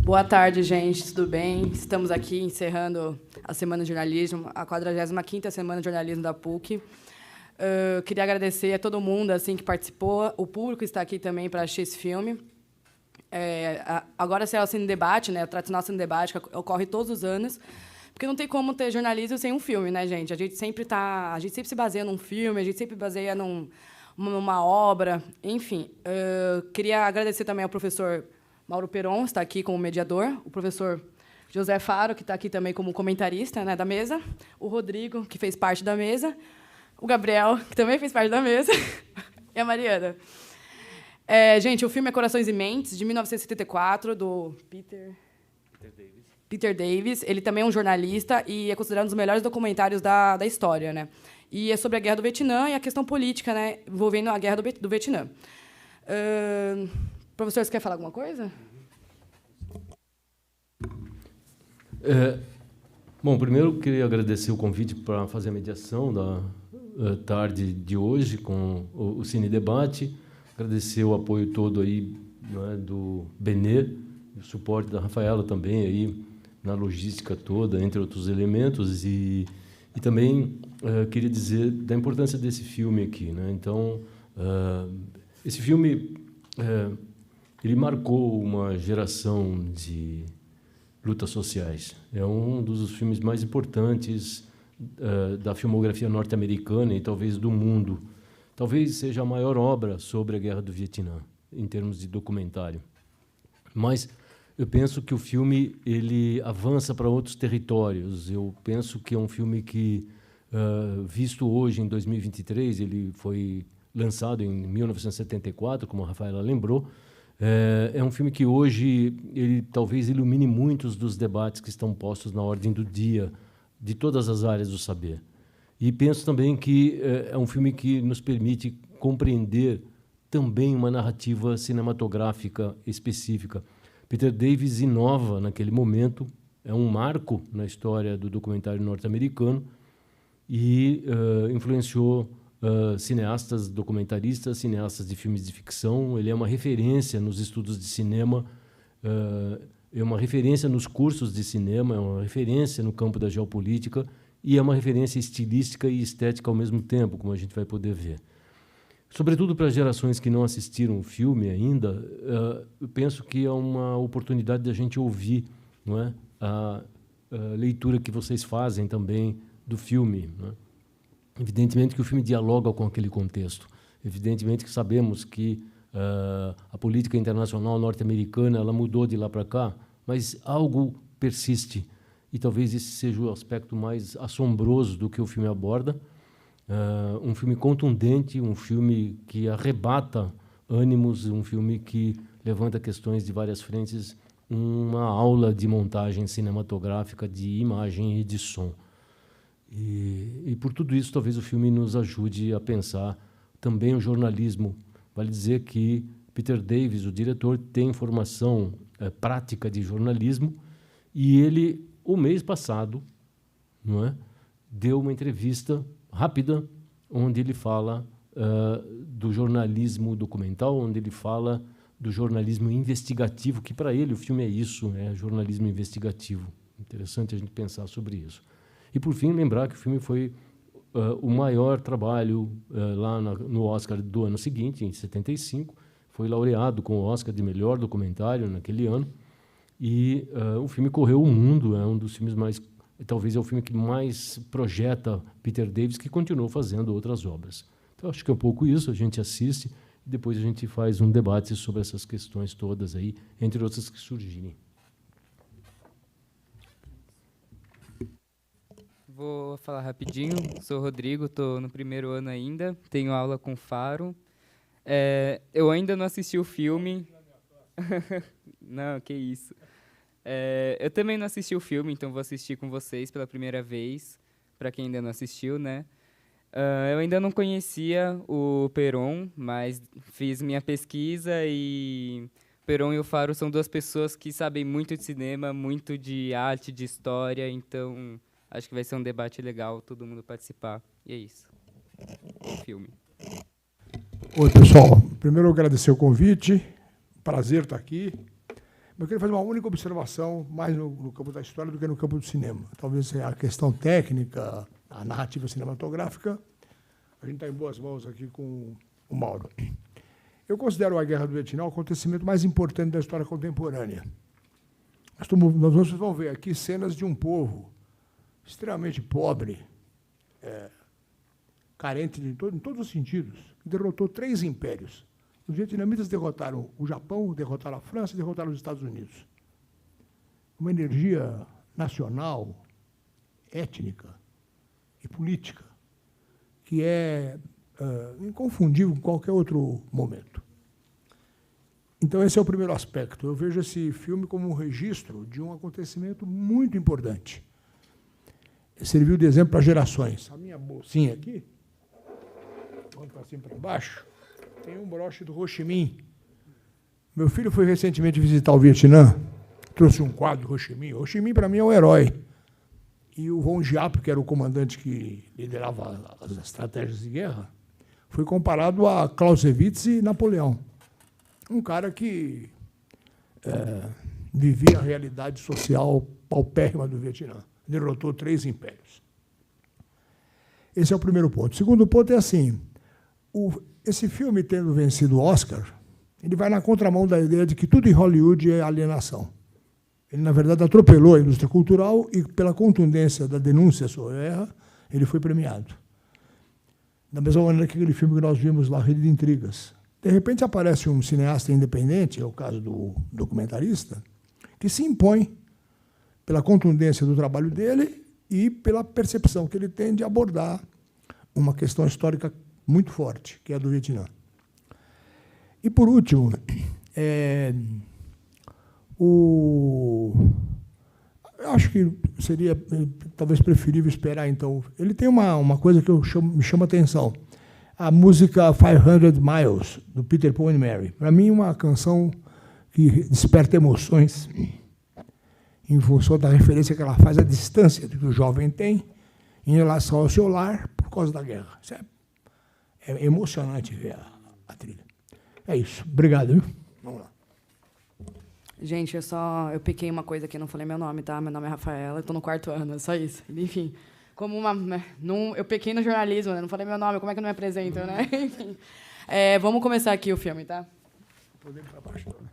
Boa tarde, gente. Tudo bem? Estamos aqui encerrando a Semana de Jornalismo, a 45ª Semana de Jornalismo da PUC. Queria agradecer a todo mundo assim que participou. O público está aqui também para assistir esse filme. Agora, se é o Cine Debate, né, o tradicional Cine Debate, que ocorre todos os anos, porque não tem como ter jornalismo sem um filme, né, gente? A gente sempre se baseia num filme, a gente sempre baseia numa obra, enfim. Queria agradecer também ao professor Mauro Peron, que está aqui como mediador, o professor José Faro, que está aqui também como comentarista, né, da mesa, o Rodrigo, que fez parte da mesa, o Gabriel, que também fez parte da mesa, e a Mariana. Gente, o filme é Corações e Mentes, de 1974, do Peter Davis. Ele também é um jornalista e é considerado um dos melhores documentários da história, né? E é sobre a Guerra do Vietnã e a questão política, né, envolvendo a Guerra do Vietnã. Professor, você quer falar alguma coisa? Bom, primeiro eu queria agradecer o convite para fazer a mediação da tarde de hoje com o Cine Debate, agradecer o apoio todo aí, né, do Benê, o suporte da Rafaela também aí na logística toda, entre outros elementos, e também queria dizer da importância desse filme aqui, né? Então, esse filme ele marcou uma geração de lutas sociais. É um dos filmes mais importantes da filmografia norte-americana e talvez do mundo. Talvez seja a maior obra sobre a Guerra do Vietnã, em termos de documentário. Mas eu penso que o filme ele avança para outros territórios. Eu penso que é um filme que, visto hoje, em 2023, ele foi lançado em 1974, como a Rafaela lembrou. É um filme que hoje ele talvez ilumine muitos dos debates que estão postos na ordem do dia de todas as áreas do saber. E penso também que é um filme que nos permite compreender também uma narrativa cinematográfica específica. Peter Davis inova naquele momento, é um marco na história do documentário norte-americano e influenciou cineastas, documentaristas, cineastas de filmes de ficção. Ele é uma referência nos estudos de cinema, é uma referência nos cursos de cinema, é uma referência no campo da geopolítica e é uma referência estilística e estética ao mesmo tempo, como a gente vai poder ver. Sobretudo para gerações que não assistiram o filme ainda, eu penso que é uma oportunidade de a gente ouvir, não é, a leitura que vocês fazem também do filme, não é? Evidentemente que o filme dialoga com aquele contexto. Evidentemente que sabemos que a política internacional norte-americana ela mudou de lá para cá, mas algo persiste. E talvez esse seja o aspecto mais assombroso do que o filme aborda. Um filme contundente, um filme que arrebata ânimos, um filme que levanta questões de várias frentes, uma aula de montagem cinematográfica, de imagem e de som. E por tudo isso, talvez o filme nos ajude a pensar também o jornalismo. Vale dizer que Peter Davis, o diretor, tem formação prática de jornalismo e ele, o mês passado, não é, deu uma entrevista rápida onde ele fala do jornalismo documental, onde ele fala do jornalismo investigativo, que para ele o filme é isso, é jornalismo investigativo. Interessante a gente pensar sobre isso. E, por fim, lembrar que o filme foi o maior trabalho lá no Oscar do ano seguinte, em 75. Foi laureado com o Oscar de melhor documentário naquele ano. E o filme correu o mundo, é um dos filmes mais... Talvez é o filme que mais projeta Peter Davis, que continuou fazendo outras obras. Então, acho que é um pouco isso, a gente assiste e depois a gente faz um debate sobre essas questões todas aí, entre outras que surgirem. Vou falar rapidinho. Sou o Rodrigo, estou no primeiro ano ainda, tenho aula com Faro. Eu ainda não assisti o filme. Não, que isso. Eu também não assisti o filme, então vou assistir com vocês pela primeira vez, para quem ainda não assistiu, né? Eu ainda não conhecia o Peron, mas fiz minha pesquisa e o Peron e o Faro são duas pessoas que sabem muito de cinema, muito de arte, de história, então... Acho que vai ser um debate legal, todo mundo participar. E é isso. O filme. Oi, pessoal. Primeiro, agradecer o convite. Prazer estar aqui. Eu queria fazer uma única observação, mais no campo da história do que no campo do cinema. Talvez a questão técnica, a narrativa cinematográfica, a gente está em boas mãos aqui com o Mauro. Eu considero a Guerra do Vietnã o acontecimento mais importante da história contemporânea. Nós vamos ver aqui cenas de um povo extremamente pobre, carente em todos os sentidos, que derrotou 3 impérios. Os vietnamitas derrotaram o Japão, derrotaram a França e derrotaram os Estados Unidos. Uma energia nacional, étnica e política que é inconfundível com qualquer outro momento. Então, esse é o primeiro aspecto. Eu vejo esse filme como um registro de um acontecimento muito importante. Serviu de exemplo para gerações. A minha bolsinha aqui, vamos para cima e para baixo, tem um broche do Ho Chi Minh. Meu filho foi recentemente visitar o Vietnã, trouxe um quadro do Ho Chi Minh. Ho Chi Minh, para mim, é um herói. E o Von Giap, que era o comandante que liderava as estratégias de guerra, foi comparado a Clausewitz e Napoleão. Um cara que vivia a realidade social paupérrima do Vietnã. Derrotou 3 impérios. Esse é o primeiro ponto. O segundo ponto é assim, esse filme, tendo vencido o Oscar, ele vai na contramão da ideia de que tudo em Hollywood é alienação. Ele, na verdade, atropelou a indústria cultural e, pela contundência da denúncia sobre a guerra, ele foi premiado. Da mesma maneira que aquele filme que nós vimos lá, Rede de Intrigas. De repente aparece um cineasta independente, é o caso do documentarista, que se impõe pela contundência do trabalho dele e pela percepção que ele tem de abordar uma questão histórica muito forte, que é a do Vietnã. E, por último, eu acho que seria talvez preferível esperar, então. Ele tem uma coisa que me chama a atenção. A música 500 Miles, do Peter, Paul and Mary. Para mim, uma canção que desperta emoções em função da referência que ela faz à distância que o jovem tem em relação ao seu lar por causa da guerra. Isso é emocionante ver a trilha. É isso. Obrigado. Viu? Vamos lá. Gente, eu pequei uma coisa aqui, não falei meu nome, tá? Meu nome é Rafaela, eu estou no 4º ano, é só isso. Enfim, eu pequei no jornalismo, né? Não falei meu nome, como é que eu não me apresento, né? Enfim. Vamos começar aqui o filme, tá? Podemos para baixo, né?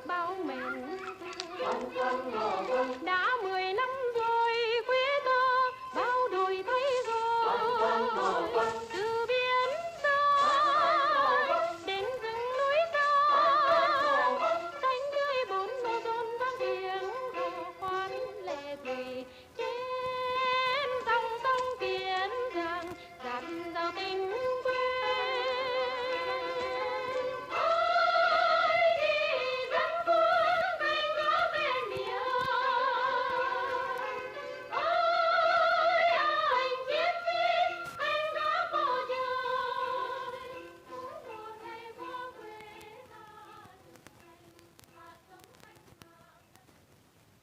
bao mệnh đã 10 năm rồi quê ta bao đổi thay rồi từ biển xa đến rừng núi cao cánh dưới bốn mùa rộn vang tiếng hò khoan lệ thủy trên dòng sông Kiên Giang dạt dào tình quê.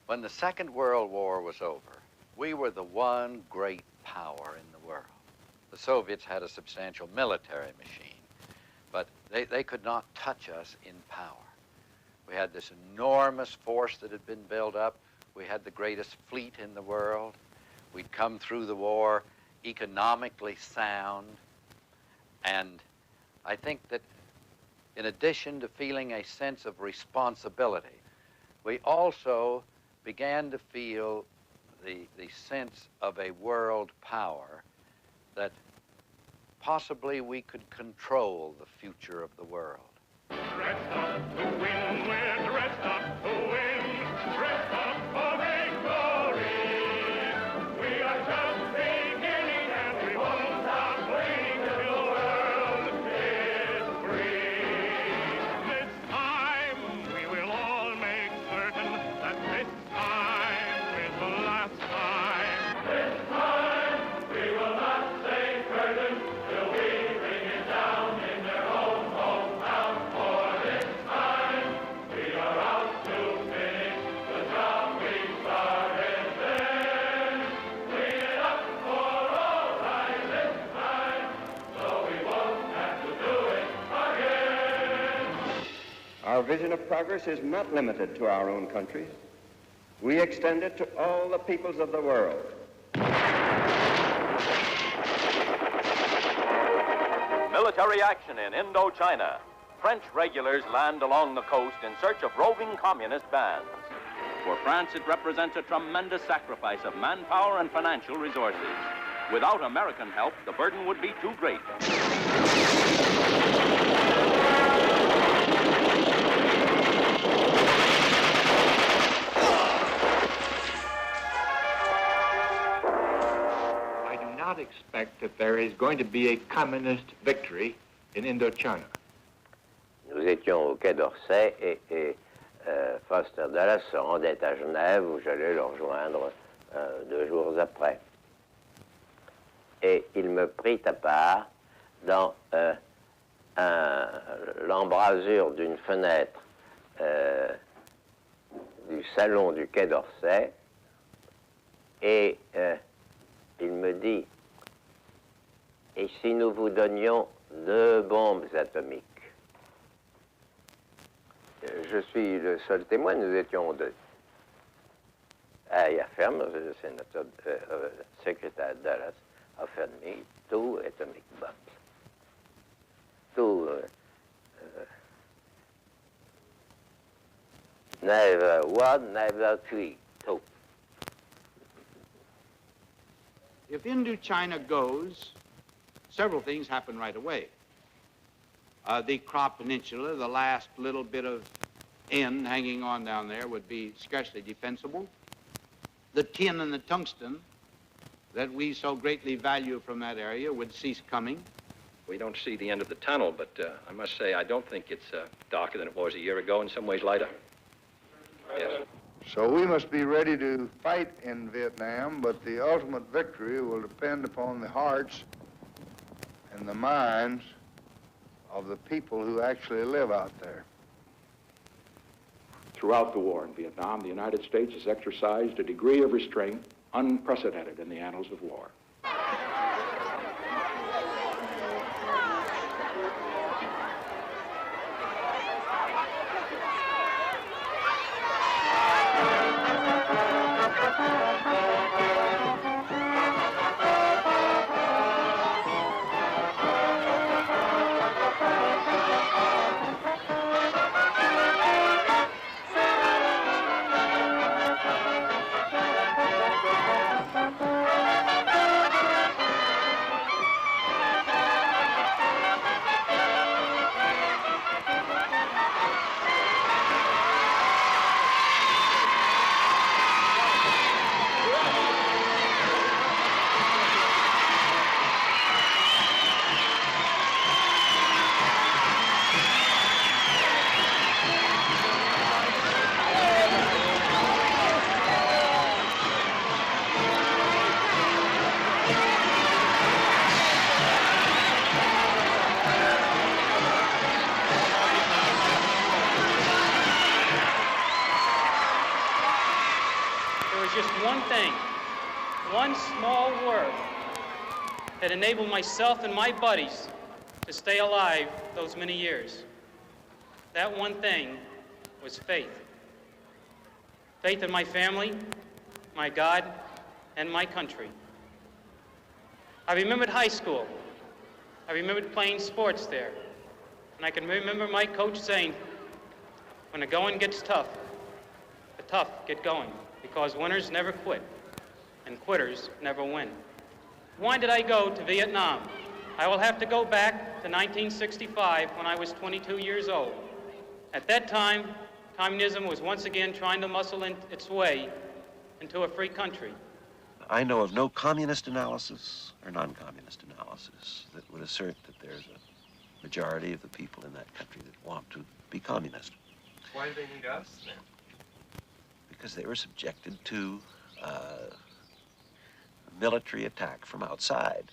When the Second World War was over, we were the one great power in the world. The Soviets had a substantial military machine, but they could not touch us in power. We had this enormous force that had been built up. We had the greatest fleet in the world. We'd come through the war economically sound. And I think that in addition to feeling a sense of responsibility, we also began to feel the sense of a world power that possibly we could control the future of the world. Dressed up to win, we're dressed up to win, dressed up for victory. We are just beginning and we won't stop waiting till the world is free. This time we will all make certain that this time is the last time. This time we will not say curtain till we bring it down in their own hometown. For this time we are out to finish the job we started then. Clean it up for all right this time, so we won't have to do it again. Our vision of progress is not limited to our own countries. We extend it to all the peoples of the world. Military action in Indochina. French regulars land along the coast in search of roving communist bands. For France, it represents a tremendous sacrifice of manpower and financial resources. Without American help, the burden would be too great. I do not expect that there is going to be a communist victory in Indochina. Nous étions au Quai d'Orsay et Foster Dulles se rendait à Genève où j'allais le rejoindre 2 jours après. Et il me prit à part dans l'embrasure d'une fenêtre du salon du Quai d'Orsay et il me dit « Et si nous vous donnions 2 bombes atomiques ?» Je suis le seul témoin, nous étions 2. I affirm, the Senator, Secretary Dallas offered me 2 atomic bombs. 2, neither 1, neither 3, 2. If Indochina goes, several things happen right away. The Krop Peninsula, the last little bit of end hanging on down there, would be scarcely defensible. The tin and the tungsten that we so greatly value from that area would cease coming. We don't see the end of the tunnel, but I must say I don't think it's darker than it was a year ago, in some ways lighter. Yes. So we must be ready to fight in Vietnam, but the ultimate victory will depend upon the hearts and the minds of the people who actually live out there. Throughout the war in Vietnam, the United States has exercised a degree of restraint unprecedented in the annals of war. just one thing, one small word that enabled myself and my buddies to stay alive those many years. That one thing was faith. Faith in my family, my God, and my country. I remembered high school. I remembered playing sports there. And I can remember my coach saying, when the going gets tough, the tough get going, because winners never quit, and quitters never win. Why did I go to Vietnam? I will have to go back to 1965 when I was 22 years old. At that time, communism was once again trying to muscle in its way into a free country. I know of no communist analysis or non-communist analysis that would assert that there's a majority of the people in that country that want to be communist. Why do they need us, then? Because they were subjected to military attack from outside.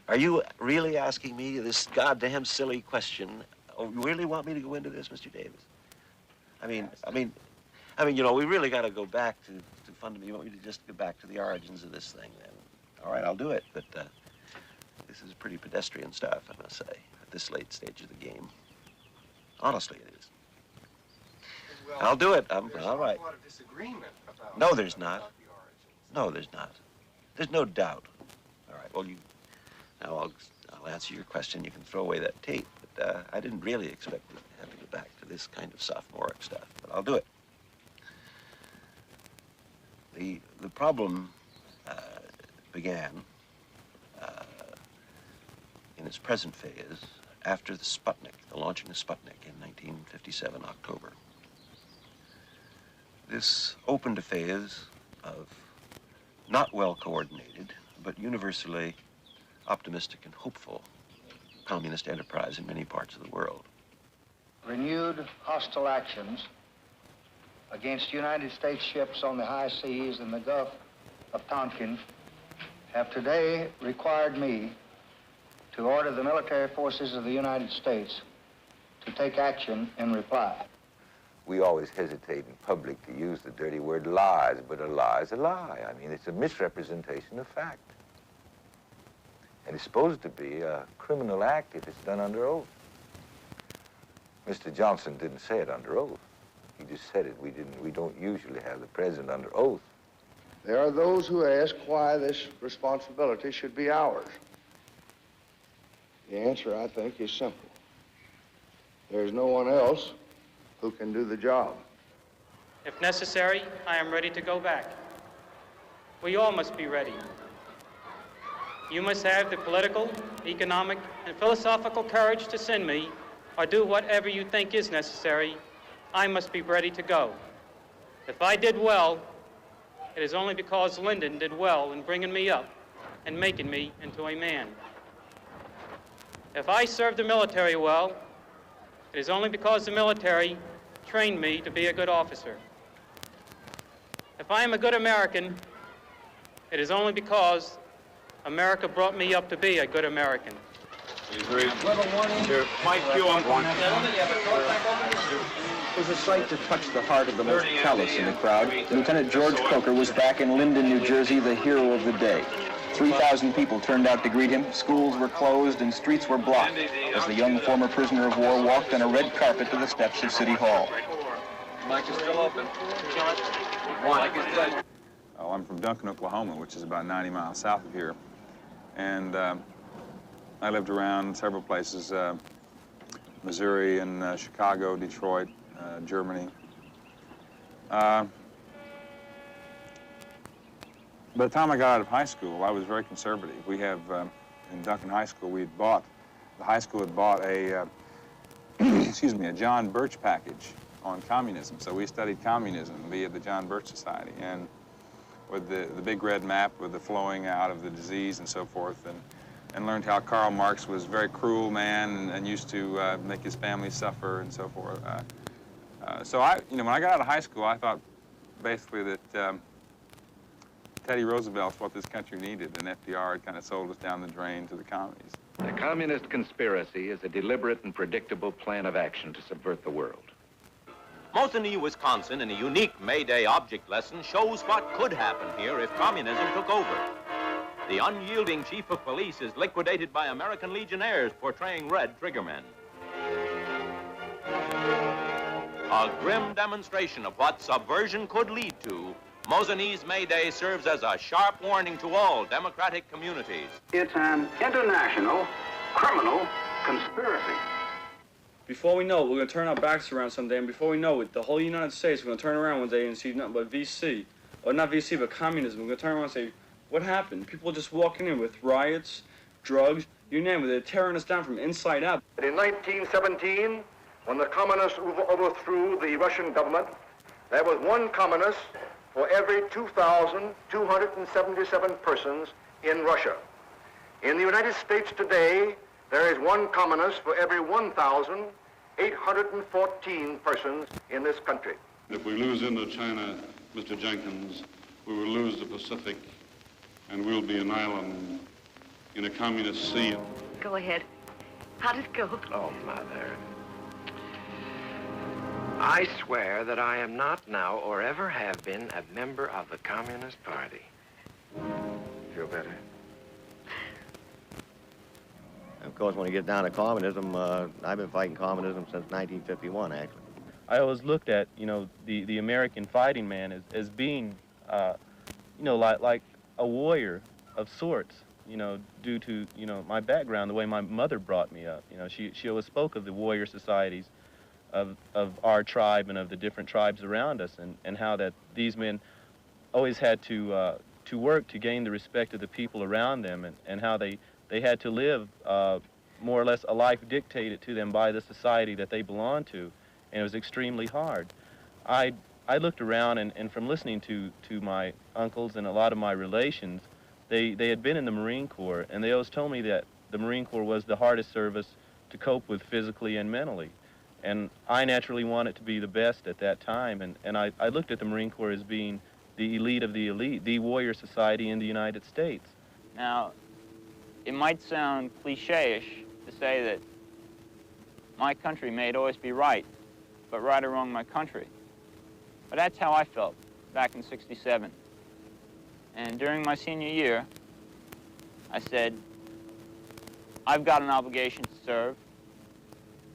Are you really asking me this goddamn silly question? Oh, you really want me to go into this, Mr. Davis? I mean, you know, we really got to go back to fundamental. You want me to just go back to the origins of this thing, then? All right, I'll do it. But this is pretty pedestrian stuff, I must say, at this late stage of the game. Honestly, it is. Well, I'll do it. I'm there's all right. a lot of disagreement about. No, there's not. About the origins. No, there's not. There's no doubt. All right. Well, now I'll answer your question. You can throw away that tape. But I didn't really expect to have to go back to this kind of sophomoric stuff. But I'll do it. The problem began in its present phase after the Sputnik, the launching of Sputnik in 1957 October. This opened a phase of not well coordinated, but universally optimistic and hopeful communist enterprise in many parts of the world. Renewed hostile actions against United States ships on the high seas in the Gulf of Tonkin have today required me to order the military forces of the United States to take action in reply. We always hesitate in public to use the dirty word lies, but a lie is a lie. I mean, it's a misrepresentation of fact. And it's supposed to be a criminal act if it's done under oath. Mr. Johnson didn't say it under oath. He just said it. We don't usually have the president under oath. There are those who ask why this responsibility should be ours. The answer, I think, is simple. There's no one else who can do the job. If necessary, I am ready to go back. We all must be ready. You must have the political, economic, and philosophical courage to send me, or do whatever you think is necessary. I must be ready to go. If I did well, it is only because Lyndon did well in bringing me up and making me into a man. If I served the military well, it is only because the military trained me to be a good officer. If I am a good American, it is only because America brought me up to be a good American. There might be one. It was a sight to touch the heart of the most callous in the crowd. Lieutenant George Coker was back in Linden, New Jersey, the hero of the day. 3,000 people turned out to greet him. Schools were closed and streets were blocked as the young former prisoner of war walked on a red carpet to the steps of City Hall. Mic is still open. Oh, I'm from Duncan, Oklahoma, which is about 90 miles south of here. And I lived around several places, Missouri and Chicago, Detroit, Germany. By the time I got out of high school, I was very conservative. We have, in Duncan High School, the high school had bought a, excuse me, a John Birch package on communism. So we studied communism via the John Birch Society, and with the big red map with the flowing out of the disease and so forth, and learned how Karl Marx was a very cruel man and used to make his family suffer and so forth. So when I got out of high school, I thought basically that Teddy Roosevelt's what this country needed, and FDR had kind of sold us down the drain to the commies. The communist conspiracy is a deliberate and predictable plan of action to subvert the world. Mosinee, Wisconsin, in a unique May Day object lesson, shows what could happen here if communism took over. The unyielding chief of police is liquidated by American legionnaires portraying red triggermen. A grim demonstration of what subversion could lead to, Mosinee's May Day serves as a sharp warning to all democratic communities. It's an international criminal conspiracy. Before we know it, we're going to turn our backs around someday, and before we know it, the whole United States, we're going to turn around one day and see nothing but VC. Or not VC, but communism. We're going to turn around and say, what happened? People just walking in with riots, drugs, you name it. They're tearing us down from inside out. In 1917, when the communists overthrew the Russian government, there was one communist for every 2,277 persons in Russia. In the United States today, there is one communist for every 1,814 persons in this country. If we lose Indochina, Mr. Jenkins, we will lose the Pacific, and we'll be an island in a communist sea. Go ahead. How did it go? Oh, Mother. I swear that I am not now or ever have been a member of the Communist Party. Feel better? Of course, when you get down to communism, I've been fighting communism since 1951, actually. I always looked at, the American fighting man as being, like a warrior of sorts, due to, my background, the way my mother brought me up. She always spoke of the warrior societies of our tribe and of the different tribes around us, and how that these men always had to work to gain the respect of the people around them, and how they had to live more or less a life dictated to them by the society that they belonged to, and it was extremely hard. I looked around, and from listening to my uncles and a lot of my relations, they had been in the Marine Corps, and they always told me that the Marine Corps was the hardest service to cope with physically and mentally. And I naturally wanted to be the best at that time, and I looked at the Marine Corps as being the elite of the elite, the warrior society in the United States. Now, it might sound cliche-ish to say that my country may always be right, but right or wrong, my country. But that's how I felt back in '67. And during my senior year, I said, I've got an obligation to serve.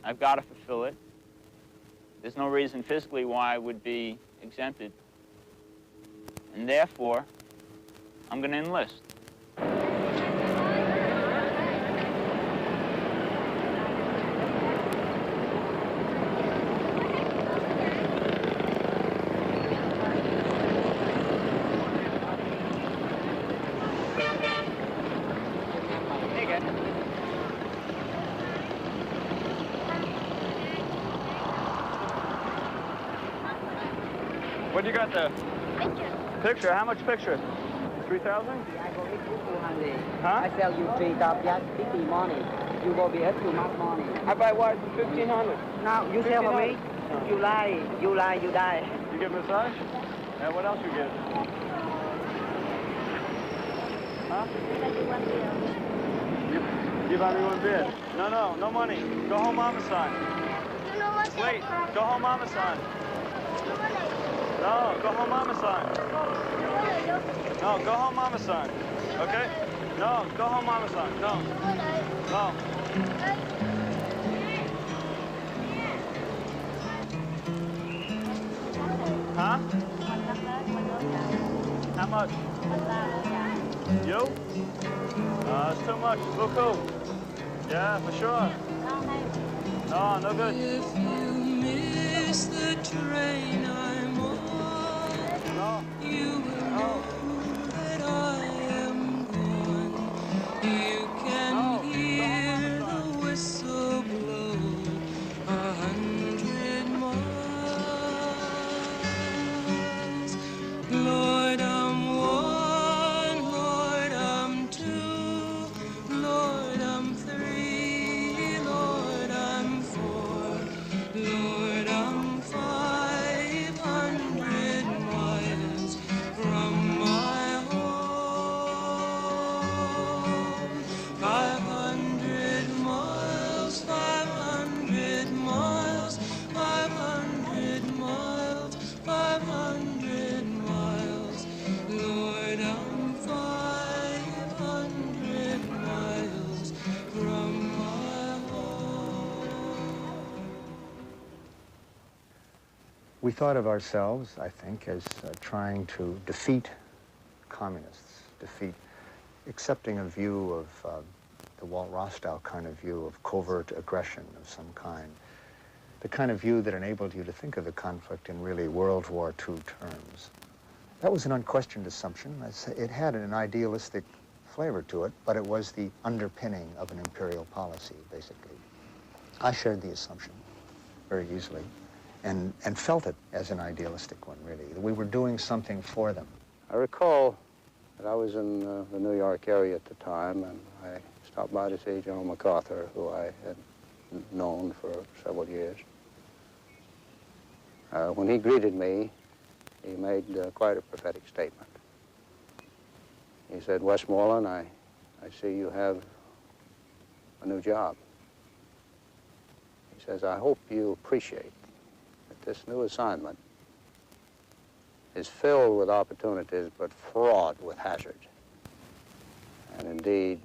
I've got to fulfill it. There's no reason physically why I would be exempted. And therefore, I'm going to enlist. What do you got there? Picture. How much picture? 3,000? I go with you 200. Huh? I sell you 3,000, just 50 money. You go with too much money. I buy wires for 1,500. Now, you sell for me? You lie, you die. You get massage? And what else you get? Huh? You buy me one beer. No money. Go home, Mama-san. Wait, go home, Mama-san. No, go home, Mama-san. No, go home, Mama-san. Okay? No, go home, Mama-san. No. Huh? How much? You? It's too much. Beaucoup. Yeah, for sure. No good. If you miss the train I'm on, you will know that I am gone. You can hear the whistle blow 100 miles. Lord, I'm one, Lord, I'm two, Lord, I'm three, Lord, I'm four, Lord, I'm 500 miles from We thought of ourselves, I think, as trying to defeat communists, accepting a view of the Walt Rostow kind of view of covert aggression of some kind, the kind of view that enabled you to think of the conflict in really World War II terms. That was an unquestioned assumption. It had an idealistic flavor to it, but it was the underpinning of an imperial policy, basically. I shared the assumption very easily and felt it as an idealistic one, really. We were doing something for them. I recall that I was in the New York area at the time, and I stopped by to see General MacArthur, who I had known for several years. When he greeted me, he made quite a prophetic statement. He said, "Westmoreland, I see you have a new job." He says, "I hope you appreciate that this new assignment is filled with opportunities, but fraught with hazard." And indeed,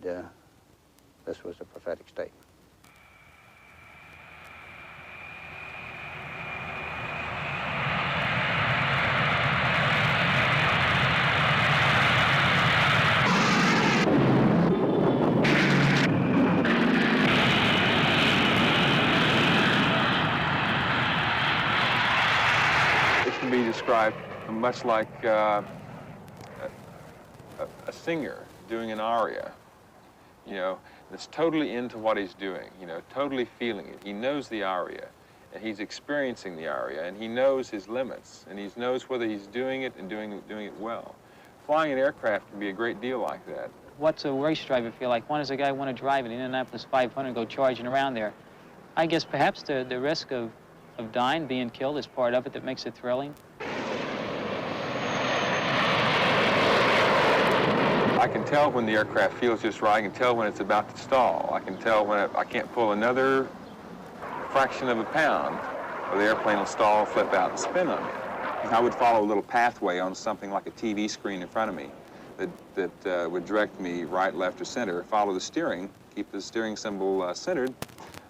this was a prophetic statement. Be described much like a singer doing an aria, you know, that's totally into what he's doing, you know, totally feeling it. He knows the aria, and he's experiencing the aria, and he knows his limits, and he knows whether he's doing it and doing it well. Flying an aircraft can be a great deal like that. What's a race driver feel like? When does a guy want to drive an Indianapolis 500 and go charging around there? I guess perhaps the risk of dying, being killed, is part of it that makes it thrilling. I can tell when the aircraft feels just right. I can tell when it's about to stall. I can tell when I can't pull another fraction of a pound, or the airplane will stall, flip out, and spin on me. I would follow a little pathway on something like a TV screen in front of me that would direct me right, left, or center. Follow the steering, keep the steering symbol centered.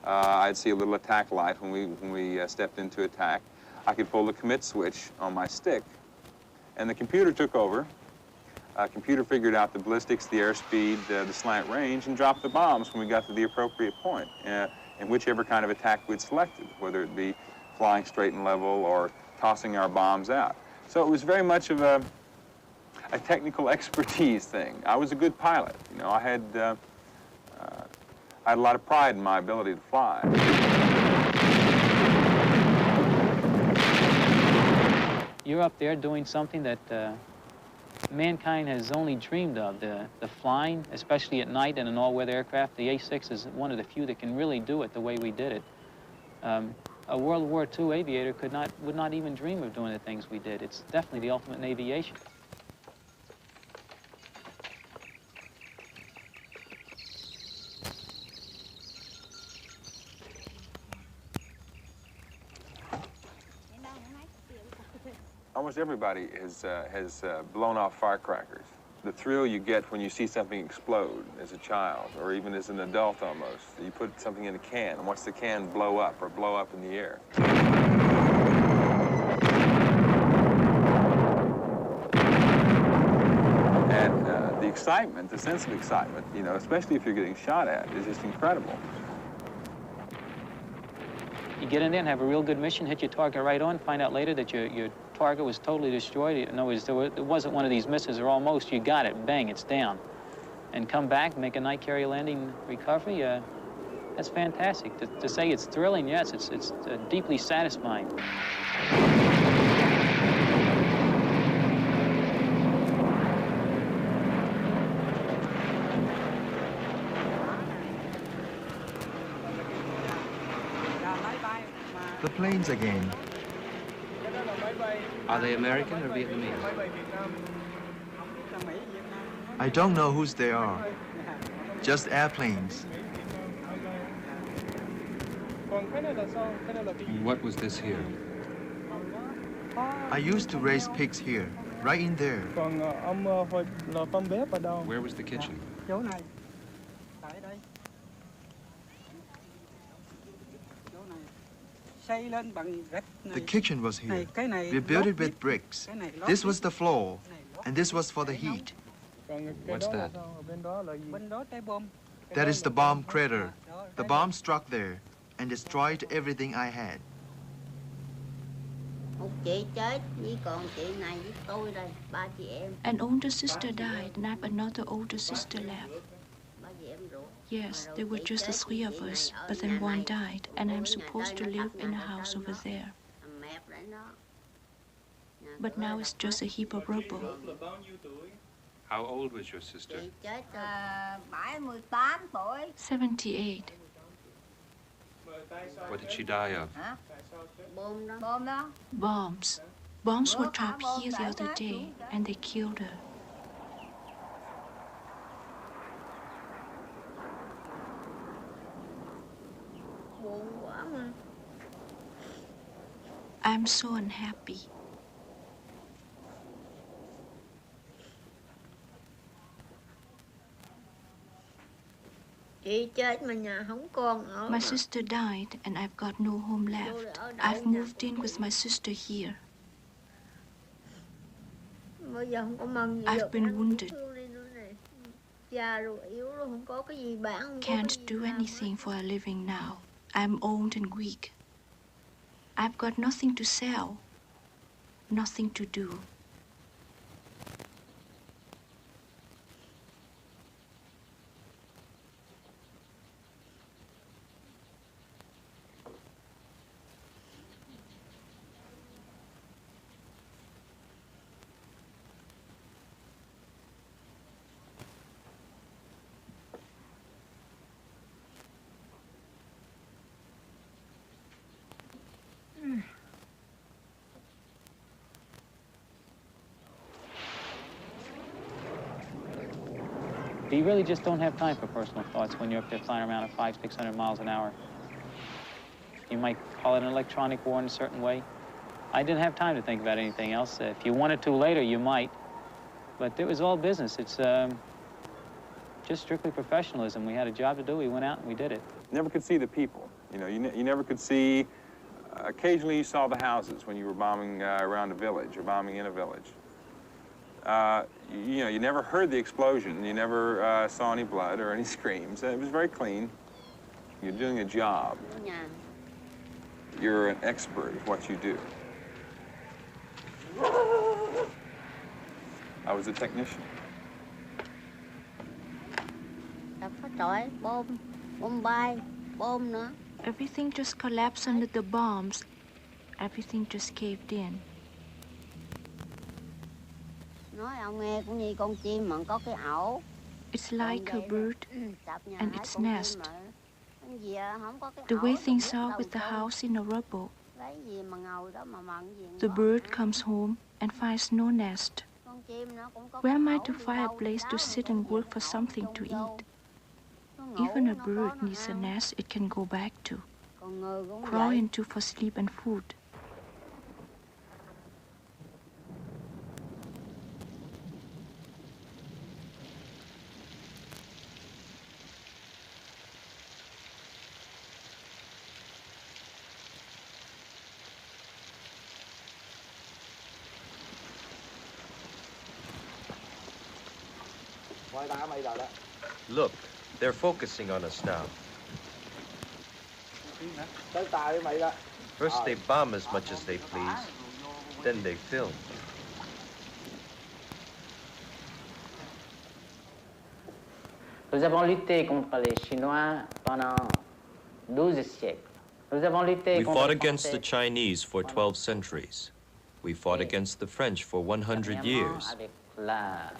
I'd see a little attack light when we stepped into attack. I could pull the commit switch on my stick, and the computer took over. Computer figured out the ballistics, the airspeed, the slant range, and dropped the bombs when we got to the appropriate point, in whichever kind of attack we'd selected, whether it be flying straight and level or tossing our bombs out. So it was very much of a technical expertise thing. I was a good pilot. You know, I had a lot of pride in my ability to fly. You're up there doing something that mankind has only dreamed of, the flying, especially at night in an all-weather aircraft. The A-6 is one of the few that can really do it the way we did it. A World War II aviator would not even dream of doing the things we did. It's definitely the ultimate in aviation. Almost everybody has blown off firecrackers. The thrill you get when you see something explode as a child, or even as an adult almost. You put something in a can and watch the can blow up or blow up in the air. And the excitement, the sense of excitement, you know, especially if you're getting shot at, is just incredible. You get in there and have a real good mission, hit your target right on, find out later that your target was totally destroyed. In other words, it wasn't one of these misses or almost. You got it, bang, it's down. And come back, make a night carrier landing recovery, that's fantastic. To say it's thrilling, yes, it's deeply satisfying. The planes again. Are they American or Vietnamese? I don't know whose they are. Just airplanes. What was this here? I used to raise pigs here, right in there. Where was the kitchen? The kitchen was here. We built it with bricks. This was the floor, and this was for the heat. What's that? That is the bomb crater. The bomb struck there and destroyed everything I had. An older sister died, and I have another older sister left. Yes, there were just the three of us, but then one died, and I'm supposed to live in a house over there. But now it's just a heap of rubble. How old was your sister? 78. What did she die of? Bombs. Bombs were dropped here the other day, and they killed her. I'm so unhappy. My sister died, and I've got no home left. I've moved in with my sister here. I've been wounded. Can't do anything for a living now. I'm old and weak. I've got nothing to sell, nothing to do. You really just don't have time for personal thoughts when you're up there flying around at 500-600 miles an hour. You might call it an electronic war in a certain way. I didn't have time to think about anything else. If you wanted to later, you might. But it was all business. It's just strictly professionalism. We had a job to do. We went out and we did it. Never could see the people. You know, you never could see. Occasionally you saw the houses when you were bombing around a village or bombing in a village. You know, you never heard the explosion. You never saw any blood or any screams. It was very clean. You're doing a job. You're an expert at what you do. I was a technician. Everything just collapsed under the bombs. Everything just caved in. It's like a bird and its nest. The way things are with the house in the rubble. The bird comes home and finds no nest. Where am I to find a place to sit and work for something to eat? Even a bird needs a nest it can go back to, crawl into for sleep and food. Look, they're focusing on us now. First they bomb as much as they please, then they film. Nous avons lutté contre les Chinois pendant 12 siècles. Nous avons lutté We contre fought les against the Français Chinese for 12 centuries. We fought against the French for 100 years. avec la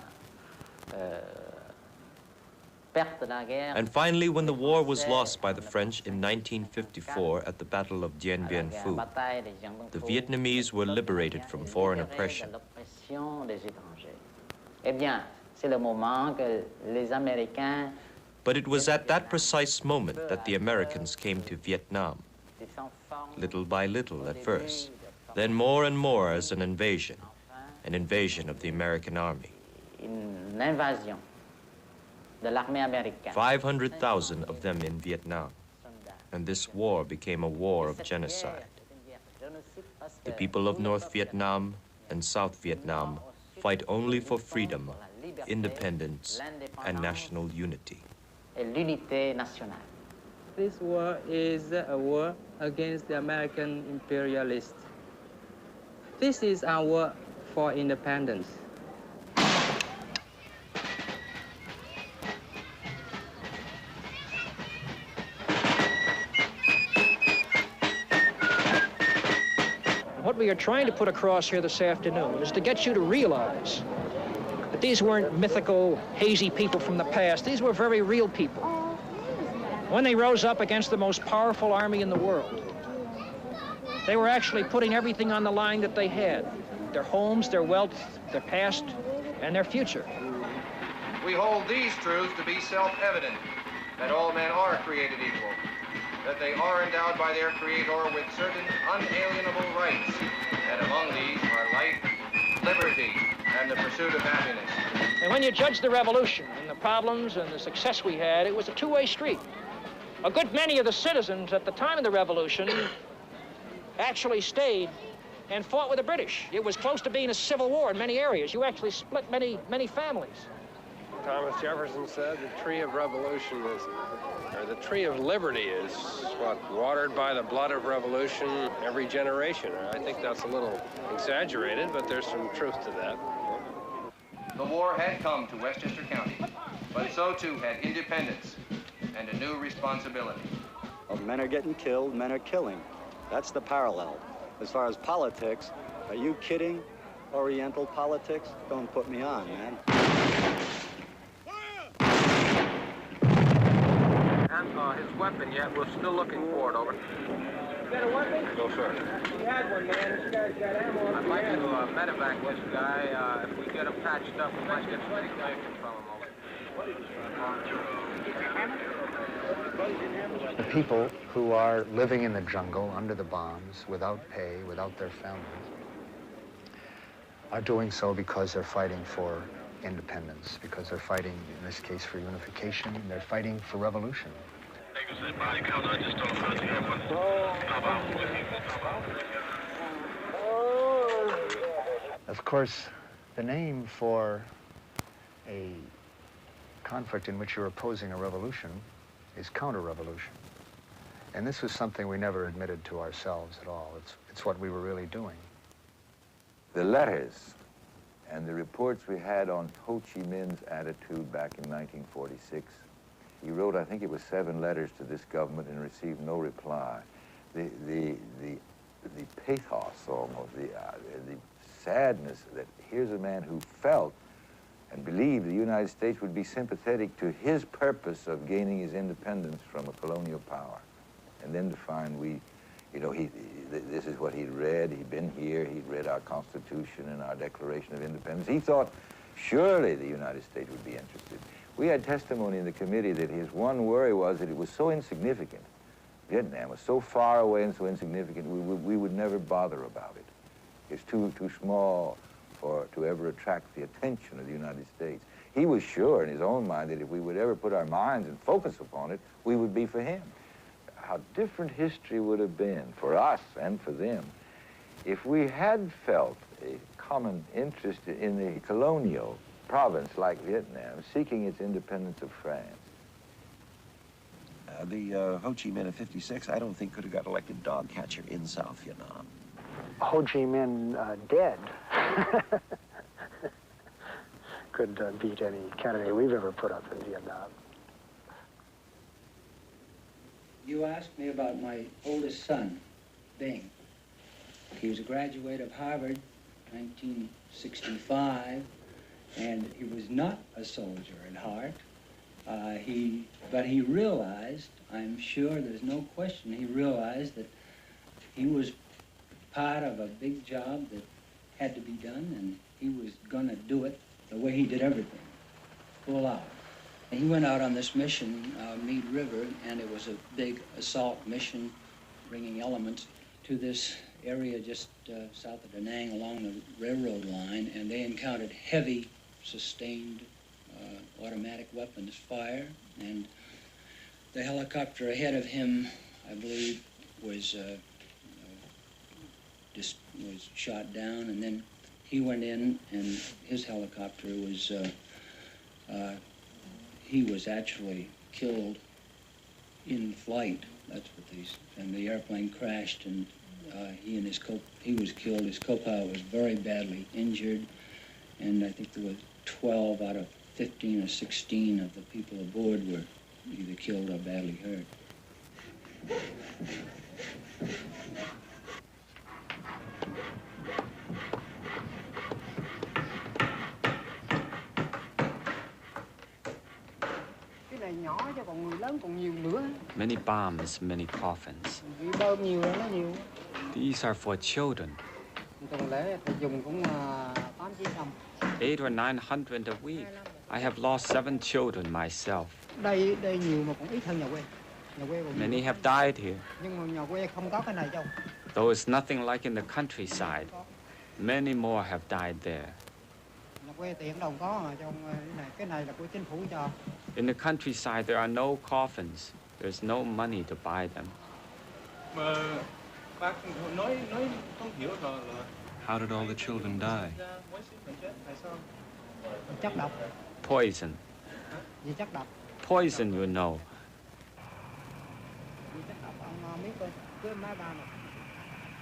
perte de la guerre. And finally, when the war was lost by the French in 1954 at the Battle of Dien Bien Phu, the Vietnamese were liberated from foreign oppression. Eh bien, c'est le moment que les Américains But it was at that precise moment that the Americans came to Vietnam, little by little at first, then more and more as an invasion of the American army. une invasion de l'armée américaine. 500,000 of them in Vietnam. And this war became a war of genocide. The people of North Vietnam and South Vietnam fight only for freedom, independence, and national unity. L'unité nationale. This war is a war against the American imperialists. This is our war for independence. What we are trying to put across here this afternoon is to get you to realize that these weren't mythical, hazy people from the past. These were very real people. When they rose up against the most powerful army in the world, they were actually putting everything on the line that they had. Their homes, their wealth, their past, and their future. We hold these truths to be self-evident, that all men are created equal, that they are endowed by their Creator with certain unalienable rights, and among these are life, liberty, and the pursuit of happiness. And when you judge the revolution and the problems and the success we had, it was a two-way street. A good many of the citizens at the time of the revolution actually stayed and fought with the British. It was close to being a civil war in many areas. You actually split many families. Thomas Jefferson said the tree of revolution is, or the tree of liberty is, what, watered by the blood of revolution every generation. I think that's a little exaggerated, but there's some truth to that. The war had come to Westchester County, but so too had independence and a new responsibility. Well, men are getting killed, men are killing. That's the parallel. As far as politics, are you kidding? Oriental politics? Don't put me on, man. His weapon yet. We're still looking for it, over. Is that a weapon? No, sir. He had one, man. This guy's got ammo. I'd like to medevac this guy. If we get him patched up, we might get some information from him, over. People who are living in the jungle under the bombs, without pay, without their families, are doing so because they're fighting for independence, because they're fighting, in this case, for unification, and they're fighting for revolution. Of course, the name for a conflict in which you're opposing a revolution is counter-revolution. And this was something we never admitted to ourselves at all. It's what we were really doing. The letters and the reports we had on Ho Chi Minh's attitude back in 1946. He wrote, I think it was 7 letters to this government and received no reply. The pathos almost, the sadness that here's a man who felt and believed the United States would be sympathetic to his purpose of gaining his independence from a colonial power. And then to find this is what he'd read. He'd been here. He'd read our Constitution and our Declaration of Independence. He thought surely the United States would be interested. We had testimony in the committee that his one worry was that it was so insignificant. Vietnam was so far away and so insignificant, we would never bother about it. It's too small to ever attract the attention of the United States. He was sure in his own mind that if we would ever put our minds and focus upon it, we would be for him. How different history would have been for us and for them if we had felt a common interest in the colonial province like Vietnam, seeking its independence of France. The Ho Chi Minh of '56, I don't think could have got elected dog catcher in South Vietnam. Ho Chi Minh dead could beat any candidate we've ever put up in Vietnam. You asked me about my oldest son, Bing. He was a graduate of Harvard, 1965, and he was not a soldier at heart. But he realized, I'm sure there's no question, he realized that he was part of a big job that had to be done, and he was gonna do it the way he did everything, full out. He went out on this mission, Mead River, and it was a big assault mission, bringing elements to this area just south of Da Nang along the railroad line, and they encountered heavy, sustained automatic weapons fire, and the helicopter ahead of him, I believe, was just was shot down, and then he went in, and his helicopter was, he was actually killed in flight. That's what and the airplane crashed, and he was killed. His co-pilot was very badly injured, and I think there were 12 out of 15 or 16 of the people aboard were either killed or badly hurt. Many bombs, many coffins. These are for children. 800 or 900 a week. I have lost 7 children myself. Many have died here. Though it's nothing like in the countryside, many more have died there. In the countryside, there are no coffins. There's no money to buy them. How did all the children die? Poison. Poison, you know.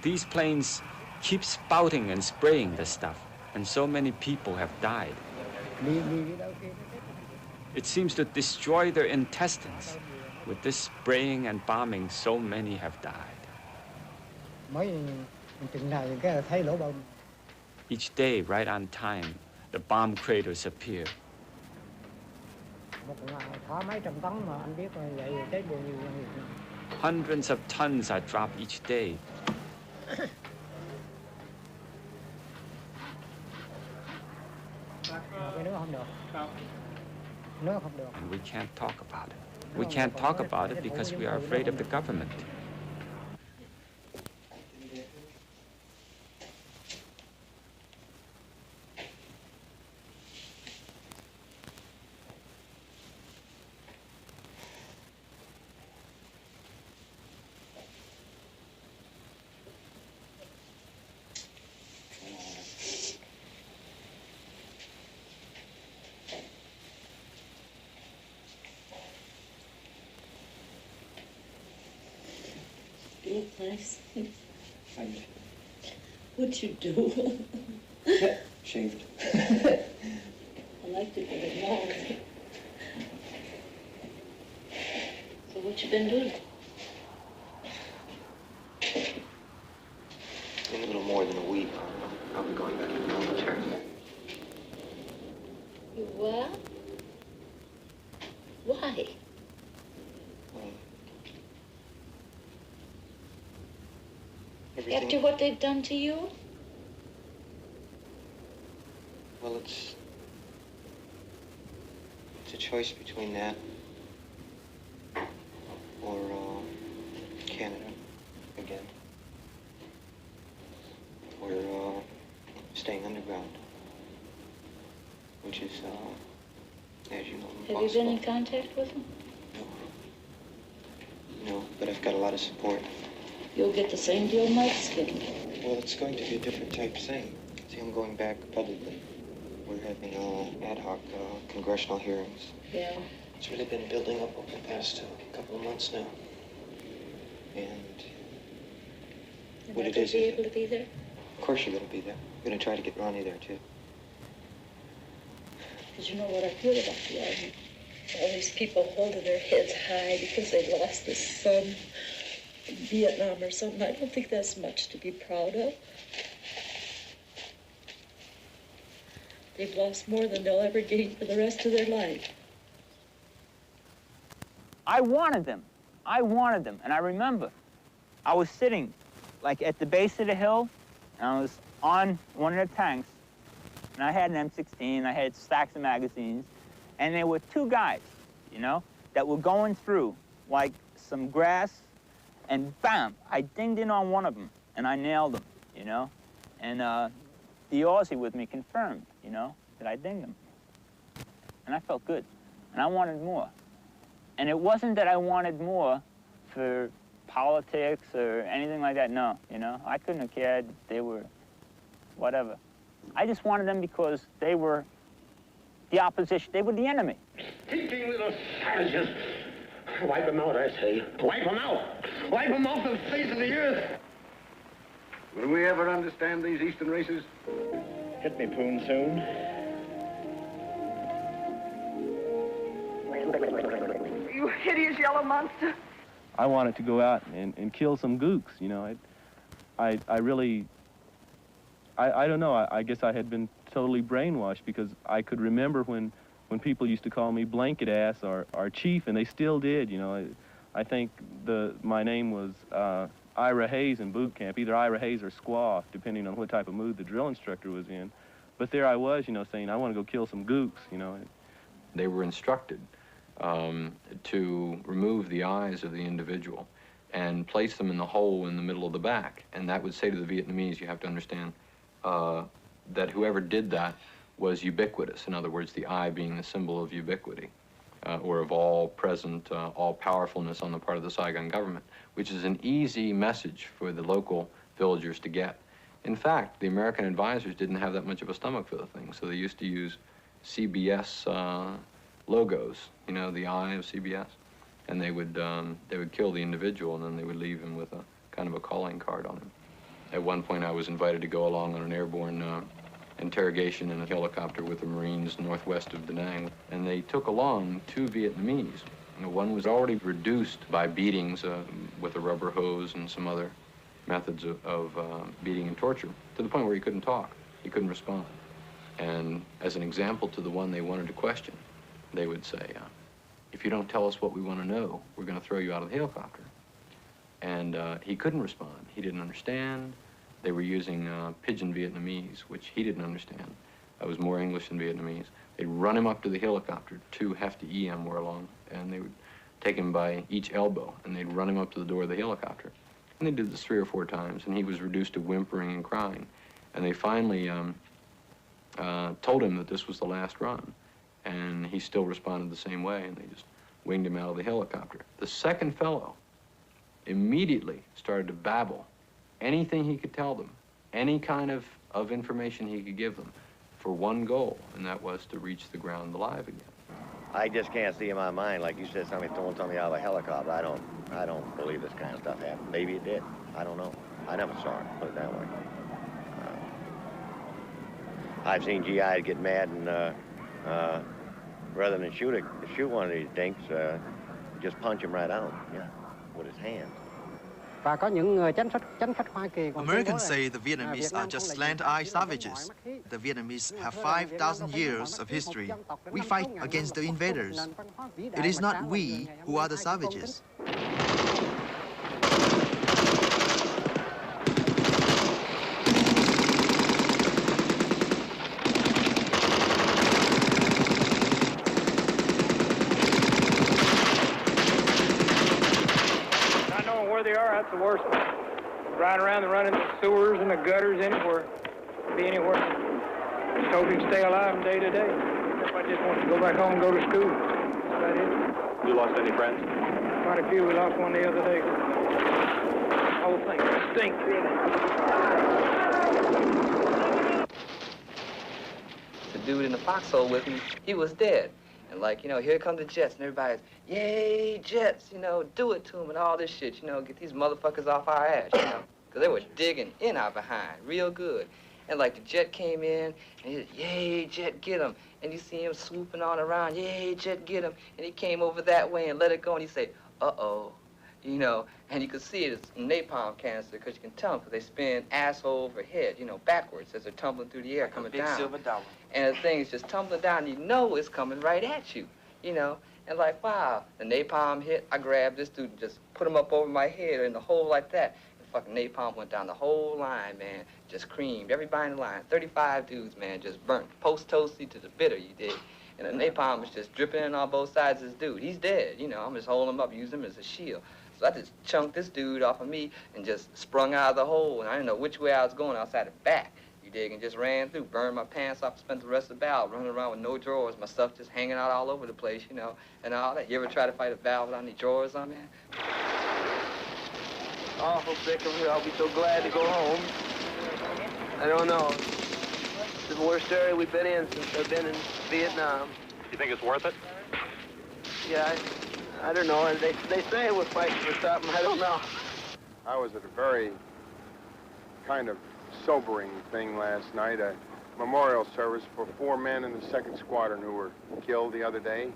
These planes keep spouting and spraying the stuff, and so many people have died. It seems to destroy their intestines. With this spraying and bombing, so many have died. Each day, right on time, the bomb craters appear. Hundreds of tons are dropped each day. And we can't talk about it. We can't talk about it because we are afraid of the government. Look nice. What'd you do? Shaved. I like to get it long. So what you been doing? In a little more than a week, I'll be going back to the military. You what? Why? After what they've done to you? Well, it's a choice between that or Canada again. Or staying underground, which is, as you know, impossible. Have you been in contact with them? No, but I've got a lot of support. You'll get the same deal Mike's getting. Well, it's going to be a different type thing. See, I'm going back publicly. We're having ad hoc congressional hearings. Yeah. It's really been building up over the past couple of months now. And what it is... Be able to be there? Of course you're going to be there. We're going to try to get Ronnie there, too. Because you know what I feel about the Army? All these people holding their heads high because they lost a son in Vietnam or something. I don't think that's much to be proud of. They've lost more than they'll ever gain for the rest of their life. I wanted them. And I remember I was sitting like at the base of the hill, and I was on one of the tanks, and I had an M16, I had stacks of magazines, and there were 2 guys, you know, that were going through like some grass, and bam, I dinged in on one of them, and I nailed him, you know, and the Aussie with me confirmed, you know, that I dinged him. And I felt good, and I wanted more. And it wasn't that I wanted more for politics or anything like that. No, you know, I couldn't have cared. They were whatever. I just wanted them because they were the opposition. They were the enemy. Stinking little savages. Wipe them out, I say. Wipe them out. Wipe them off the face of the earth. Will we ever understand these Eastern races? Hit me, Poon, soon. You hideous yellow monster. I wanted to go out and kill some gooks, you know. I don't know, I guess I had been totally brainwashed because I could remember when people used to call me blanket ass or chief, and they still did, you know. I think my name was Ira Hayes in boot camp, either Ira Hayes or Squaw, depending on what type of mood the drill instructor was in. But there I was, you know, saying I want to go kill some gooks, you know. They were instructed to remove the eyes of the individual and place them in the hole in the middle of the back. And that would say to the Vietnamese, you have to understand that whoever did that was ubiquitous. In other words, the eye being the symbol of ubiquity, or of all present, all powerfulness on the part of the Saigon government, which is an easy message for the local villagers to get. In fact, the American advisors didn't have that much of a stomach for the thing, so they used to use CBS logos, you know, the eye of CBS, and they would kill the individual, and then they would leave him with a kind of a calling card on him. At one point, I was invited to go along on an airborne interrogation in a helicopter with the Marines northwest of Da Nang, and they took along 2 Vietnamese. You know, one was already reduced by beatings with a rubber hose and some other methods of beating and torture, to the point where he couldn't talk, he couldn't respond. And as an example to the one they wanted to question, they would say, if you don't tell us what we want to know, we're going to throw you out of the helicopter. And he couldn't respond. He didn't understand. They were using pidgin Vietnamese, which he didn't understand. It was more English than Vietnamese. They'd run him up to the helicopter. 2 hefty EM were along, and they would take him by each elbow, and they'd run him up to the door of the helicopter. And they did this 3 or 4 times, and he was reduced to whimpering and crying. And they finally told him that this was the last run, and he still responded the same way, and they just winged him out of the helicopter. The second fellow immediately started to babble anything he could tell them, any kind of information he could give them, for one goal, and that was to reach the ground alive again. I just can't see in my mind, like you said, somebody throwing somebody out of a helicopter. I don't believe this kind of stuff happened. Maybe it did. I don't know. I never saw it, put it that way. I've seen GIs get mad and rather than shoot one of these dinks, just punch him right out, yeah, with his hands. Americans say the Vietnamese are just slant-eyed savages. The Vietnamese have 5,000 years of history. We fight against the invaders. It is not we who are the savages. That's the worst. Riding around and running the sewers and the gutters anywhere. Be anywhere. Just hope you can stay alive from day to day. Everybody just wants to go back home and go to school. That's about it. You lost any friends? Quite a few. We lost one the other day. The whole thing stinks, really. The dude in the foxhole with me, he was dead. And like, you know, here come the Jets, and everybody's, yay, Jets, you know, do it to them and all this shit, you know, get these motherfuckers off our ass, you know, because they were digging in our behind real good. And like the Jet came in, and he said, yay, Jet, get him. And you see him swooping on around, yay, Jet, get him. And he came over that way and let it go, and he said, uh-oh, you know, and you could see it, it's napalm canister, because you can tell them, because they spin asshole over head, you know, backwards as they're tumbling through the air, coming down. Big silver dollar. And the thing is just tumbling down, and you know it's coming right at you, you know? And like, wow, the napalm hit, I grabbed this dude and just put him up over my head in the hole like that. And fucking napalm went down the whole line, man, just creamed. Everybody in the line, 35 dudes, man, just burnt. Post-toasty to the bitter, you dig? And the napalm was just dripping in on both sides of this dude. He's dead, you know, I'm just holding him up, using him as a shield. So I just chunked this dude off of me and just sprung out of the hole, and I didn't know which way I was going outside the back. You dig, and just ran through, burned my pants off, spent the rest of the battle running around with no drawers, my stuff just hanging out all over the place, you know, and all that. You ever try to fight a battle without any drawers on, man? awful sick of it. I'll be so glad to go home. I don't know. It's the worst area we've been in since I've been in Vietnam. You think it's worth it? Yeah, I don't know. They say we're fighting for something. I don't know. I was at a very kind of sobering thing last night, a memorial service for 4 men in the 2nd Squadron who were killed the other day,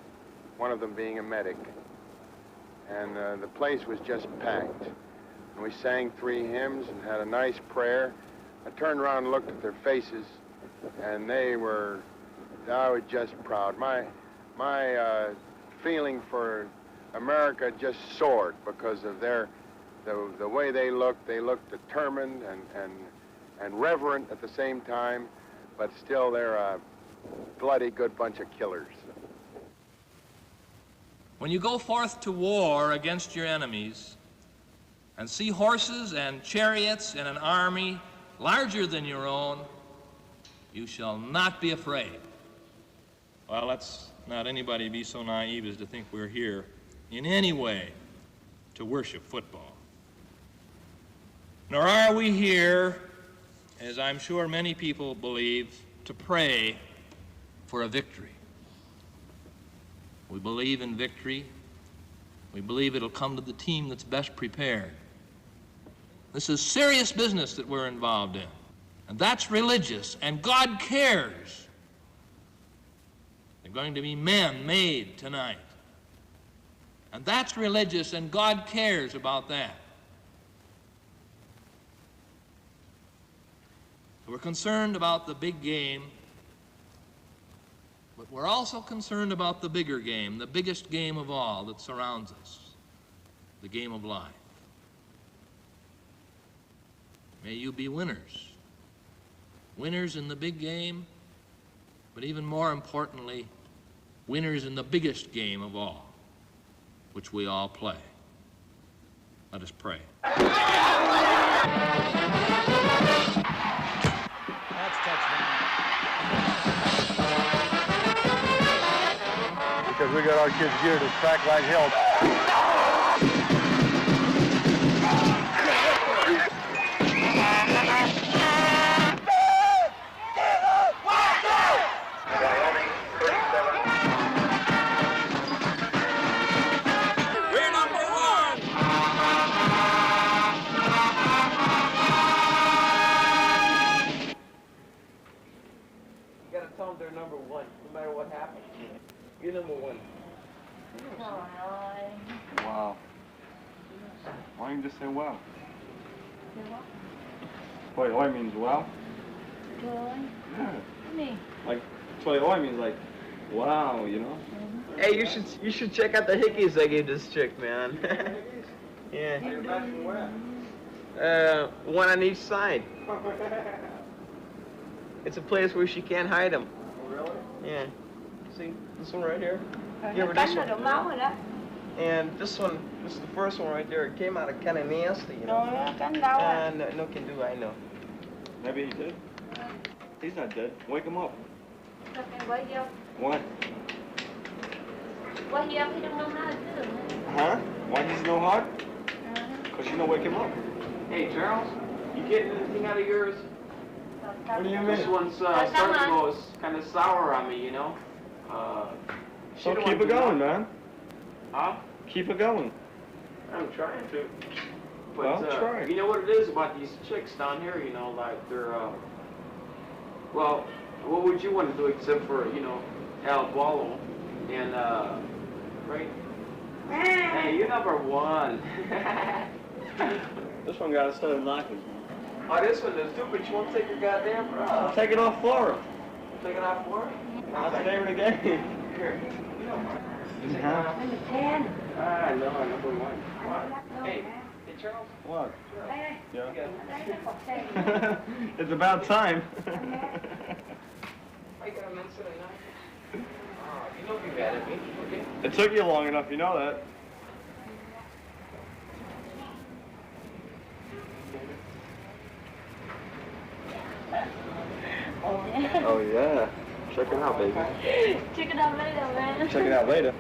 one of them being a medic. And the place was just packed. And we sang 3 hymns and had a nice prayer. I turned around and looked at their faces, and I was just proud. My feeling for America just soared because of the way they looked. They looked determined and reverent at the same time, but still they're a bloody good bunch of killers. When you go forth to war against your enemies and see horses and chariots and an army larger than your own, you shall not be afraid. Well, let's not anybody be so naive as to think we're here in any way to worship football. Nor are we here, as I'm sure many people believe, to pray for a victory. We believe in victory. We believe it'll come to the team that's best prepared. This is serious business that we're involved in, and that's religious, and God cares. There are going to be men made tonight, and that's religious, and God cares about that. We're concerned about the big game, but we're also concerned about the bigger game, the biggest game of all that surrounds us, the game of life. May you be winners. Winners in the big game, but even more importantly, winners in the biggest game of all, which we all play. Let us pray. Because we got our kids geared to track like hell. We're number 1! You gotta tell them they're number 1, no matter what happens. You're number 1. Wow. Why don't you just say wow? Toy oi means wow? Yeah. Like, toy oi means like, wow, you know? Hey, you should check out the hickeys I gave this chick, man. Yeah. One on each side. It's a place where she can't hide them. Really? Yeah. See, this one right here? Give her this one. And this one, this is the first one right there. It came out kind of nasty, you know? No can do, I know. Maybe he did. He's not dead. Wake him up. What? Huh? Why he's no heart? Because you don't wake him up. Hey, Charles, you getting anything out of yours? What do you mean? This one's starting to go kind of sour on me, you know? So keep it going, man. Huh? Keep it going. I'm trying to. But, Well, try. You know what it is about these chicks down here, you know, like they're, well, what would you want to do except for, you know, Al Wallow and, right? Hey, you're number 1. This one got a set of knockers. Oh, this one is too, but you won't take your goddamn bra. Take it off for him. Take it off for her? That's the name of the game. Here. You know, I know, number 1. What? Hey, Charles? What? Hey. Yeah. It's about time. I got a minute tonight. Oh, you don't be mad at me, okay? It took you long enough, you know that. Oh yeah. Check it out, baby. Check it out later, man. Check it out later.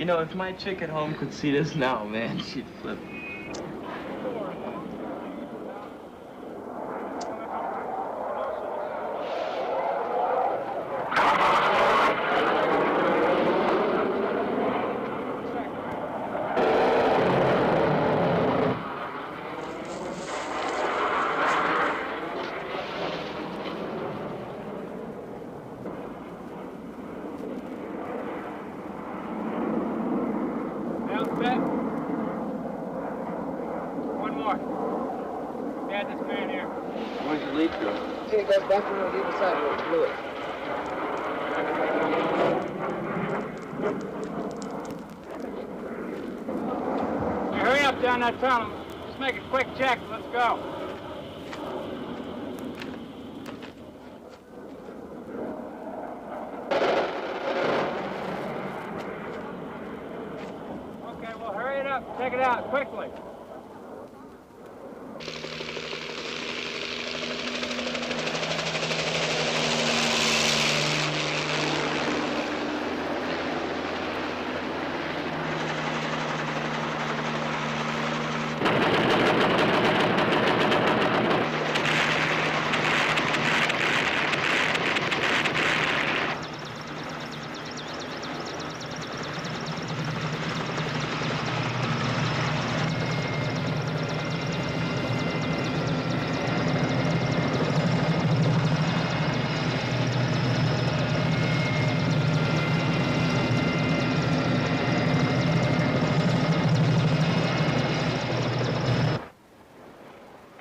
You know, if my chick at home could see this now, man, she'd flip. One more. Dad, this man here. Where's the lead go? See, it goes back to the other side where it's fluid. Hey, hurry up down that tunnel. Just make a quick check. Let's go. Okay, well, hurry it up. Check it out quickly.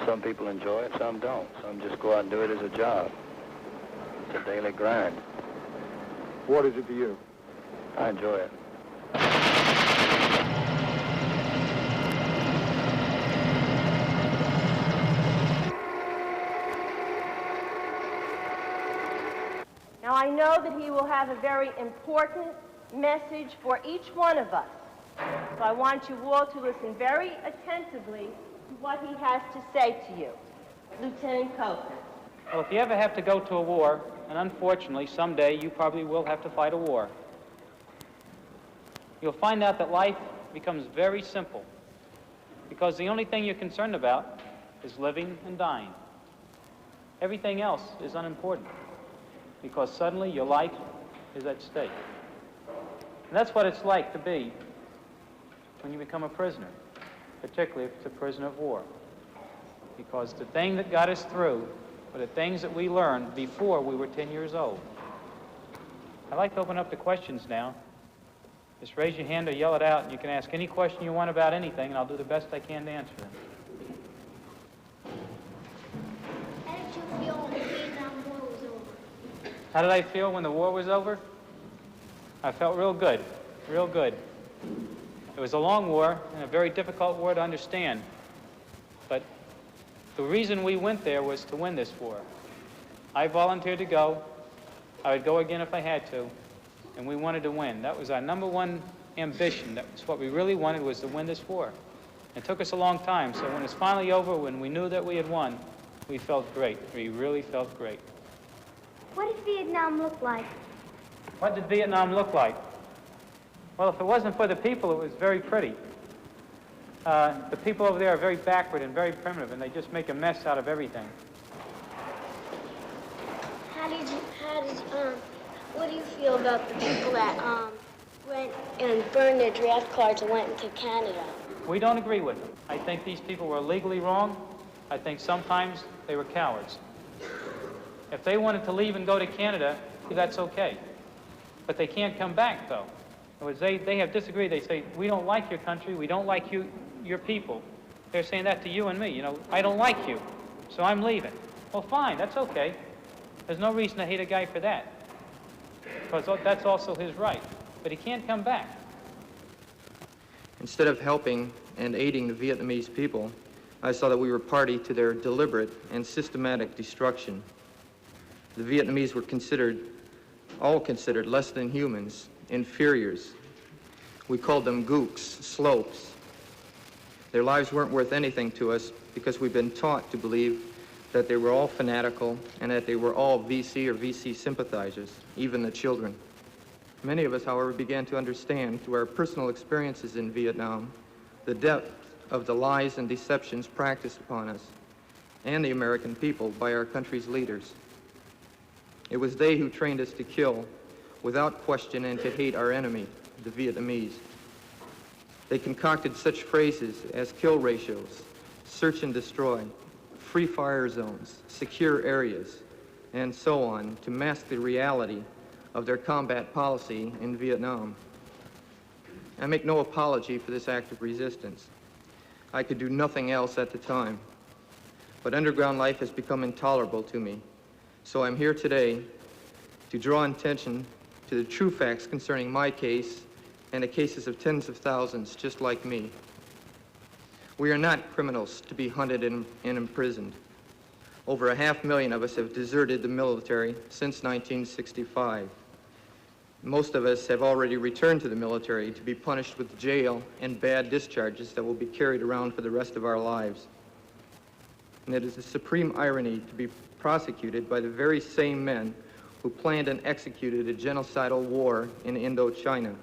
Some people enjoy it, some don't. Some just go out and do it as a job. It's a daily grind. What is it to you? I enjoy it. Now, I know that he will have a very important message for each one of us. So I want you all to listen very attentively to what he has to say to you. Lieutenant Copeland. Well, if you ever have to go to a war, and unfortunately, someday you probably will have to fight a war, you'll find out that life becomes very simple, because the only thing you're concerned about is living and dying. Everything else is unimportant, because suddenly your life is at stake. And that's what it's like to be when you become a prisoner, particularly if it's a prisoner of war. Because the thing that got us through were the things that we learned before we were 10 years old. I'd like to open up the questions now. Just raise your hand or yell it out, and you can ask any question you want about anything, and I'll do the best I can to answer them. How did you feel when the Vietnam War was over? How did I feel when the war was over? I felt real good, real good. It was a long war and a very difficult war to understand. But the reason we went there was to win this war. I volunteered to go. I would go again if I had to. And we wanted to win. That was our number one ambition. That's what we really wanted, was to win this war. It took us a long time. So when it's finally over, when we knew that we had won, we felt great. We really felt great. What did Vietnam look like? What did Vietnam look like? Well, if it wasn't for the people, it was very pretty. The people over there are very backward and very primitive, and they just make a mess out of everything. What do you feel about the people that went and burned their draft cards and went into Canada? We don't agree with them. I think these people were legally wrong. I think sometimes they were cowards. If they wanted to leave and go to Canada, that's okay. But they can't come back, though. In other words, they have disagreed. They say, we don't like your country, we don't like your people. They're saying that to you and me. You know, I don't like you, so I'm leaving. Well, fine, that's okay. There's no reason to hate a guy for that, because that's also his right. But he can't come back. Instead of helping and aiding the Vietnamese people, I saw that we were party to their deliberate and systematic destruction. The Vietnamese were all considered less than humans, inferiors. We called them gooks, slopes. Their lives weren't worth anything to us because we've been taught to believe that they were all fanatical and that they were all VC or VC sympathizers, even the children. Many of us, however, began to understand through our personal experiences in Vietnam the depth of the lies and deceptions practiced upon us and the American people by our country's leaders. It was they who trained us to kill without question and to hate our enemy, the Vietnamese. They concocted such phrases as kill ratios, search and destroy, free fire zones, secure areas, and so on to mask the reality of their combat policy in Vietnam. I make no apology for this act of resistance. I could do nothing else at the time. But underground life has become intolerable to me. So I'm here today to draw attention to the true facts concerning my case and the cases of tens of thousands just like me. We are not criminals to be hunted and imprisoned. Over 500,000 of us have deserted the military since 1965. Most of us have already returned to the military to be punished with jail and bad discharges that will be carried around for the rest of our lives. And it is a supreme irony to be prosecuted by the very same men who planned and executed a genocidal war in Indochina.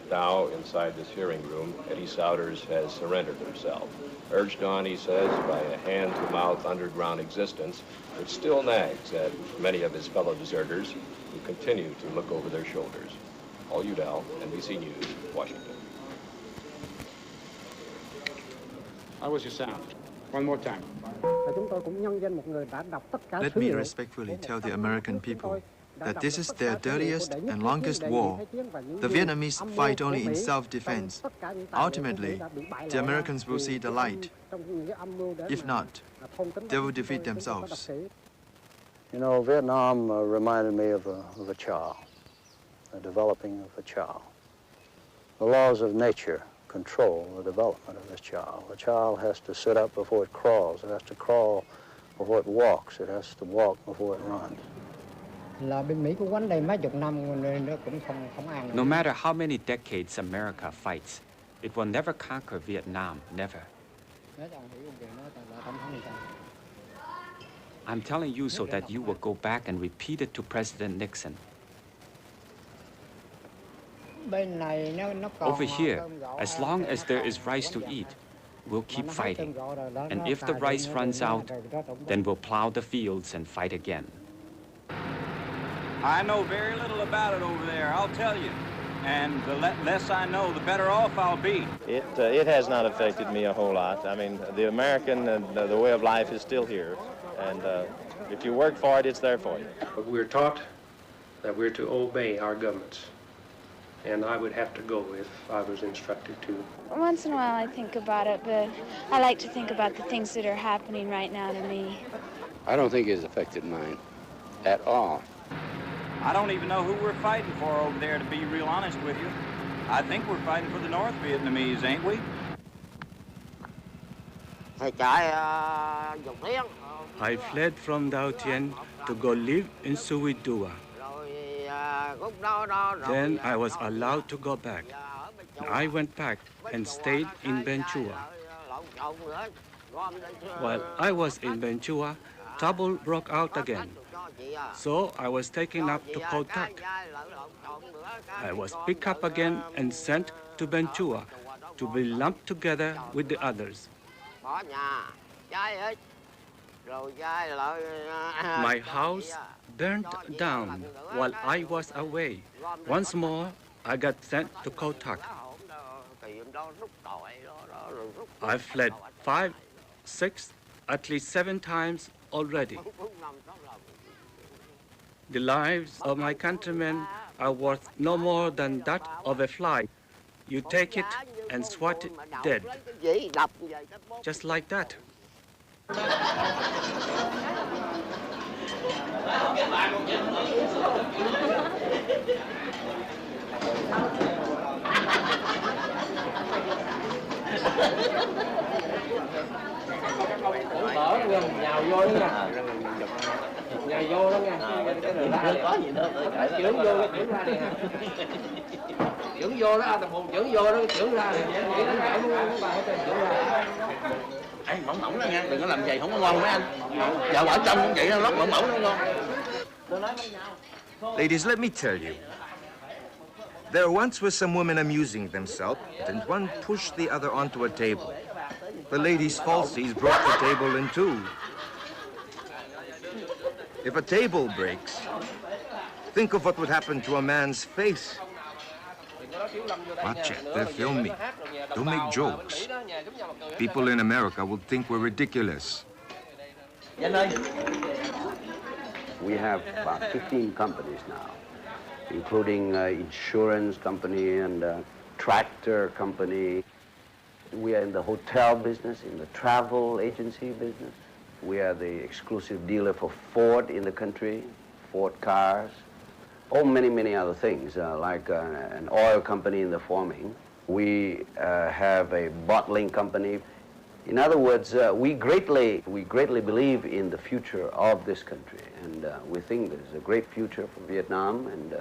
Now, inside this hearing room, Eddie Souders has surrendered himself. Urged on, he says, by a hand-to-mouth underground existence, which still nags at many of his fellow deserters who continue to look over their shoulders. Paul Udall, NBC News, Washington. How was your sound? One more time. Let me respectfully tell the American people that this is their dirtiest and longest war. The Vietnamese fight only in self-defense. Ultimately, the Americans will see the light. If not, they will defeat themselves. You know, Vietnam reminded me of a child, the developing of a child. The laws of nature control the development of this child. The child has to sit up before it crawls. It has to crawl before it walks. It has to walk before it runs. No matter how many decades America fights, it will never conquer Vietnam, never. I'm telling you so that you will go back and repeat it to President Nixon. Over here, as long as there is rice to eat, we'll keep fighting. And if the rice runs out, then we'll plow the fields and fight again. I know very little about it over there, I'll tell you. And the less I know, the better off I'll be. It has not affected me a whole lot. I mean, the American, the way of life is still here. And if you work for it, it's there for you. But we're taught that we're to obey our governments. And I would have to go if I was instructed to. Once in a while I think about it, but I like to think about the things that are happening right now to me. I don't think it's affected mine at all. I don't even know who we're fighting for over there, to be real honest with you. I think we're fighting for the North Vietnamese, ain't we? I fled from Dao Tien to go live in Sui Dua. Then I was allowed to go back. I went back and stayed in Ben Chua. While I was in Ben Chua, trouble broke out again. So I was taken up to Po Tak. I was picked up again and sent to Ben Chua to be lumped together with the others. My house burned down while I was away. Once more, I got sent to Po Tak. I fled 5, 6, at least 7 times already. The lives of my countrymen are worth no more than that of a fly. You take it and swat it dead. Just like that. Nhào vô đó nha, cái đường ra có gì đâu, chưởng vô cái chưởng ra này nè, chưởng vô đó, tầm hồn chưởng vô đó, chưởng ra này, vậy đánh gạo muốn bà hết trơn chưởng ra. Anh mỏng mỏng đó nha, đừng có làm vậy không có ngon mấy anh. Dạo ở trong cũng vậy, lót mỏng mỏng nó ngon. Ladies, let me tell you, There once were some women amusing themselves, and one pushed the other onto a table. The lady's falsies broke the table in two. If a table breaks, think of what would happen to a man's face. Watch it, they'll film me. Don't make jokes. People in America will think we're ridiculous. We have about 15 companies now, including insurance company and tractor company. We are in the hotel business, in the travel agency business. We are the exclusive dealer for Ford in the country, Ford cars. Oh, many other things, like an oil company in the forming. We have a bottling company. In other words, we greatly believe in the future of this country, and we think there's a great future for Vietnam, and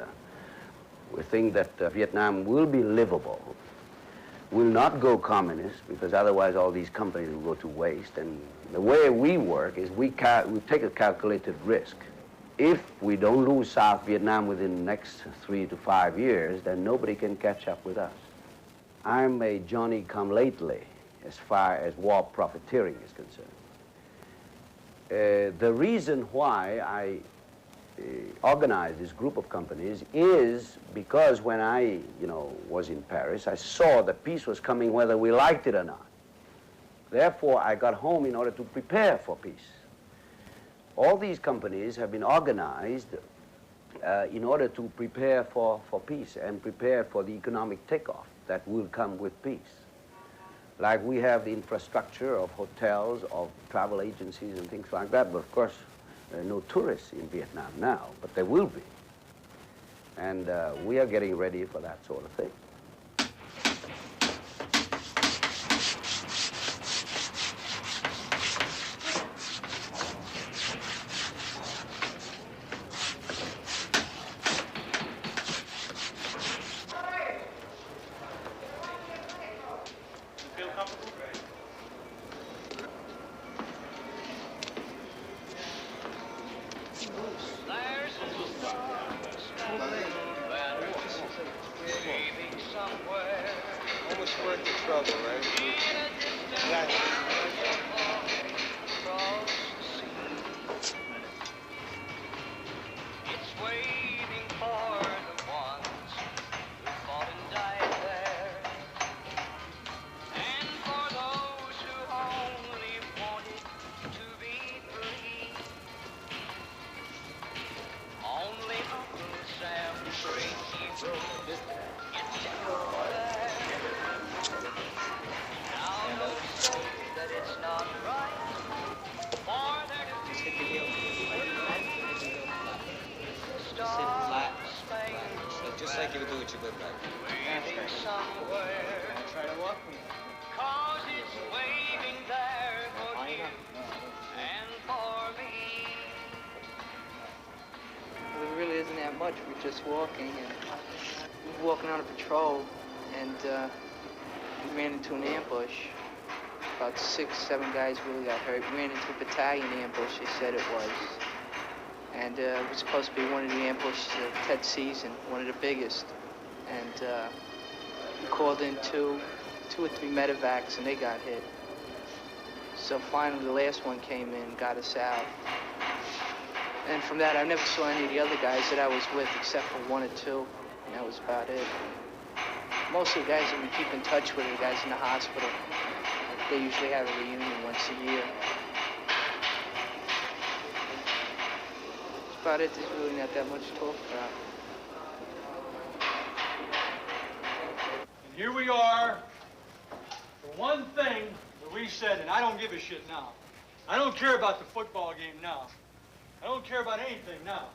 we think that Vietnam will be livable, will not go communist, because otherwise all these companies will go to waste. And the way we work is we take a calculated risk. If we don't lose South Vietnam within the next 3 to 5 years, then nobody can catch up with us. I'm a Johnny-come-lately as far as war profiteering is concerned. The reason why I organized this group of companies is because when I, was in Paris, I saw that peace was coming whether we liked it or not. Therefore, I got home in order to prepare for peace. All these companies have been organized in order to prepare for peace and prepare for the economic takeoff that will come with peace. Like we have the infrastructure of hotels, of travel agencies and things like that, but of course there are no tourists in Vietnam now, but there will be. And we are getting ready for that sort of thing. Just like you would do what you live like. Try to walk me. Cause it's waiting there for you and for me. There really isn't that much. We're just walking, and we were walking on a patrol, and we ran into an ambush. About 6, 7 guys really got hurt. We ran into a battalion ambush, they said it was. And it was supposed to be one of the ambushes of Ted season, one of the biggest. And we called in two or three medevacs, and they got hit. So finally, the last one came in, got us out. And from that, I never saw any of the other guys that I was with, except for 1 or 2, and that was about it. Most of the guys that we keep in touch with are the guys in the hospital. They usually have a reunion once a year. That's about it. There's really not that much to talk about. And here we are, for one thing that we said, and I don't give a shit now. I don't care about the football game now. I don't care about anything now.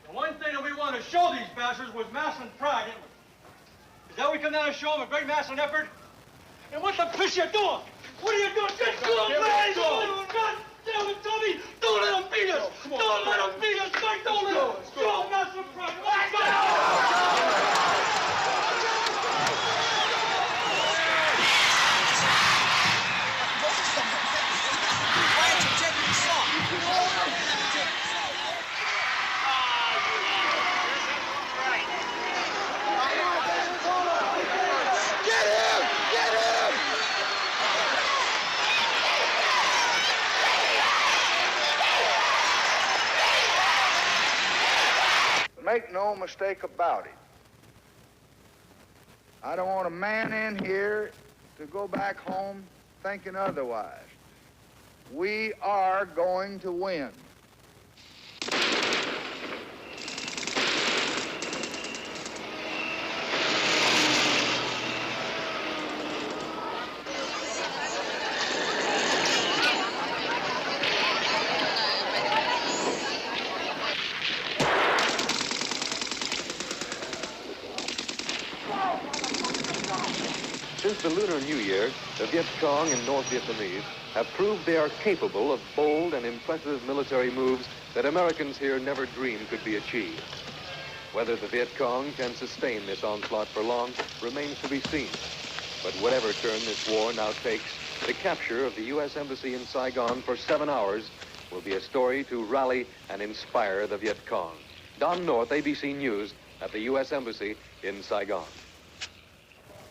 The one thing that we want to show these bastards was mass and pride, didn't we? Is that we come down and show them a great mass and effort? And what the piss you doing? What are you doing? Get to them, guys! God damn it, Tommy! Don't let them beat us! Don't let them beat us! Mike, don't let them! Show them mass and pride! Let's go! Make no mistake about it. I don't want a man in here to go back home thinking otherwise. We are going to win. Since the Lunar New Year, the Viet Cong and North Vietnamese have proved they are capable of bold and impressive military moves that Americans here never dreamed could be achieved. Whether the Viet Cong can sustain this onslaught for long remains to be seen. But whatever turn this war now takes, the capture of the U.S. Embassy in Saigon for 7 hours will be a story to rally and inspire the Viet Cong. Don North, ABC News, at the U.S. Embassy in Saigon.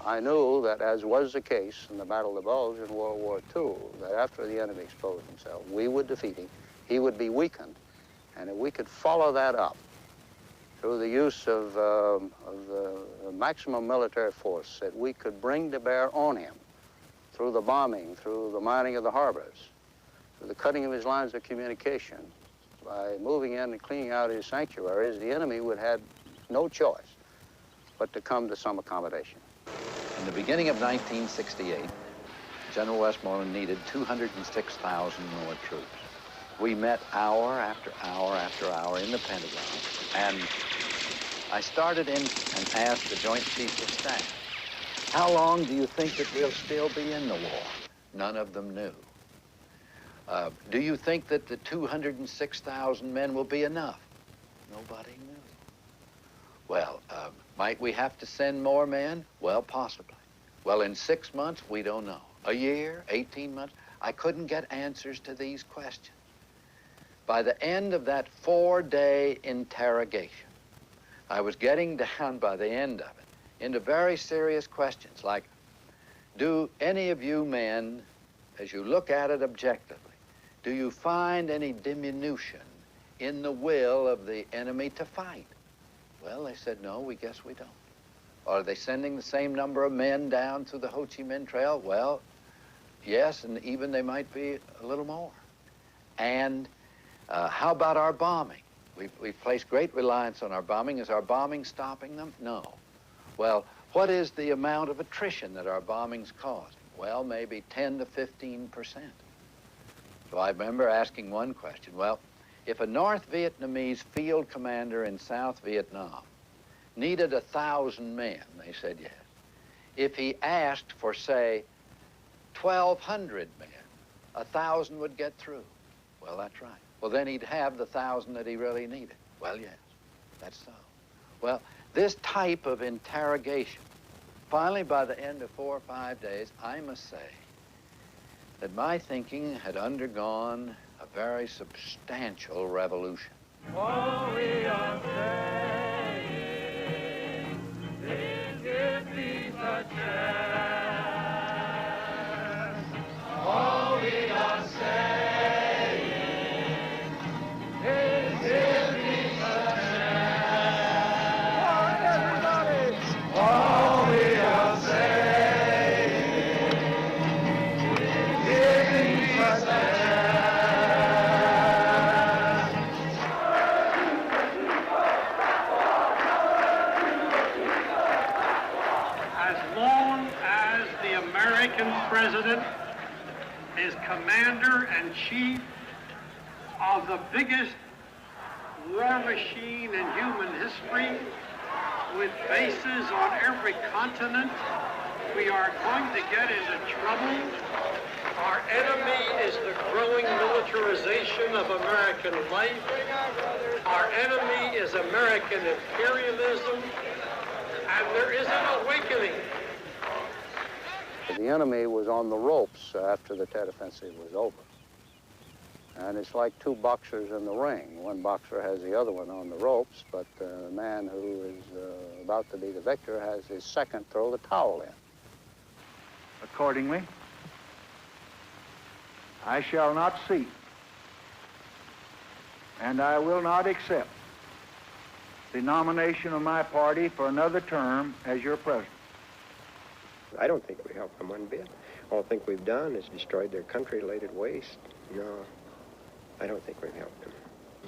I knew that, as was the case in the Battle of the Bulge in World War II, that after the enemy exposed himself, we would defeat him, he would be weakened, and if we could follow that up through the use of the maximum military force that we could bring to bear on him through the bombing, through the mining of the harbors, through the cutting of his lines of communication, by moving in and cleaning out his sanctuaries, the enemy would have no choice but to come to some accommodation. In the beginning of 1968, General Westmoreland needed 206,000 more troops. We met hour after hour after hour in the Pentagon, and I started in and asked the Joint Chiefs of Staff, how long do you think that we'll still be in the war? None of them knew. Do you think that the 206,000 men will be enough? Nobody knew. Well, might we have to send more men? Well, possibly. Well, in 6 months, we don't know. A year, 18 months? I couldn't get answers to these questions. By the end of that 4-day interrogation, I was getting down by the end of it into very serious questions like, do any of you men, as you look at it objectively, do you find any diminution in the will of the enemy to fight? Well, they said, no, we guess we don't. Are they sending the same number of men down through the Ho Chi Minh Trail? Well, yes, and even they might be a little more. And how about our bombing? We've placed great reliance on our bombing. Is our bombing stopping them? No. Well, what is the amount of attrition that our bombing's causing? Well, maybe 10 to 15%. So I remember asking one question. Well, if a North Vietnamese field commander in South Vietnam needed 1,000 men, they said yes. If he asked for, say, 1,200 men, 1,000 would get through. Well, that's right. Well, then he'd have the 1,000 that he really needed. Well, yes, that's so. Well, this type of interrogation, finally, by the end of 4 or 5 days, I must say that my thinking had undergone a very substantial revolution. All we are saying is give peace a chance. All we are saying is give peace a chance. All right, everybody. All we are saying is give peace a chance. American president is commander-in-chief of the biggest war machine in human history, with bases on every continent. We are going to get into trouble. Our enemy is the growing militarization of American life. Our enemy is American imperialism, and there is an awakening. The enemy was on the ropes after the Tet Offensive was over. And it's like two boxers in the ring. One boxer has the other one on the ropes, but the man who is about to be the victor has his second throw the towel in. Accordingly, I shall not seek, and I will not accept the nomination of my party for another term as your president. I don't think we helped them one bit. All I think we've done is destroyed their country, laid it waste. No, I don't think we've helped them.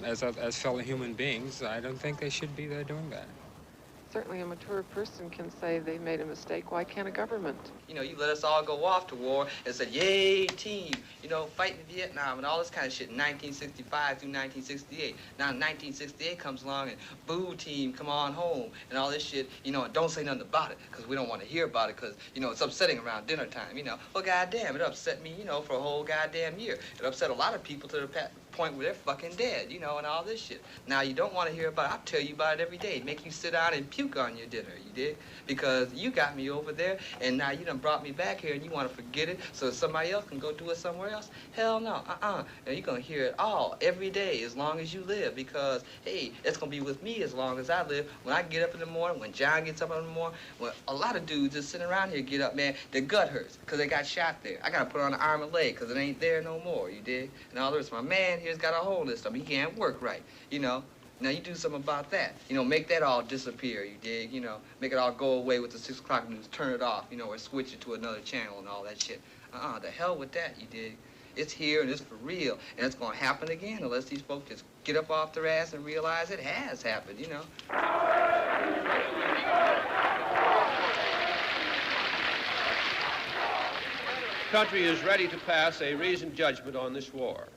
As fellow human beings, I don't think they should be there doing that. Certainly a mature person can say they made a mistake. Why can't a government? You know, you let us all go off to war and said, yay, team, you know, fighting Vietnam and all this kind of shit in 1965 through 1968. Now 1968 comes along and boo, team, come on home and all this shit, you know, and don't say nothing about it because we don't want to hear about it because, you know, it's upsetting around dinner time, you know. Well, goddamn, it upset me, you know, for a whole goddamn year. It upset a lot of people to the point where they're fucking dead, you know, and all this shit. Now, you don't want to hear about it. I'll tell you about it every day. Make you sit down and puke on your dinner, you dig? Because you got me over there, and now you done brought me back here, and you want to forget it so somebody else can go do it somewhere else? Hell no, Now, you're going to hear it all every day as long as you live because, hey, it's going to be with me as long as I live. When I get up in the morning, when John gets up in the morning, when a lot of dudes just sitting around here get up, man, their gut hurts because they got shot there. I got to put on an arm and leg because it ain't there no more, you dig? And all the rest, my man here's got a hold of stuff. He can't work right, you know. Now you do something about that. You know, make that all disappear, you dig? You know, make it all go away with the 6 o'clock news, turn it off, you know, or switch it to another channel and all that shit. The hell with that, you dig? It's here and it's for real. And it's gonna happen again unless these folks just get up off their ass and realize it has happened, you know. The country is ready to pass a reasoned judgment on this war.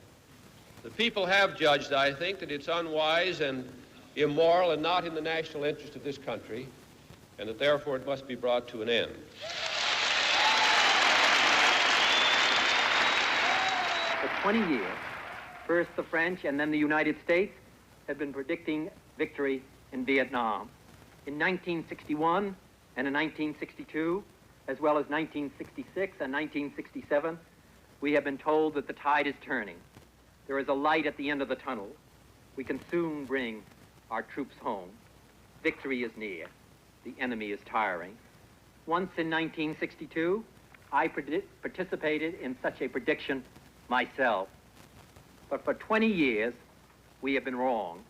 The people have judged, I think, that it's unwise and immoral and not in the national interest of this country, and that therefore it must be brought to an end. For 20 years, first the French and then the United States had been predicting victory in Vietnam. In 1961 and in 1962, as well as 1966 and 1967, we have been told that the tide is turning. There is a light at the end of the tunnel. We can soon bring our troops home. Victory is near. The enemy is tiring. Once in 1962, I participated in such a prediction myself. But for 20 years, we have been wrong.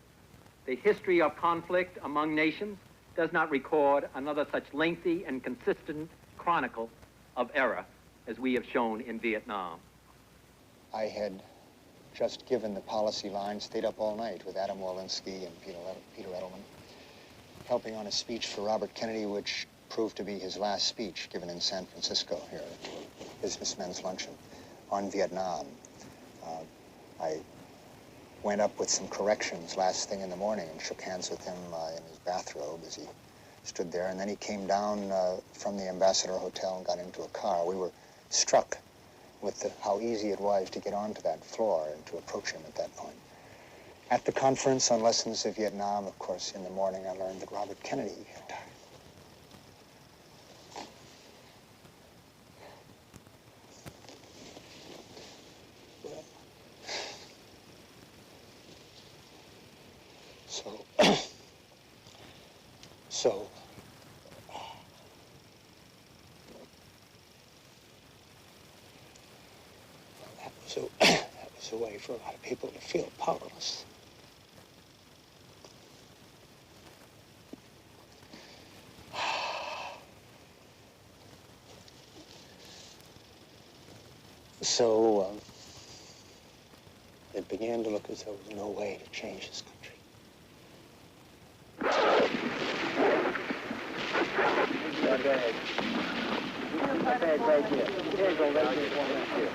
The history of conflict among nations does not record another such lengthy and consistent chronicle of error as we have shown in Vietnam. I had just given the policy line, stayed up all night with Adam Walensky and Peter Edelman, helping on a speech for Robert Kennedy, which proved to be his last speech given in San Francisco here at a businessmen's luncheon on Vietnam. I went up with some corrections last thing in the morning and shook hands with him in his bathrobe as he stood there, and then he came down from the Ambassador Hotel and got into a car. We were struck with how easy it was to get onto that floor and to approach him at that point. At the conference on lessons of Vietnam, of course, in the morning, I learned that Robert Kennedy had died. That was a way for a lot of people to feel powerless. So it began to look as though there was no way to change this country. That bag right here. There you go, right there, one right here.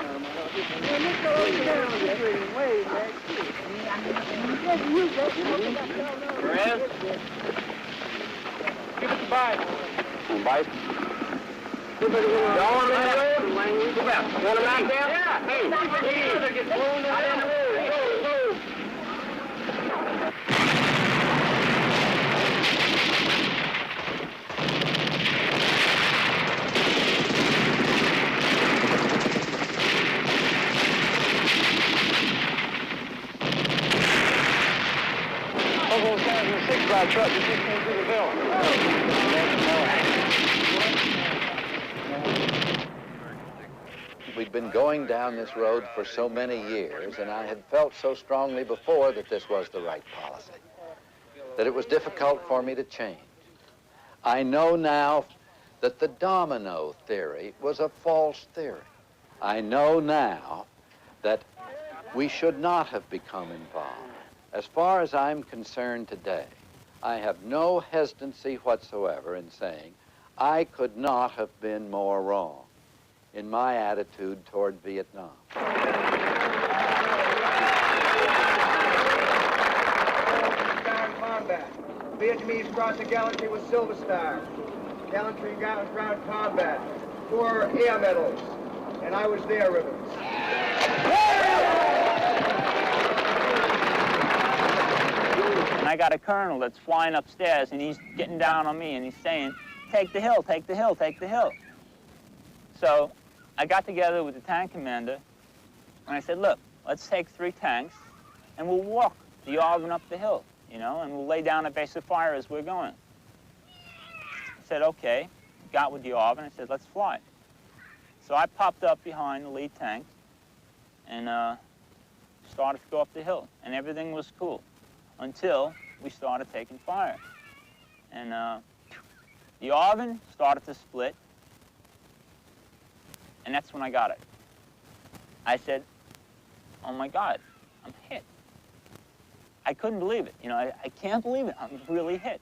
Perez? Give it the bite. Bite? Y'all want to make that road? You want to knock down? Yeah. Hey, hey. Get blown down the road. Go. Almost down to the 6-by truck that just came through the bill. We'd been going down this road for so many years, and I had felt so strongly before that this was the right policy. that it was difficult for me to change. I know now that the domino theory was a false theory. I know now that we should not have become involved. As far as I'm concerned today, I have no hesitancy whatsoever in saying I could not have been more wrong in my attitude toward Vietnam. Combat. Vietnamese crossed the gallantry with Silver Star. Gallantry ground combat. 4 air medals. And I was there, Rivers. And I got a colonel that's flying upstairs, and he's getting down on me, and he's saying, take the hill, take the hill, take the hill. So I got together with the tank commander, and I said, look, let's take 3 tanks, and we'll walk the Yavin up the hill, you know, and we'll lay down a base of fire as we're going. I said, okay. Got with the Yavin, and I said, let's fly. So I popped up behind the lead tank and started to go up the hill, and everything was cool until we started taking fire. And the Yavin started to split, and that's when I got it. I said, oh my God, I'm hit. I couldn't believe it. You know, I can't believe it. I'm really hit.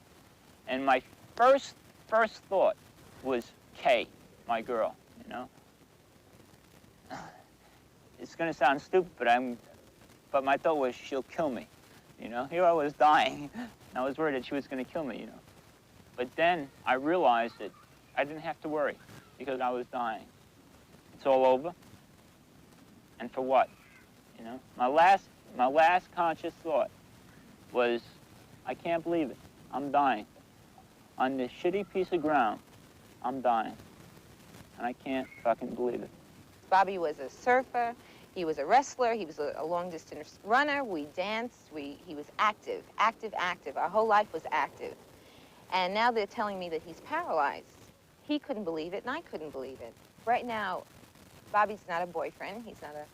And my first thought was Kay, my girl, you know. It's going to sound stupid, but my thought was she'll kill me, you know. Here I was dying, and I was worried that she was going to kill me, you know. But then I realized that I didn't have to worry because I was dying. It's all over, and for what, you know? My last conscious thought was, I can't believe it. I'm dying. On this shitty piece of ground, I'm dying, and I can't fucking believe it. Bobby was a surfer, he was a wrestler, he was a long-distance runner, we danced, he was active. Our whole life was active. And now they're telling me that he's paralyzed. He couldn't believe it, and I couldn't believe it. Right now, Bobby's not a boyfriend, he's not a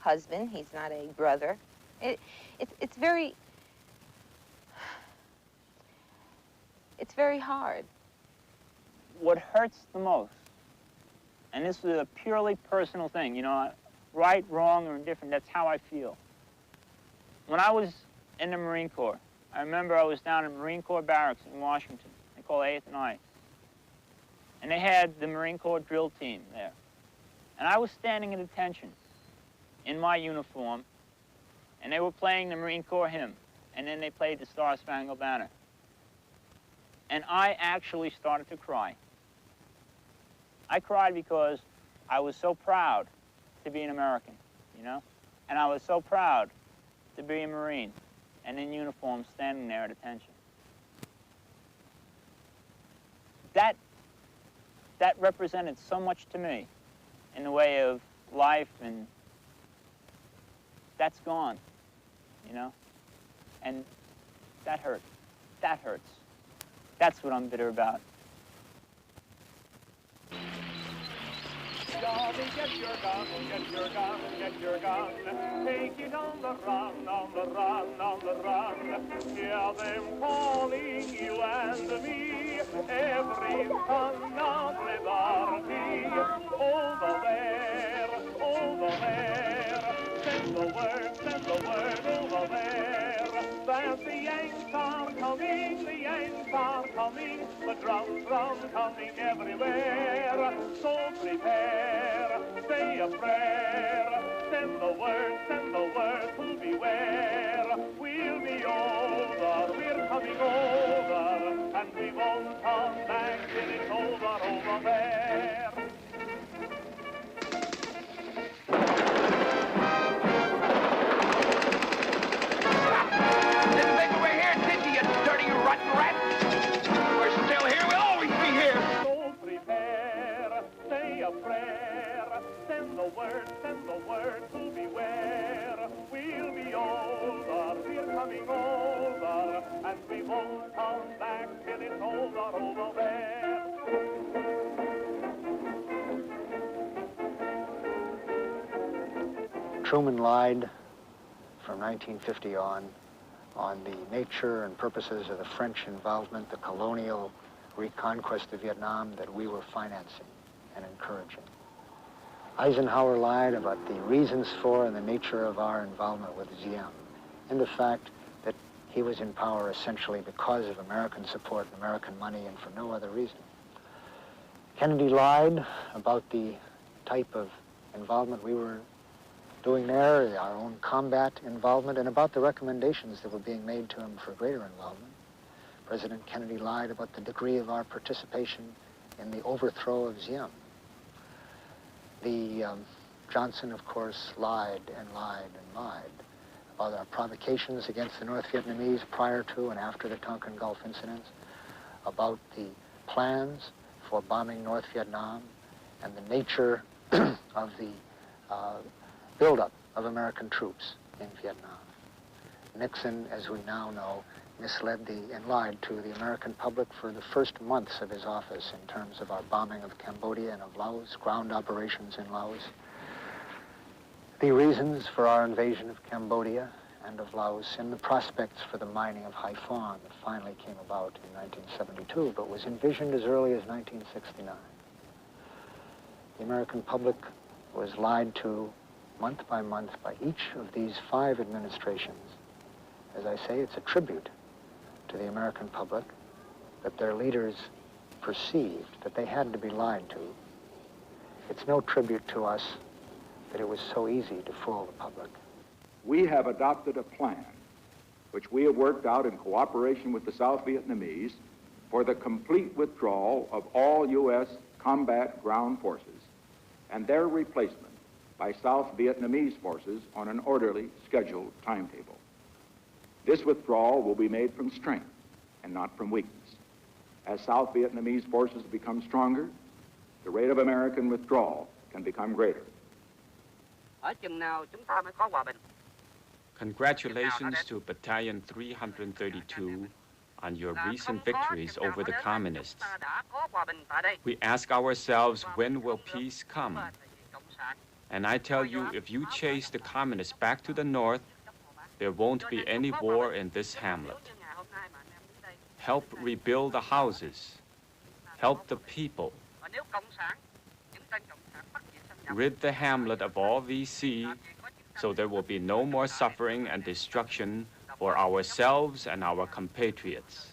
husband, he's not a brother. It's very hard. What hurts the most, and this is a purely personal thing, you know, right, wrong, or indifferent, that's how I feel. When I was in the Marine Corps, I remember I was down in Marine Corps barracks in Washington. They call 8th and I. And they had the Marine Corps drill team there. And I was standing at attention in my uniform, and they were playing the Marine Corps hymn, and then they played the Star Spangled Banner. And I actually started to cry. I cried because I was so proud to be an American, you know? And I was so proud to be a Marine and in uniform standing there at attention. That represented so much to me in the way of life, and that's gone, you know? And that hurt. That hurts. That's what I'm bitter about. Johnny, get your gun, get your gun, get your gun. Take it on the run, on the run, on the run. Hear them calling you and me, every son of liberty. Over there, send the word over there. That the Yanks are coming, the Yanks are coming, the drums coming everywhere. So prepare, say a prayer, send the word to beware. We'll be over, we're coming over, and we won't come back till it's over there. Didn't think we were here, did you dirty rotten rat? We're still here, we'll always be here. So prepare, say a prayer, send the word to beware. We'll be over, we're coming over, and we won't come back till it's over there. Truman lied from 1950 on on the nature and purposes of the French involvement, the colonial reconquest of Vietnam that we were financing and encouraging. Eisenhower lied about the reasons for and the nature of our involvement with Diem, and the fact that he was in power essentially because of American support and American money and for no other reason. Kennedy lied about the type of involvement we were doing there, our own combat involvement, and about the recommendations that were being made to him for greater involvement. President Kennedy lied about the degree of our participation in the overthrow of Diem. Johnson, of course, lied and lied and lied about our provocations against the North Vietnamese prior to and after the Tonkin Gulf incidents, about the plans for bombing North Vietnam, and the nature of the buildup of American troops in Vietnam. Nixon, as we now know, misled and lied to the American public for the first months of his office in terms of our bombing of Cambodia and of Laos, ground operations in Laos. The reasons for our invasion of Cambodia and of Laos, and the prospects for the mining of Haiphong that finally came about in 1972, but was envisioned as early as 1969. The American public was lied to month by each of these 5 administrations. As I say, it's a tribute to the American public that their leaders perceived that they had to be lied to. It's no tribute to us that it was so easy to fool the public. We have adopted a plan which we have worked out in cooperation with the South Vietnamese for the complete withdrawal of all U.S. combat ground forces and their replacement by South Vietnamese forces on an orderly, scheduled timetable. This withdrawal will be made from strength and not from weakness. As South Vietnamese forces become stronger, the rate of American withdrawal can become greater. Congratulations to Battalion 332 on your recent victories over the communists. We ask ourselves, when will peace come? And I tell you, if you chase the communists back to the north, there won't be any war in this hamlet. Help rebuild the houses. Help the people. Rid the hamlet of all VC so there will be no more suffering and destruction for ourselves and our compatriots.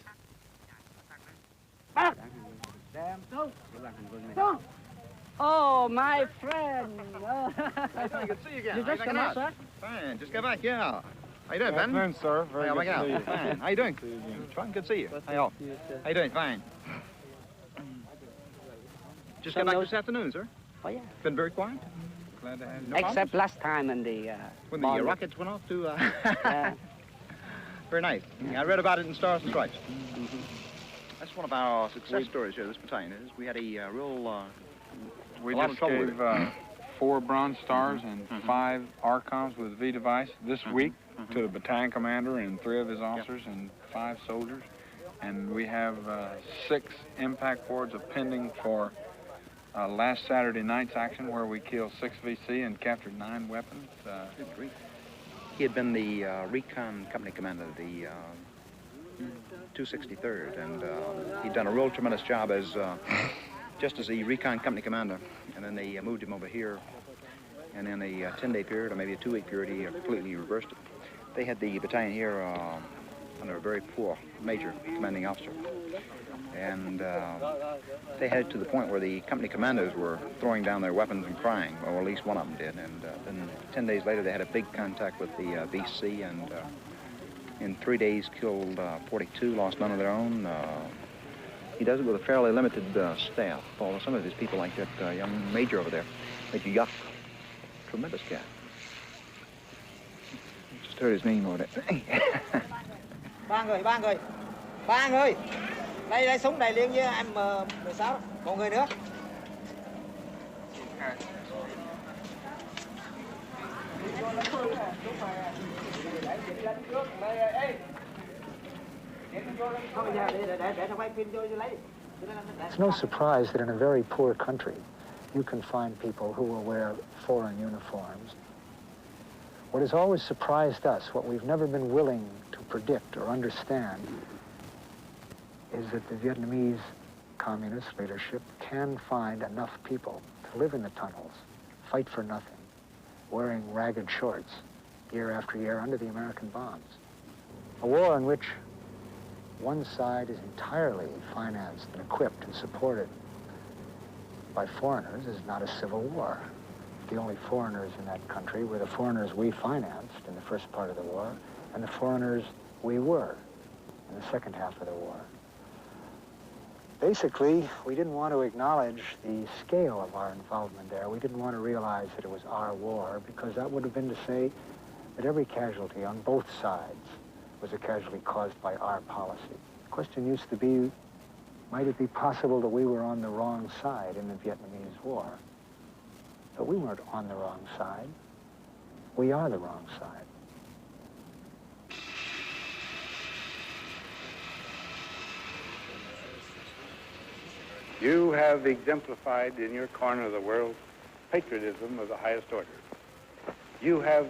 Oh, my friend. Good to see you again. You just come out, sir? Fine, just got back, yeah. How you doing, Ben? Good afternoon, sir. Very good to see you. Fine. How you doing? Fine, good to see you. How you doing? Fine. Just got back this afternoon, sir. Oh, yeah. Been very quiet. Glad to have you. No Except problems? last time in the... when the rockets went off to... Very nice. I read about it in Stars and Stripes. That's one of our success stories here, this battalion is. We had a real... We a lot just of trouble gave with it. 4 Bronze Stars and 5 ARCOMs with V device this week to the battalion commander and 3 of his officers and 5 soldiers. And we have 6 impact boards pending for last Saturday night's action where we killed 6 VC and captured 9 weapons. He had been the recon company commander of the 263rd, and he'd done a real tremendous job as just as the recon company commander, and then they moved him over here, and in a 10-day period, or maybe a 2-week period, he completely reversed it. They had the battalion here under a very poor major commanding officer, and they had it to the point where the company commanders were throwing down their weapons and crying, or at least one of them did, and then 10 days later, they had a big contact with the VC, and in 3 days killed 42, lost none of their own. He does it with a fairly limited staff. Although some of his people, like that young major over there, Major Yuck, tremendous guy. Just heard his name over there. Ba người. Đây súng đầy liên với M16. Một người nữa. It's no surprise that in a very poor country, you can find people who will wear foreign uniforms. What has always surprised us, what we've never been willing to predict or understand is that the Vietnamese communist leadership can find enough people to live in the tunnels, fight for nothing, wearing ragged shorts year after year under the American bombs. A war in which one side is entirely financed and equipped and supported by foreigners is not a civil war. The only foreigners in that country were the foreigners we financed in the first part of the war and the foreigners we were in the second half of the war. Basically, we didn't want to acknowledge the scale of our involvement there. We didn't want to realize that it was our war, because that would have been to say that every casualty on both sides was a casualty caused by our policy. The question used to be, might it be possible that we were on the wrong side in the Vietnamese War? But we weren't on the wrong side. We are the wrong side. You have exemplified in your corner of the world patriotism of the highest order. You have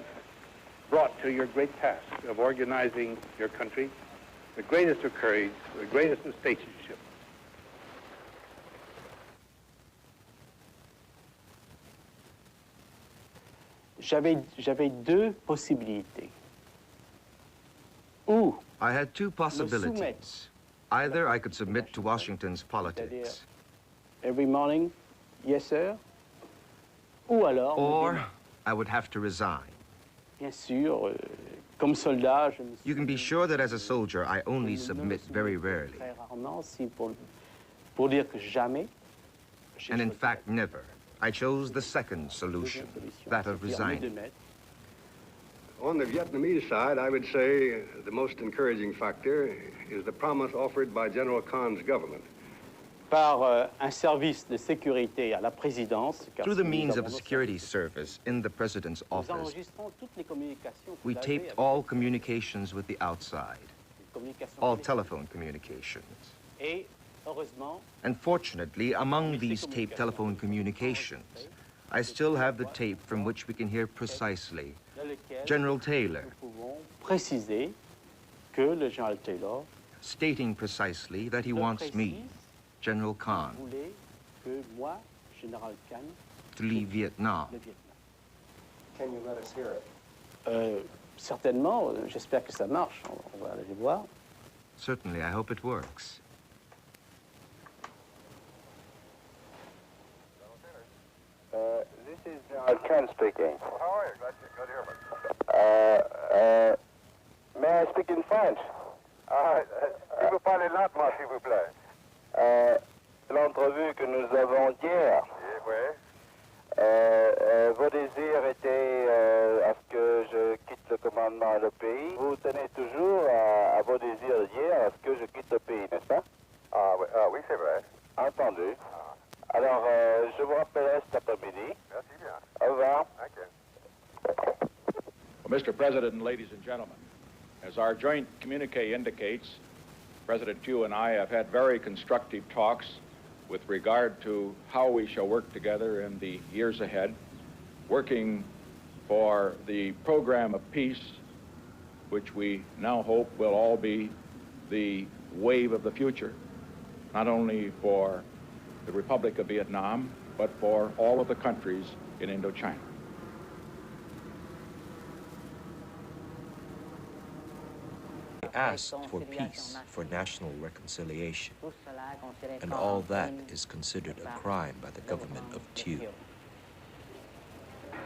brought to your great task of organizing your country the greatest of courage, the greatest of statesmanship. J'avais deux possibilités. Ou I had two possibilities. Either I could submit to Washington's politics, every morning, yes sir, ou alors or I would have to resign. Bien sûr, comme soldat, je me You can be sure that as a soldier, I only submit very rarely. très rarement, si pour dire que jamais. And in fact, never. I chose the second solution, that of resigning. On the Vietnamese side, I would say the most encouraging factor is the promise offered by General Khan's government. Par un service de sécurité à la présidence. Through the means of a security service in the president's Nous office, enregistrons toutes les communications. we taped all communications with the outside, all telephone communications. Et heureusement, And fortunately, among these taped telephone communications, I still have the tape from which we can hear precisely General Taylor nous pouvons préciser que le général Taylor stating precisely that he wants me, General Khan, voulait que moi, général Khan, to leave Vietnam. le Vietnam. Can you let us hear it? Certainement, j'espère que ça marche. On va aller voir. Certainly, I hope it works. This is General Ken speaking. How are you? Glad to hear it. May I speak in French? Si vous parlez lentement, s'il vous plaît. L'entrevue que nous avons hier, vos désirs étaient à ce que je quitte le commandement et le pays. Vous tenez toujours à vos désirs d'hier à ce que je quitte le pays, n'est-ce pas? Oui, c'est vrai. Entendu. Alors, je vous rappellerai cet après-midi. Merci bien. Au revoir. Thank you. Well, Mr. President and ladies and gentlemen, as our joint communique indicates, President Pugh and I have had very constructive talks with regard to how we shall work together in the years ahead, working for the program of peace, which we now hope will all be the wave of the future, not only for the Republic of Vietnam, but for all of the countries in Indochina. We asked for peace, for national reconciliation, and all that is considered a crime by the government of Thieu.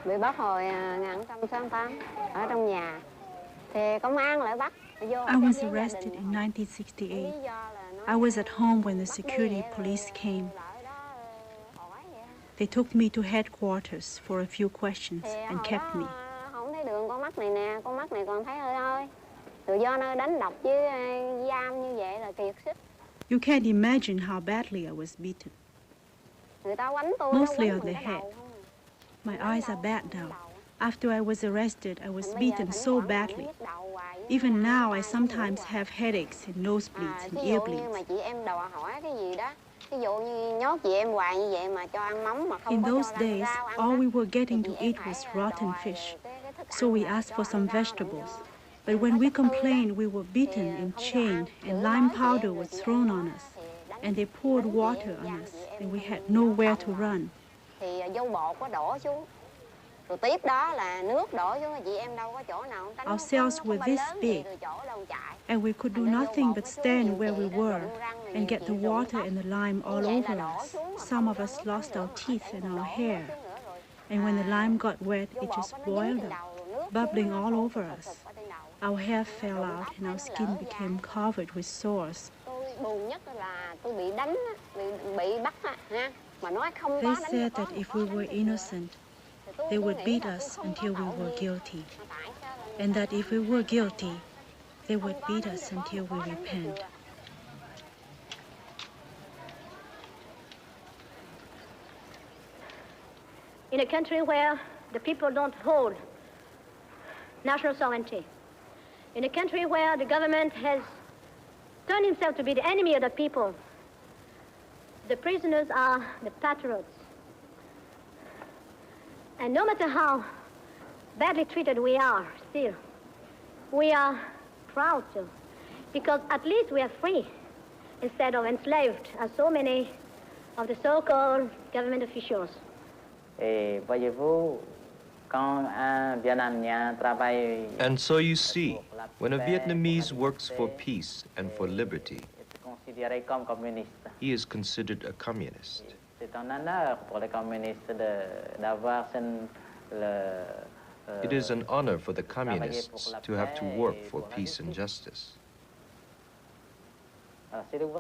Bị bắt hồi 1968 ở trong nhà thì công an lại bắt. I was arrested in 1968. I was at home when the security police came. They took me to headquarters for a few questions and kept me. Không thấy đường con mắt này nè, con mắt này còn thấy thôi. Tự do nơi đánh đập với giam như vậy là kiệt sức. You can't imagine how badly I was beaten. Người ta quánh tôi Mostly on the head. My eyes are bad now. After I was arrested, I was beaten so badly. Even now, I sometimes have headaches and nosebleeds and ear bleeds. In those days, all we were getting to eat was rotten fish, so we asked for some vegetables. But when we complained, we were beaten and chained, and lime powder was thrown on us, and they poured water on us, and we had nowhere to run. Thì dâu bột có đổ xuống. Rồi tiếp đó là nước đổ xuống, chị em đâu có chỗ nào tánh. Our cells were this big, and we could do nothing but stand where we were and get the water and the lime all over us. Some of us lost our teeth and our hair, and when the lime got wet, it just boiled up, bubbling all over us. Our hair fell out and our skin became covered with sores. Buồn nhất là tôi bị đánh, bị bắt ha. They said that if we were innocent, they would beat us until we were guilty, and that if we were guilty, they would beat us until we repent. In a country where the people don't hold national sovereignty, in a country where the government has turned himself to be the enemy of the people, the prisoners are the patriots. And no matter how badly treated we are still, we are proud to, because at least we are free instead of enslaved as so many of the so-called government officials. And so you see, when a Vietnamese works for peace and for liberty, he is considered a communist. It is an honor for the communists to have to work for peace and justice.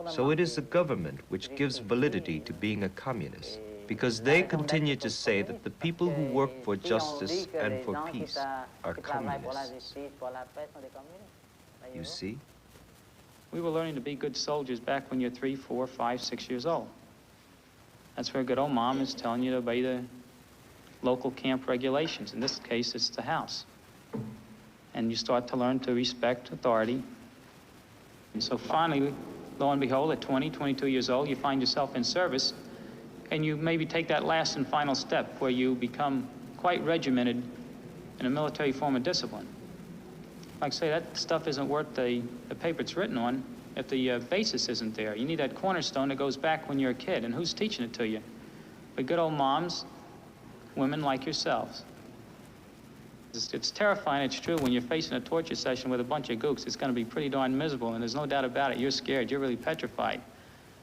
So it is the government which gives validity to being a communist, because they continue to say that the people who work for justice and for peace are communists. You see? We were learning to be good soldiers back when you're 3, 4, 5, 6 years old. That's where good old mom is telling you to obey the local camp regulations. In this case, it's the house. And you start to learn to respect authority. And so finally, lo and behold, at 20, 22 years old, you find yourself in service, and you maybe take that last and final step where you become quite regimented in a military form of discipline. Like I say, that stuff isn't worth the paper it's written on if the basis isn't there. You need that cornerstone that goes back when you're a kid, and who's teaching it to you? But good old moms, women like yourselves. It's terrifying, it's true, when you're facing a torture session with a bunch of gooks, it's going to be pretty darn miserable, and there's no doubt about it. You're scared, you're really petrified.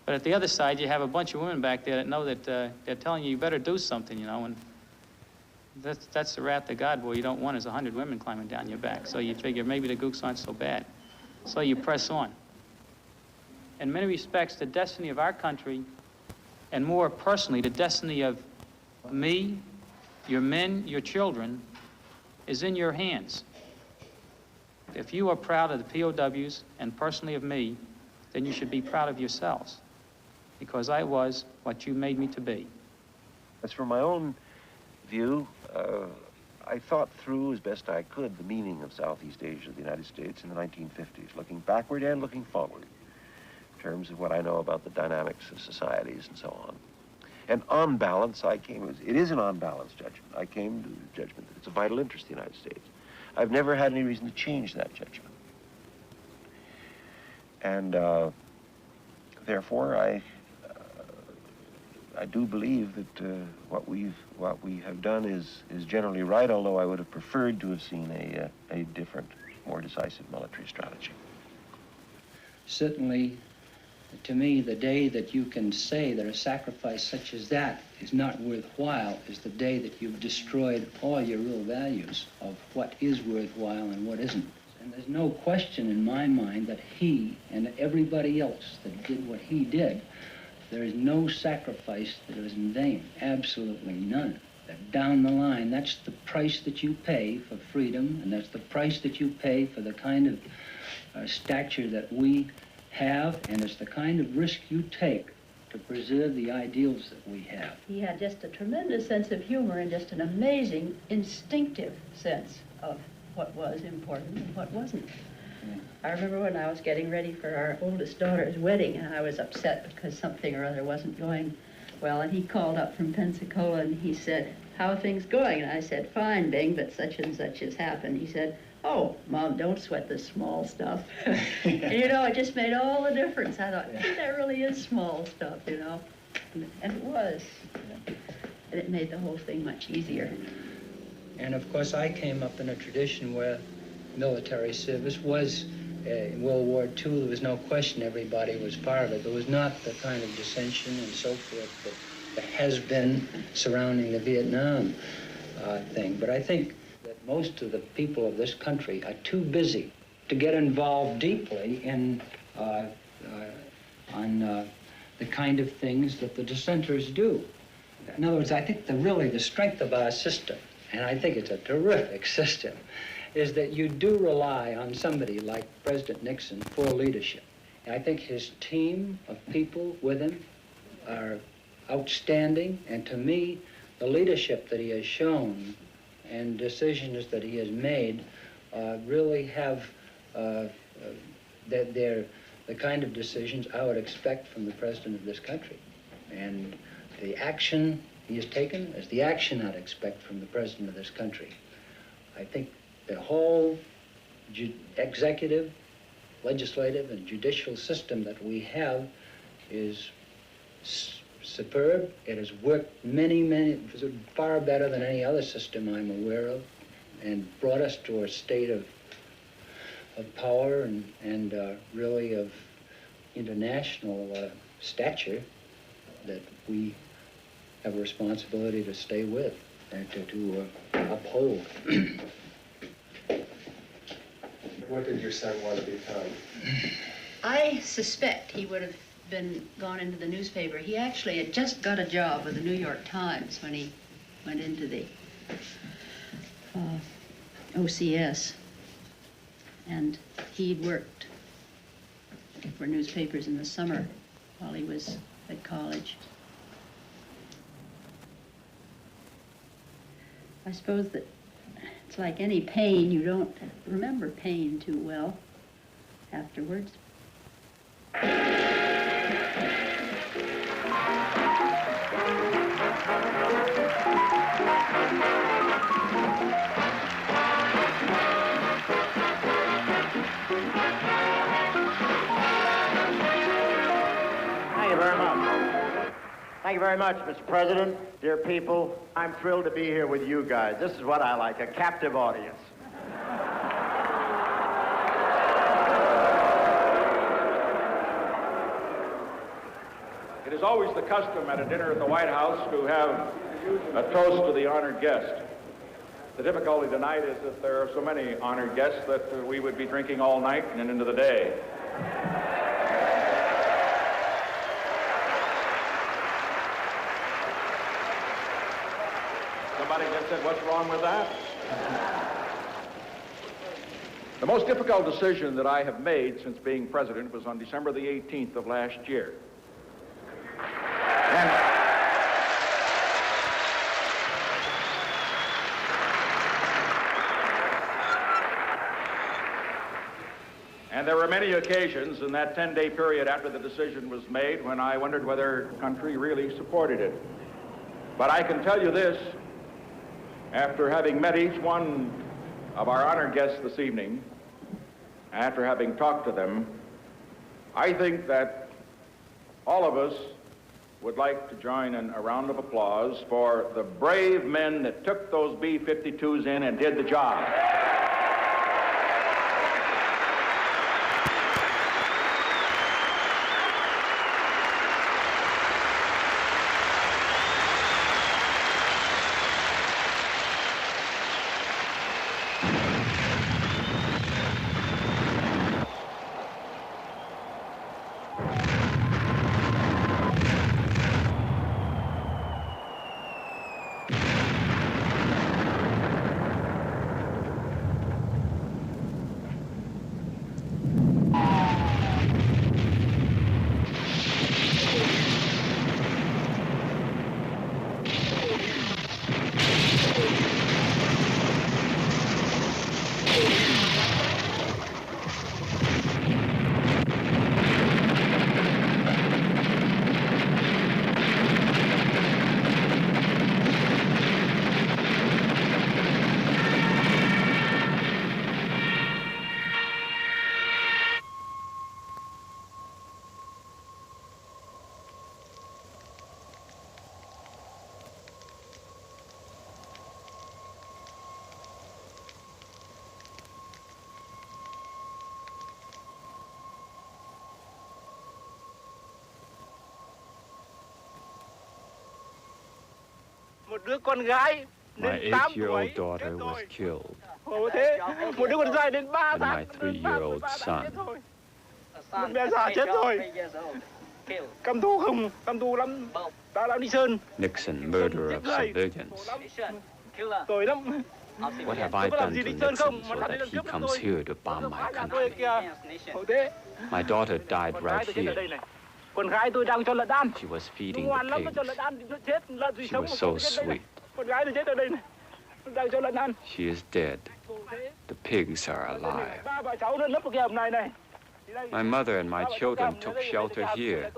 But at the other side, you have a bunch of women back there that know that they're telling you better do something, you know, and that's the wrath of God. Boy, you don't want is 100 women climbing down your back. So you figure maybe the gooks aren't so bad. So you press on. In many respects, the destiny of our country, and more personally, the destiny of me, your men, your children, is in your hands. If you are proud of the POWs and personally of me, then you should be proud of yourselves, because I was what you made me to be. As for my own view, I thought through as best I could the meaning of Southeast Asia, the United States in the 1950s, looking backward and looking forward in terms of what I know about the dynamics of societies and so on. And on balance, it is an on-balance judgment. I came to the judgment that it's a vital interest of the United States. I've never had any reason to change that judgment. And therefore, I do believe that what we have done is generally right, although I would have preferred to have seen a different, more decisive military strategy. Certainly, to me, the day that you can say that a sacrifice such as that is not worthwhile is the day that you've destroyed all your real values of what is worthwhile and what isn't. And there's no question in my mind that he and everybody else that did what he did, there is no sacrifice that is in vain, absolutely none. That down the line, that's the price that you pay for freedom, and that's the price that you pay for the kind of stature that we have, and it's the kind of risk you take to preserve the ideals that we have. He had just a tremendous sense of humor and just an amazing instinctive sense of what was important and what wasn't. Yeah. I remember when I was getting ready for our oldest daughter's wedding, and I was upset because something or other wasn't going well, and he called up from Pensacola and he said, how are things going? And I said, fine, Bing, but such and such has happened. He said, oh, Mom, don't sweat the small stuff. And, you know, it just made all the difference. I thought, gee, that really is small stuff, you know. And it was. And it made the whole thing much easier. And of course, I came up in a tradition where military service was, in World War II, there was no question everybody was part of it. There was not the kind of dissension and so forth that there has been surrounding the Vietnam thing. But I think that most of the people of this country are too busy to get involved deeply in the kind of things that the dissenters do. In other words, I think the strength of our system, and I think it's a terrific system, is that you do rely on somebody like President Nixon for leadership. And I think his team of people with him are outstanding, and to me, the leadership that he has shown and decisions that he has made really have, they're the kind of decisions I would expect from the president of this country. And the action he has taken is the action I'd expect from the president of this country. I think the whole executive, legislative, and judicial system that we have is superb. It has worked far better than any other system I'm aware of, and brought us to a state of power and really of international stature that we have a responsibility to stay with and to uphold. What did your son want to become? I suspect he would have gone into the newspaper. He actually had just got a job with the New York Times when he went into the OCS. And he'd worked for newspapers in the summer while he was at college. I suppose that it's like any pain, you don't remember pain too well afterwards. Thank you very much. Thank you very much, Mr. President, dear people. I'm thrilled to be here with you guys. This is what I like, a captive audience. It is always the custom at a dinner at the White House to have a toast to the honored guest. The difficulty tonight is that there are so many honored guests that we would be drinking all night and into the day. Somebody just said, what's wrong with that? The most difficult decision that I have made since being president was on December the 18th of last year. And there were many occasions in that 10-day period after the decision was made when I wondered whether the country really supported it. But I can tell you this, after having met each one of our honored guests this evening, after having talked to them, I think that all of us would like to join in a round of applause for the brave men that took those B-52s in and did the job. My 8-year-old daughter was killed, and my 3-year-old son. Nixon, murderer of civilians. What have I done to Nixon so that he comes here to bomb my country? My daughter died right here. She was feeding the pigs. She was so sweet. She is dead. The pigs are alive. My mother and my children took shelter here.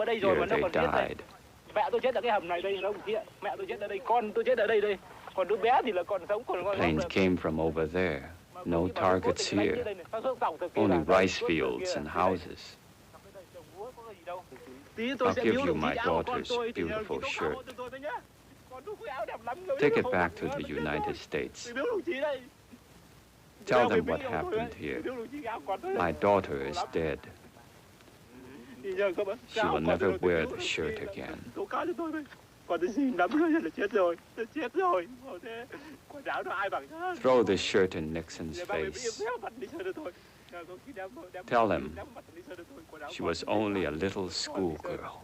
Here they died. The planes came from over there. No targets here. Only rice fields and houses. I'll give you my daughter's beautiful shirt. Take it back to the United States. Tell them what happened here. My daughter is dead. She will never wear the shirt again. Throw the shirt in Nixon's face. Tell him she was only a little schoolgirl.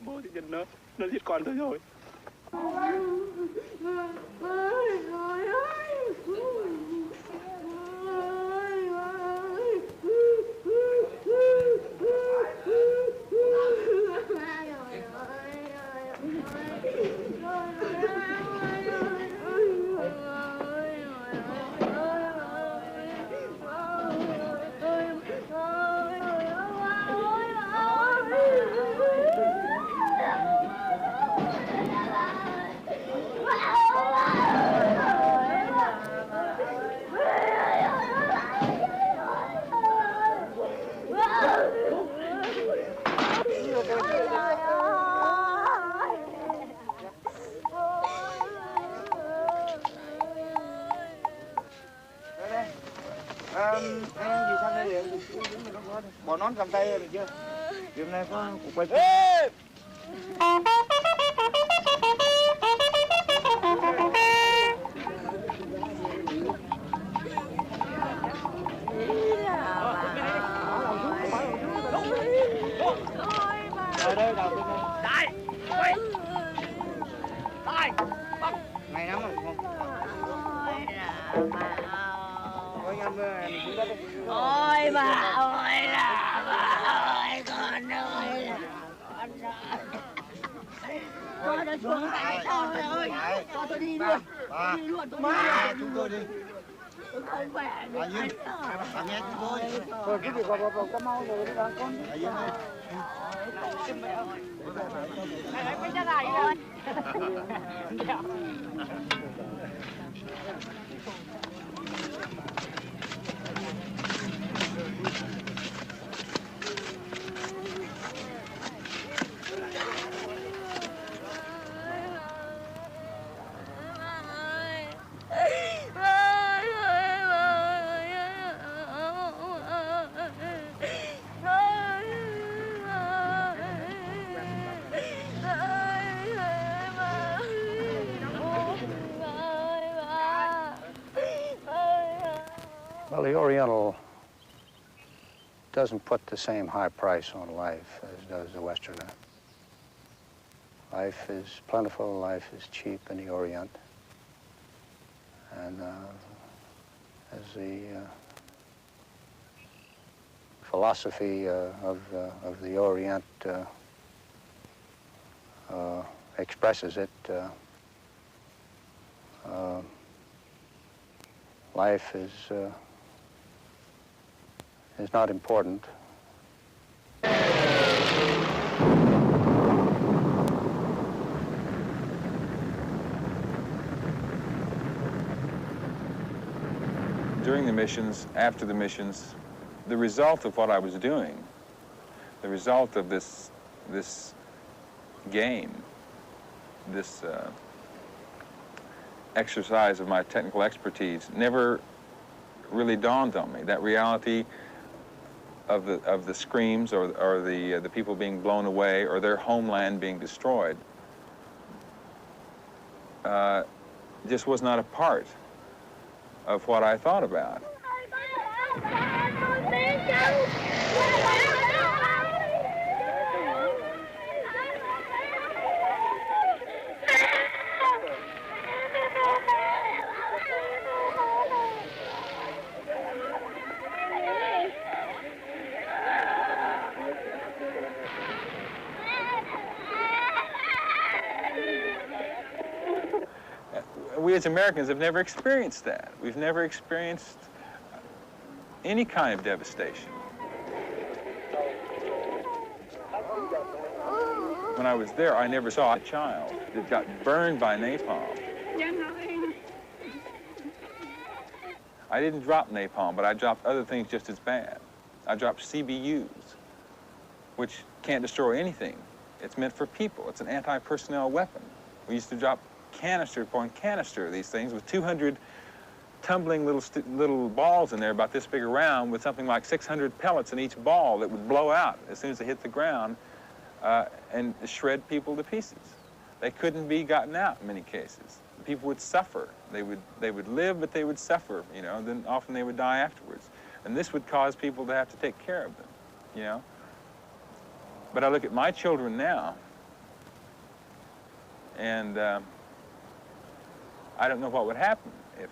Bỏ nón cầm tay được chưa? Hôm nay có cục quay. Ở đây đầu bên đây. Đây. Ngày lắm rồi không? Ôi bà ơi là bà ơi, con ơi là con ơi. Tôi đã xuống tay tôi ơi, cho tôi đi luôn. Đi luôn, tôi đi chúng tôi đi. Tôi không khỏe được anh ơi. Nghe chúng tôi. Thôi cứ việc vào có mau rồi đi con. Này quay ra lại rồi. Well, the Oriental doesn't put the same high price on life as does the Westerner. Life is plentiful, life is cheap in the Orient. And as the philosophy of the Orient expresses it, life is not important. During the missions, after the missions, the result of what I was doing, the result of this game, this exercise of my technical expertise never really dawned on me. That reality of the screams or the people being blown away or their homeland being destroyed just was not a part of what I thought about. We as Americans have never experienced that. We've never experienced any kind of devastation. When I was there, I never saw a child that got burned by napalm. I didn't drop napalm, but I dropped other things just as bad. I dropped CBUs, which can't destroy anything. It's meant for people. It's an anti-personnel weapon. We used to drop canister upon canister of these things with 200 tumbling little balls in there about this big around with something like 600 pellets in each ball that would blow out as soon as they hit the ground and shred people to pieces. They couldn't be gotten out in many cases. People would suffer. They would live, but they would suffer, you know, then often they would die afterwards. And this would cause people to have to take care of them, you know. But I look at my children now, and I don't know what would happen if,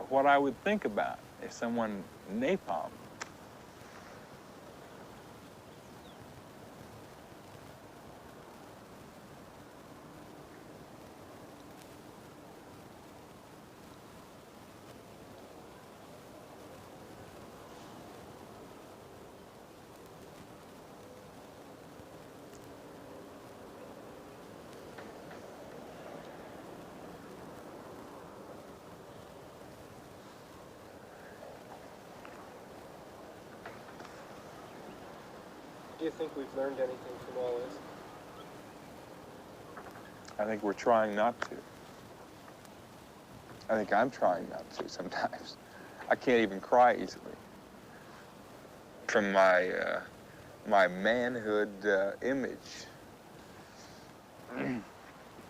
what I would think about if someone napalmed. Do you think we've learned anything from all this? I think we're trying not to. I think I'm trying not to sometimes. I can't even cry easily. From my, my manhood image.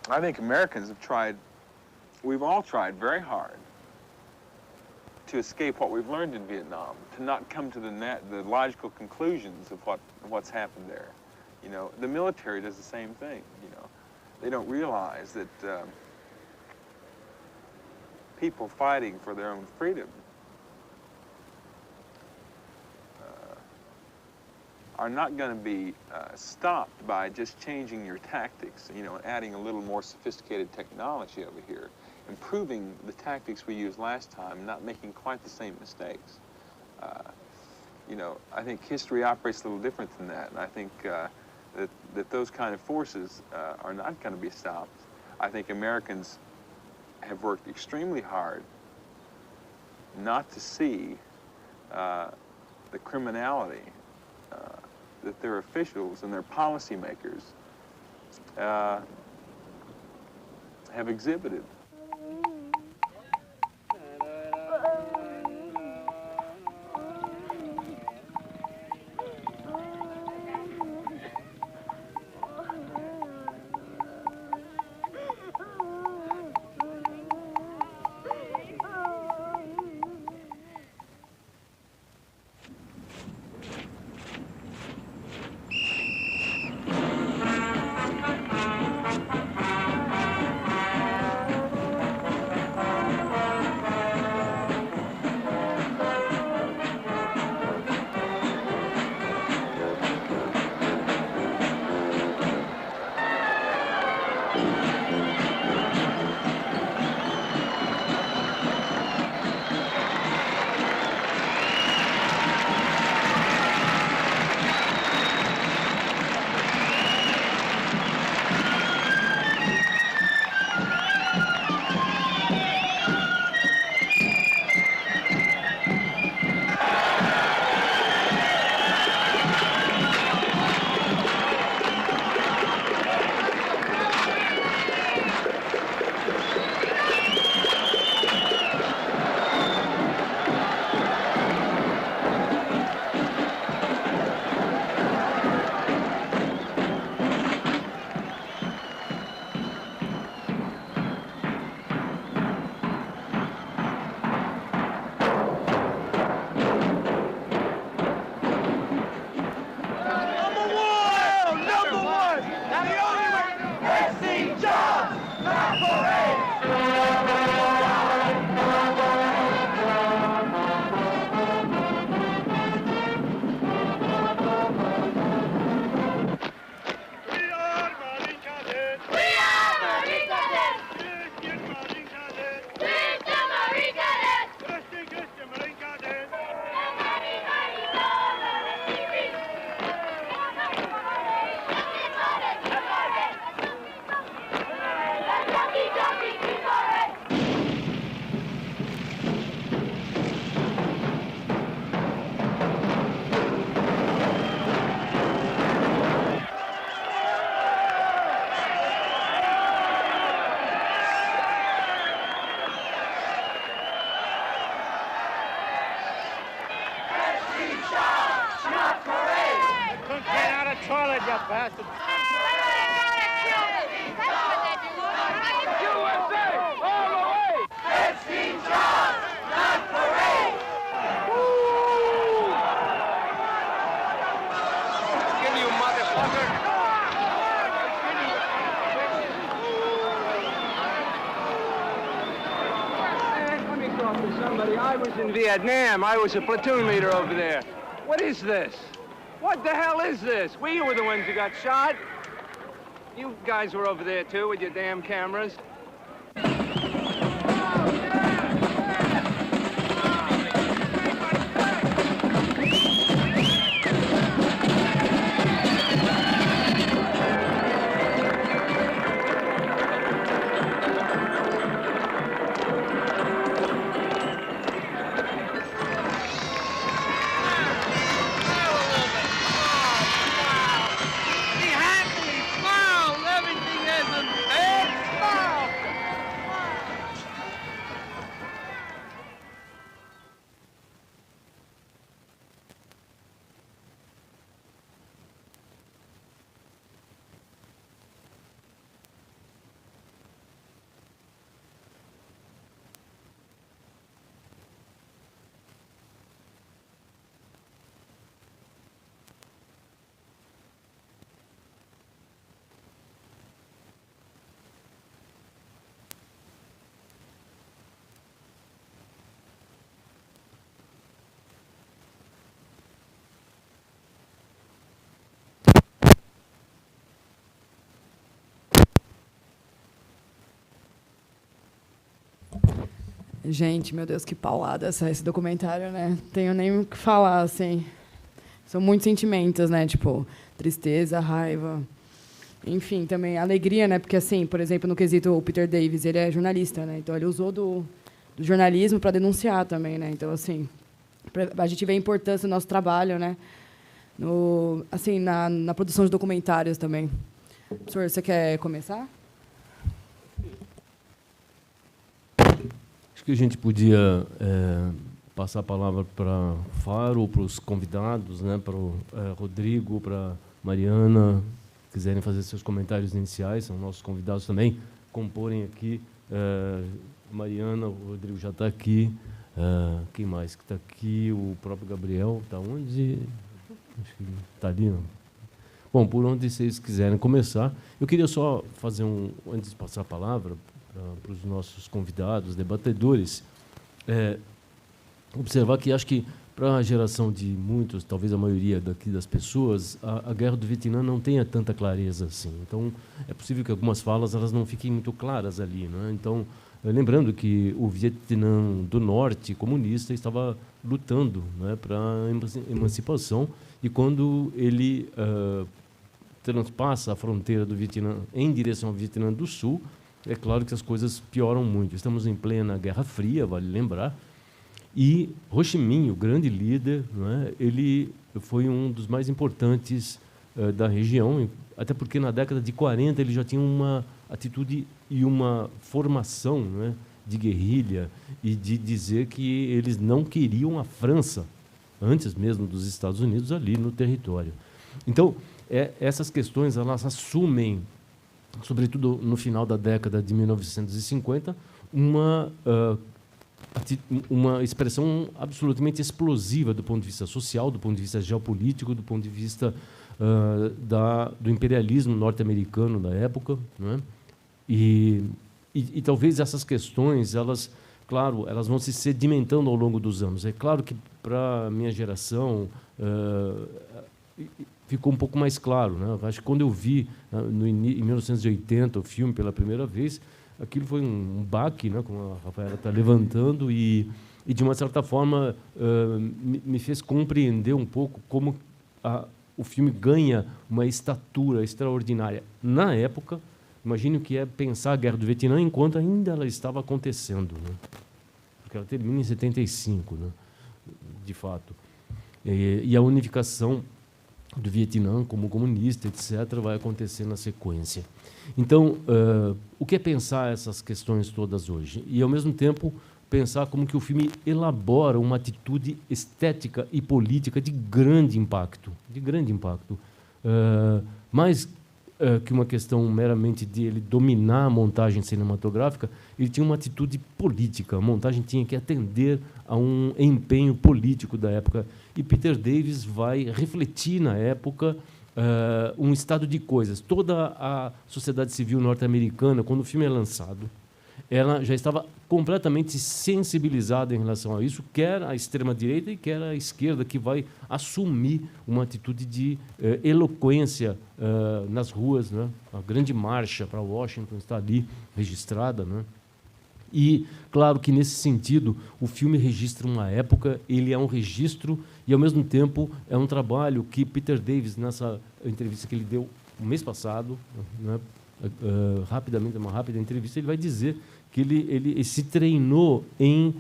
I think Americans have tried, we've all tried very hard to escape what we've learned in Vietnam, to not come to the logical conclusions of what's happened there. You know, the military does the same thing, you know. They don't realize that people fighting for their own freedom are not going to be stopped by just changing your tactics, you know, adding a little more sophisticated technology over here, improving the tactics we used last time, not making quite the same mistakes. You know, I think history operates a little different than that, and I think that those kind of forces are not going to be stopped. I think Americans have worked extremely hard not to see the criminality that their officials and their policymakers have exhibited. that toilet, you bastard! USA! All the way! Let's see John, not parade! Give you, motherfucker! Let me talk to somebody. I was in Vietnam. I was a platoon leader over there. What is this? What the hell is this? We were the ones who got shot. You guys were over there, too, with your damn cameras. Gente, meu Deus, que paulada esse documentário, né? Tenho nem o que falar, assim. São muitos sentimentos, né? Tipo, tristeza, raiva. Enfim, também alegria, né? Porque, assim, por exemplo, no quesito, o Peter Davis, ele é jornalista, né? Então, ele usou do jornalismo para denunciar também, né? Então, assim, a gente vê a importância do nosso trabalho, né? Assim, na produção de documentários também. Professor, você quer começar? Que a gente podia passar a palavra para Faro ou para os convidados, né, para o Rodrigo, para a Mariana, quiserem fazer seus comentários iniciais, são nossos convidados também, comporem aqui. Mariana, o Rodrigo já está aqui. Quem mais que está aqui? O próprio Gabriel está onde? Acho que está ali, não? Bom, por onde vocês quiserem começar. Eu queria só fazer antes de passar a palavra para os nossos convidados, debatedores, observar que acho que para a geração de muitos, talvez a maioria daqui das pessoas, a guerra do Vietnã não tenha tanta clareza assim. Então, é possível que algumas falas elas não fiquem muito claras ali, né? Então, lembrando que o Vietnã do Norte comunista estava lutando, né, para a emancipação, e quando ele transpassa a fronteira do Vietnã em direção ao Vietnã do Sul, é claro que as coisas pioram muito. Estamos em plena Guerra Fria, vale lembrar, e Ho Chi Minh, o grande líder, né, ele foi um dos mais importantes da região, até porque na década de 40 ele já tinha uma atitude e uma formação, né, de guerrilha e de dizer que eles não queriam a França, antes mesmo dos Estados Unidos, ali no território. Então, essas questões elas assumem, sobretudo no final da década de 1950, uma expressão absolutamente explosiva do ponto de vista social, do ponto de vista geopolítico, do ponto de vista do imperialismo norte-americano da época, né? E talvez essas questões, claro, elas vão se sedimentando ao longo dos anos. É claro que para a minha geração ficou um pouco mais claro, né? Acho que quando eu vi em 1980 o filme pela primeira vez, aquilo foi um baque, né? Como a Rafaela está levantando, e de uma certa forma me fez compreender um pouco como o filme ganha uma estatura extraordinária na época. Imagine o que é pensar a Guerra do Vietnã enquanto ainda ela estava acontecendo, né? Porque ela termina em 75, né? De fato. E a unificação do Vietnã como comunista, etc., vai acontecer na sequência. Então, o que é pensar essas questões todas hoje? E, ao mesmo tempo, pensar como que o filme elabora uma atitude estética e política de grande impacto, mais que uma questão meramente de ele dominar a montagem cinematográfica, ele tinha uma atitude política. A montagem tinha que atender a um empenho político da época. E Peter Davis vai refletir, na época, um estado de coisas. Toda a sociedade civil norte-americana, quando o filme é lançado, ela já estava completamente sensibilizada em relação a isso, quer a extrema-direita e quer a esquerda, que vai assumir uma atitude de eloquência nas ruas, né? A grande marcha para Washington está ali registrada, né? E, claro que, nesse sentido, o filme registra uma época, ele é um registro e, ao mesmo tempo, é um trabalho que Peter Davis, nessa entrevista que ele deu no mês passado, né? Rapidamente, uma rápida entrevista, ele vai dizer que ele se treinou em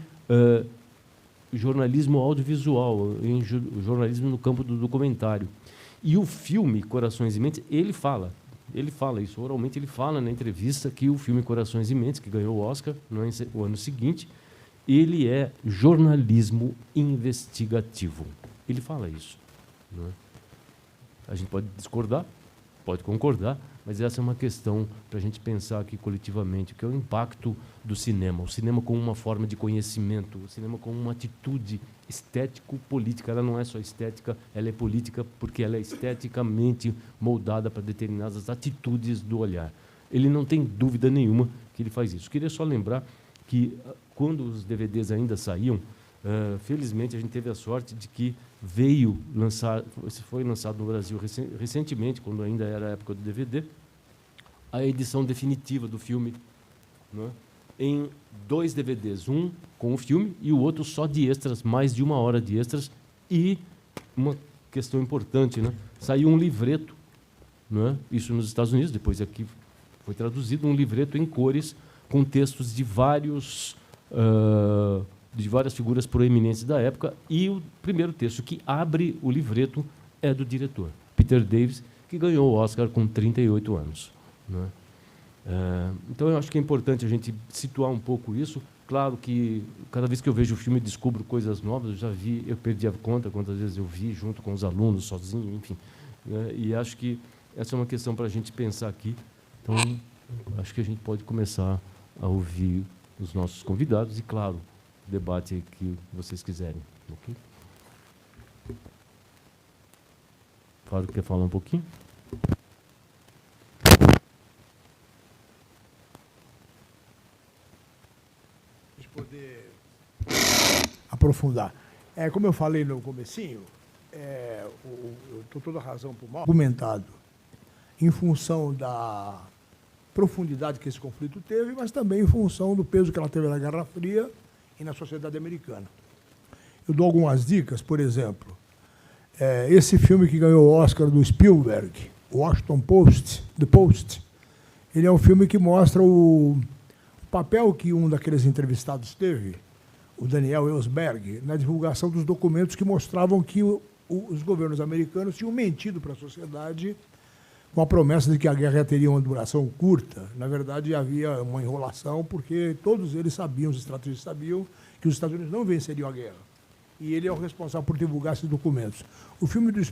jornalismo audiovisual, em jornalismo no campo do documentário. E o filme Corações e Mentes, ele fala isso, oralmente ele fala na entrevista que o filme Corações e Mentes, que ganhou o Oscar no ano seguinte, ele é jornalismo investigativo. Ele fala isso, né? A gente pode discordar, pode concordar, mas essa é uma questão para a gente pensar aqui coletivamente, que é o impacto do cinema. O cinema como uma forma de conhecimento, o cinema como uma atitude estético-política. Ela não é só estética, ela é política porque ela é esteticamente moldada para determinadas atitudes do olhar. Ele não tem dúvida nenhuma que ele faz isso. Queria só lembrar que, quando os DVDs ainda saíam, felizmente a gente teve a sorte de que foi lançado no Brasil recentemente, quando ainda era a época do DVD, a edição definitiva do filme, né, em 2 DVDs, um com o filme e o outro só de extras, mais de 1 hora de extras. E uma questão importante, né, saiu um livreto, né, isso nos Estados Unidos, depois aqui foi traduzido, um livreto em cores com textos de várias figuras proeminentes da época, e o primeiro texto que abre o livreto é do diretor, Peter Davis, que ganhou o Oscar com 38 anos. Né? Então, eu acho que é importante a gente situar um pouco isso. Claro que, cada vez que eu vejo o filme, descubro coisas novas. Eu perdi a conta quantas vezes eu vi, junto com os alunos, sozinho, enfim. Né? E acho que essa é uma questão para a gente pensar aqui. Então, acho que a gente pode começar a ouvir os nossos convidados e, claro, debate que vocês quiserem. Okay? Fábio, quer falar um pouquinho? De poder aprofundar. Como eu falei no comecinho, eu estou toda a razão para o Mauro, argumentado em função da profundidade que esse conflito teve, mas também em função do peso que ela teve na Guerra Fria e na sociedade americana. Eu dou algumas dicas, por exemplo, esse filme que ganhou o Oscar do Spielberg, Washington Post, The Post, ele é um filme que mostra o papel que um daqueles entrevistados teve, o Daniel Ellsberg, na divulgação dos documentos que mostravam que os governos americanos tinham mentido para a sociedade com a promessa de que a guerra teria uma duração curta. Na verdade, havia uma enrolação, porque todos eles sabiam, os estrategistas sabiam, que os Estados Unidos não venceriam a guerra. E ele é o responsável por divulgar esses documentos. O filme do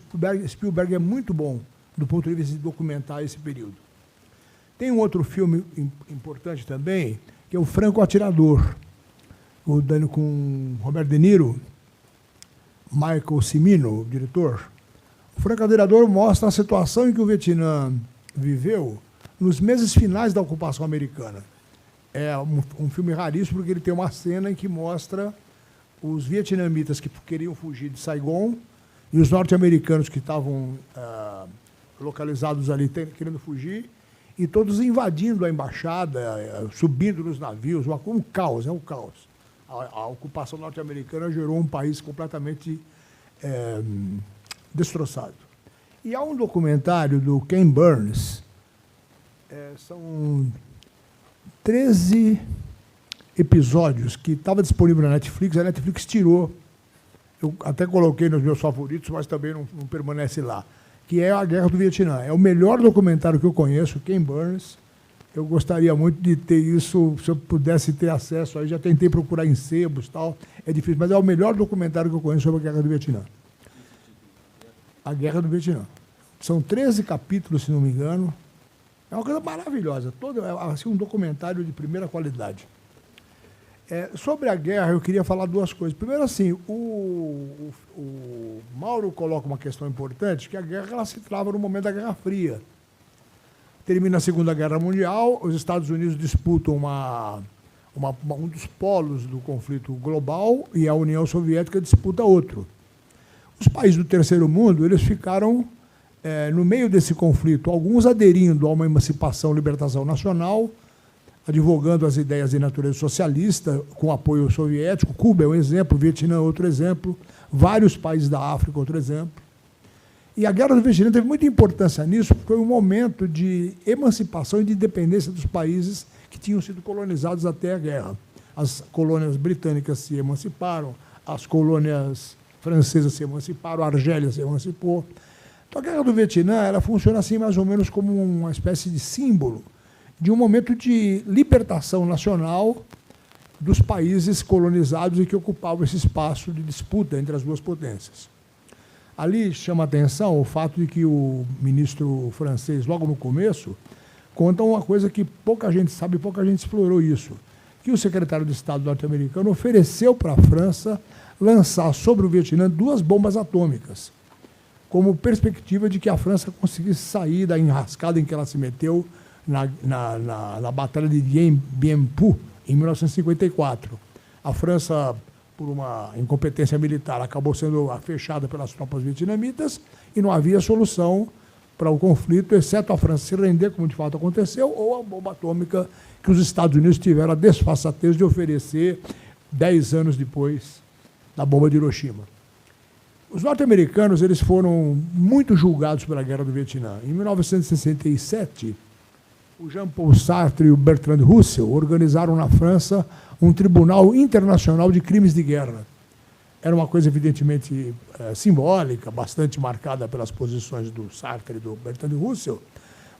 Spielberg é muito bom, do ponto de vista de documentar esse período. Tem um outro filme importante também, que é o Franco Atirador, com Robert De Niro, Michael Cimino, o diretor. O Franco Atirador mostra a situação em que o Vietnã viveu nos meses finais da ocupação americana. É um filme raríssimo, porque ele tem uma cena em que mostra os vietnamitas que queriam fugir de Saigon e os norte-americanos que estavam localizados ali querendo fugir, e todos invadindo a embaixada, subindo nos navios, um caos, um caos. A ocupação norte-americana gerou um país completamente destroçado. E há um documentário do Ken Burns, são 13 episódios que estava disponível na Netflix, a Netflix tirou, eu até coloquei nos meus favoritos, mas também não permanece lá, que é a Guerra do Vietnã. É o melhor documentário que eu conheço, Ken Burns. Eu gostaria muito de ter isso, se eu pudesse ter acesso, aí já tentei procurar em sebos e tal, é difícil, mas é o melhor documentário que eu conheço sobre a Guerra do Vietnã. A Guerra do Vietnã. São 13 capítulos, se não me engano. É uma coisa maravilhosa. Assim, um documentário de primeira qualidade. Sobre a guerra, eu queria falar duas coisas. Primeiro, assim, o Mauro coloca uma questão importante, que a guerra ela se trava no momento da Guerra Fria. Termina a Segunda Guerra Mundial, os Estados Unidos disputam um dos polos do conflito global e a União Soviética disputa outro. Os países do terceiro mundo, eles ficaram no meio desse conflito, alguns aderindo a uma emancipação, libertação nacional, advogando as ideias de natureza socialista, com apoio soviético. Cuba é um exemplo, Vietnã é outro exemplo, vários países da África outro exemplo. E a Guerra do Vietnã teve muita importância nisso, porque foi um momento de emancipação e de independência dos países que tinham sido colonizados até a guerra. As colônias britânicas se emanciparam, as colônias francesas se emanciparam, a Argélia se emancipou. Então, a Guerra do Vietnã ela funciona assim mais ou menos como uma espécie de símbolo de um momento de libertação nacional dos países colonizados e que ocupavam esse espaço de disputa entre as duas potências. Ali chama a atenção o fato de que o ministro francês, logo no começo, conta uma coisa que pouca gente sabe, pouca gente explorou isso, que o secretário de Estado norte-americano ofereceu para a França lançar sobre o Vietnã 2 bombas atômicas, como perspectiva de que a França conseguisse sair da enrascada em que ela se meteu na Batalha de Dien Bien Phu, em 1954. A França, por uma incompetência militar, acabou sendo fechada pelas tropas vietnamitas e não havia solução para o conflito, exceto a França se render, como de fato aconteceu, ou a bomba atômica que os Estados Unidos tiveram a desfaçatez de oferecer 10 anos depois da bomba de Hiroshima. Os norte-americanos eles foram muito julgados pela Guerra do Vietnã. Em 1967, o Jean-Paul Sartre e o Bertrand Russell organizaram na França um tribunal internacional de crimes de guerra. Era uma coisa evidentemente simbólica, bastante marcada pelas posições do Sartre e do Bertrand Russell,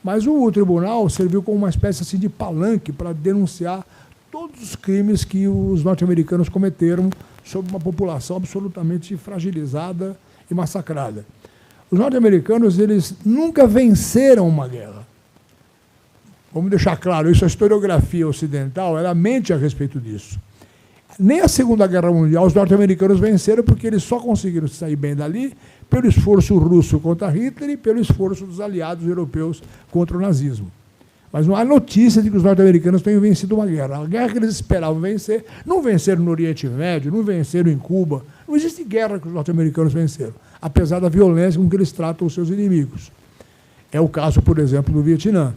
mas o tribunal serviu como uma espécie assim, de palanque para denunciar todos os crimes que os norte-americanos cometeram sobre uma população absolutamente fragilizada e massacrada. Os norte-americanos eles nunca venceram uma guerra. Vamos deixar claro, isso a historiografia ocidental, ela mente a respeito disso. Nem a Segunda Guerra Mundial os norte-americanos venceram porque eles só conseguiram sair bem dali pelo esforço russo contra Hitler e pelo esforço dos aliados europeus contra o nazismo. Mas não há notícia de que os norte-americanos tenham vencido uma guerra. A guerra que eles esperavam vencer, não venceram no Oriente Médio, não venceram em Cuba. Não existe guerra que os norte-americanos venceram, apesar da violência com que eles tratam os seus inimigos. É o caso, por exemplo, do Vietnã.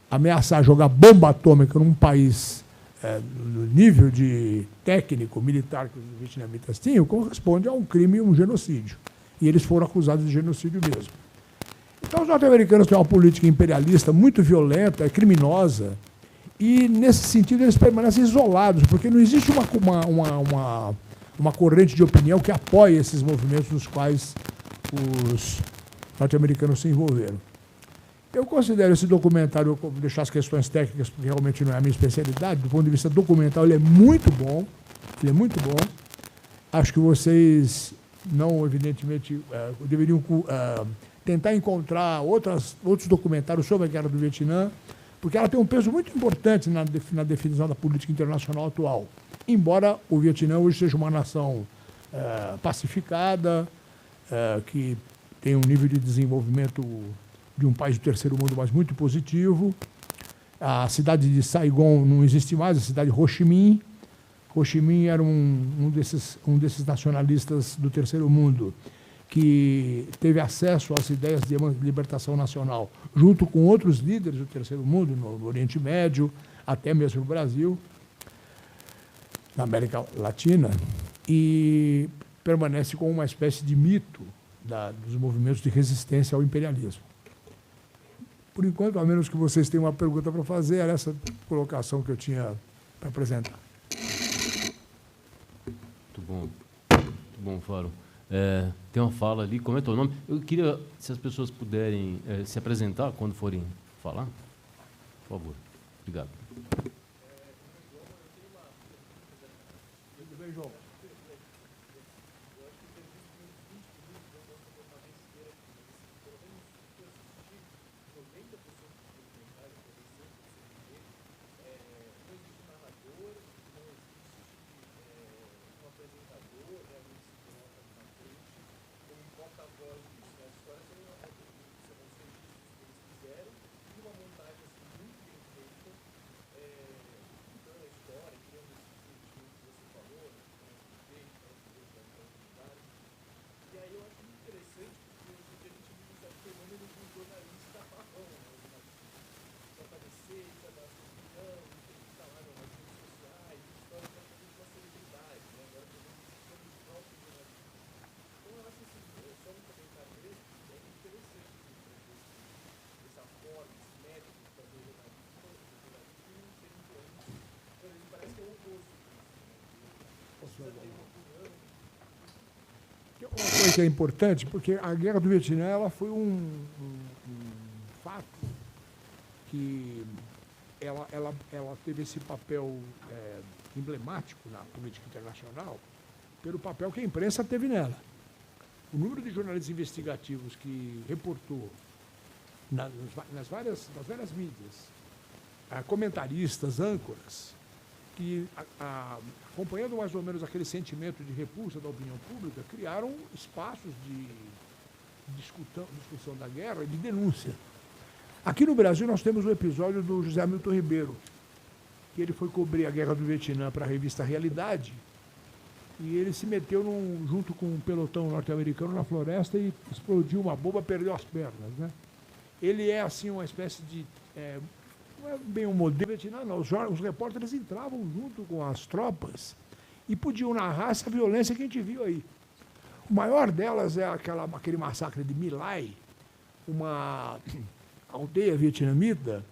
Ameaçar jogar bomba atômica num país no nível de técnico, militar que os vietnamitas tinham, corresponde a um crime, um genocídio. E eles foram acusados de genocídio mesmo. Então, os norte-americanos têm uma política imperialista muito violenta, criminosa, e, nesse sentido, eles permanecem isolados, porque não existe uma corrente de opinião que apoie esses movimentos nos quais os norte-americanos se envolveram. Eu considero esse documentário, eu vou deixar as questões técnicas, porque realmente não é a minha especialidade, do ponto de vista documental, ele é muito bom, Acho que vocês não, evidentemente, deveriam tentar encontrar outros documentários sobre a Guerra do Vietnã, porque ela tem um peso muito importante na definição da política internacional atual. Embora o Vietnã hoje seja uma nação pacificada, que tem um nível de desenvolvimento de um país do terceiro mundo, mas muito positivo. A cidade de Saigon não existe mais, a cidade de Ho Chi Minh. Ho Chi Minh era um desses nacionalistas do terceiro mundo que teve acesso às ideias de libertação nacional, junto com outros líderes do terceiro mundo, no Oriente Médio, até mesmo no Brasil, na América Latina, e permanece como uma espécie de mito dos movimentos de resistência ao imperialismo. Por enquanto, a menos que vocês tenham uma pergunta para fazer, era essa colocação que eu tinha para apresentar. Muito bom, Faro. Tem uma fala ali, como é teu nome? Eu queria, se as pessoas puderem se apresentar quando forem falar, por favor. Obrigado. Uma coisa que é importante, porque a Guerra do Vietnã ela foi um fato que ela teve esse papel emblemático na política internacional pelo papel que a imprensa teve nela. O número de jornalistas investigativos que reportou nas várias mídias, comentaristas, âncoras, que, acompanhando mais ou menos aquele sentimento de repulsa da opinião pública, criaram espaços de discussão da guerra e de denúncia. Aqui no Brasil nós temos um episódio do José Hamilton Ribeiro, que ele foi cobrir a Guerra do Vietnã para a revista Realidade, e ele se meteu junto com um pelotão norte-americano na floresta e explodiu uma bomba, perdeu as pernas, né? Ele é, assim, uma espécie de... não é bem um modelo Vietnã, não. Os repórteres entravam junto com as tropas e podiam narrar essa violência que a gente viu aí. O maior delas é aquele massacre de My Lai, uma aldeia vietnamita,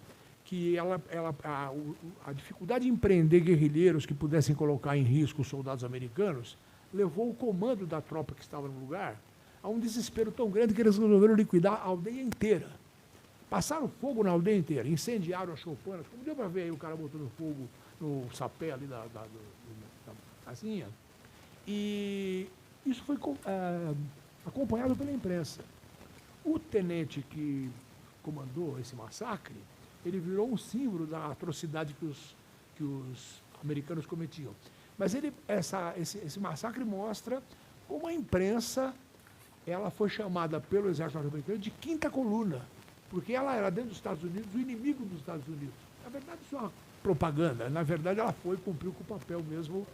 que a dificuldade de empreender guerrilheiros que pudessem colocar em risco os soldados americanos levou o comando da tropa que estava no lugar a um desespero tão grande que eles resolveram liquidar a aldeia inteira. Passaram fogo na aldeia inteira, incendiaram as choupanas, como deu para ver aí o cara botando fogo no sapé ali da casinha. E isso foi acompanhado pela imprensa. O tenente que comandou esse massacre, ele virou um símbolo da atrocidade que os americanos cometiam. Mas esse massacre mostra como a imprensa ela foi chamada pelo exército norte-americano de quinta coluna, porque ela era, dentro dos Estados Unidos, o inimigo dos Estados Unidos. Na verdade, isso é uma propaganda. Na verdade, ela cumpriu com o papel mesmo.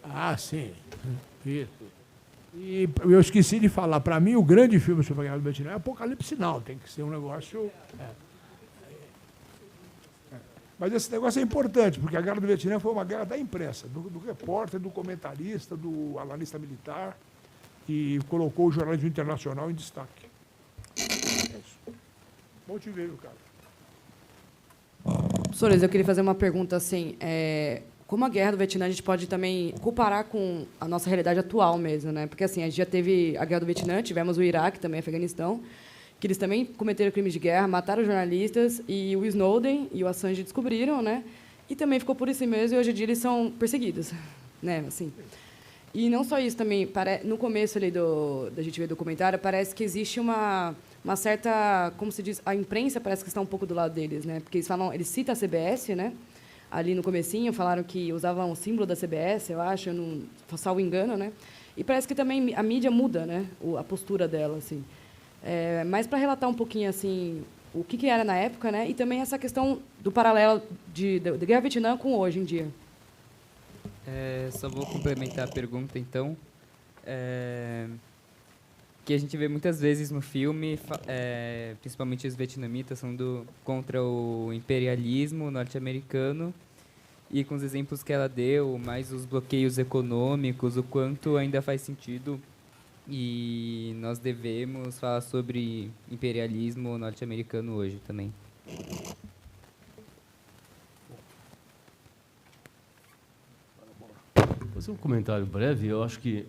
Ah, sim. Isso. E eu esqueci de falar, para mim, o grande filme sobre a Guerra do Vietnã é Apocalipse Now, tem que ser um negócio... Mas esse negócio é importante, porque a Guerra do Vietnã foi uma guerra da imprensa, do repórter, do comentarista, do analista militar, e colocou o jornalismo internacional em destaque. É isso. Bom te ver, cara. Professores, eu queria fazer uma pergunta assim, como a Guerra do Vietnã a gente pode também comparar com a nossa realidade atual mesmo, né? Porque assim, a gente já teve a Guerra do Vietnã, tivemos o Iraque, também Afeganistão, que eles também cometeram crimes de guerra, mataram jornalistas, e o Snowden e o Assange descobriram, né? E também ficou por isso mesmo, e hoje em dia eles são perseguidos, né? Assim. E não só isso também, no começo ali da gente ver o documentário, parece que existe uma certa, como se diz, a imprensa parece que está um pouco do lado deles, né? Porque eles citam a CBS, né? Ali no comecinho, falaram que usavam o símbolo da CBS, eu acho, salvo engano, né? E parece que também a mídia muda, né? A postura dela, assim. Mas para relatar um pouquinho, assim, o que era na época, né? E também essa questão do paralelo da Guerra Vietnã com hoje em dia. Só vou complementar a pergunta, então. Que a gente vê muitas vezes no filme, principalmente os vietnamitas falando contra o imperialismo norte-americano, e com os exemplos que ela deu, mais os bloqueios econômicos, o quanto ainda faz sentido e nós devemos falar sobre imperialismo norte-americano hoje também. Vou fazer um comentário breve. Eu acho que...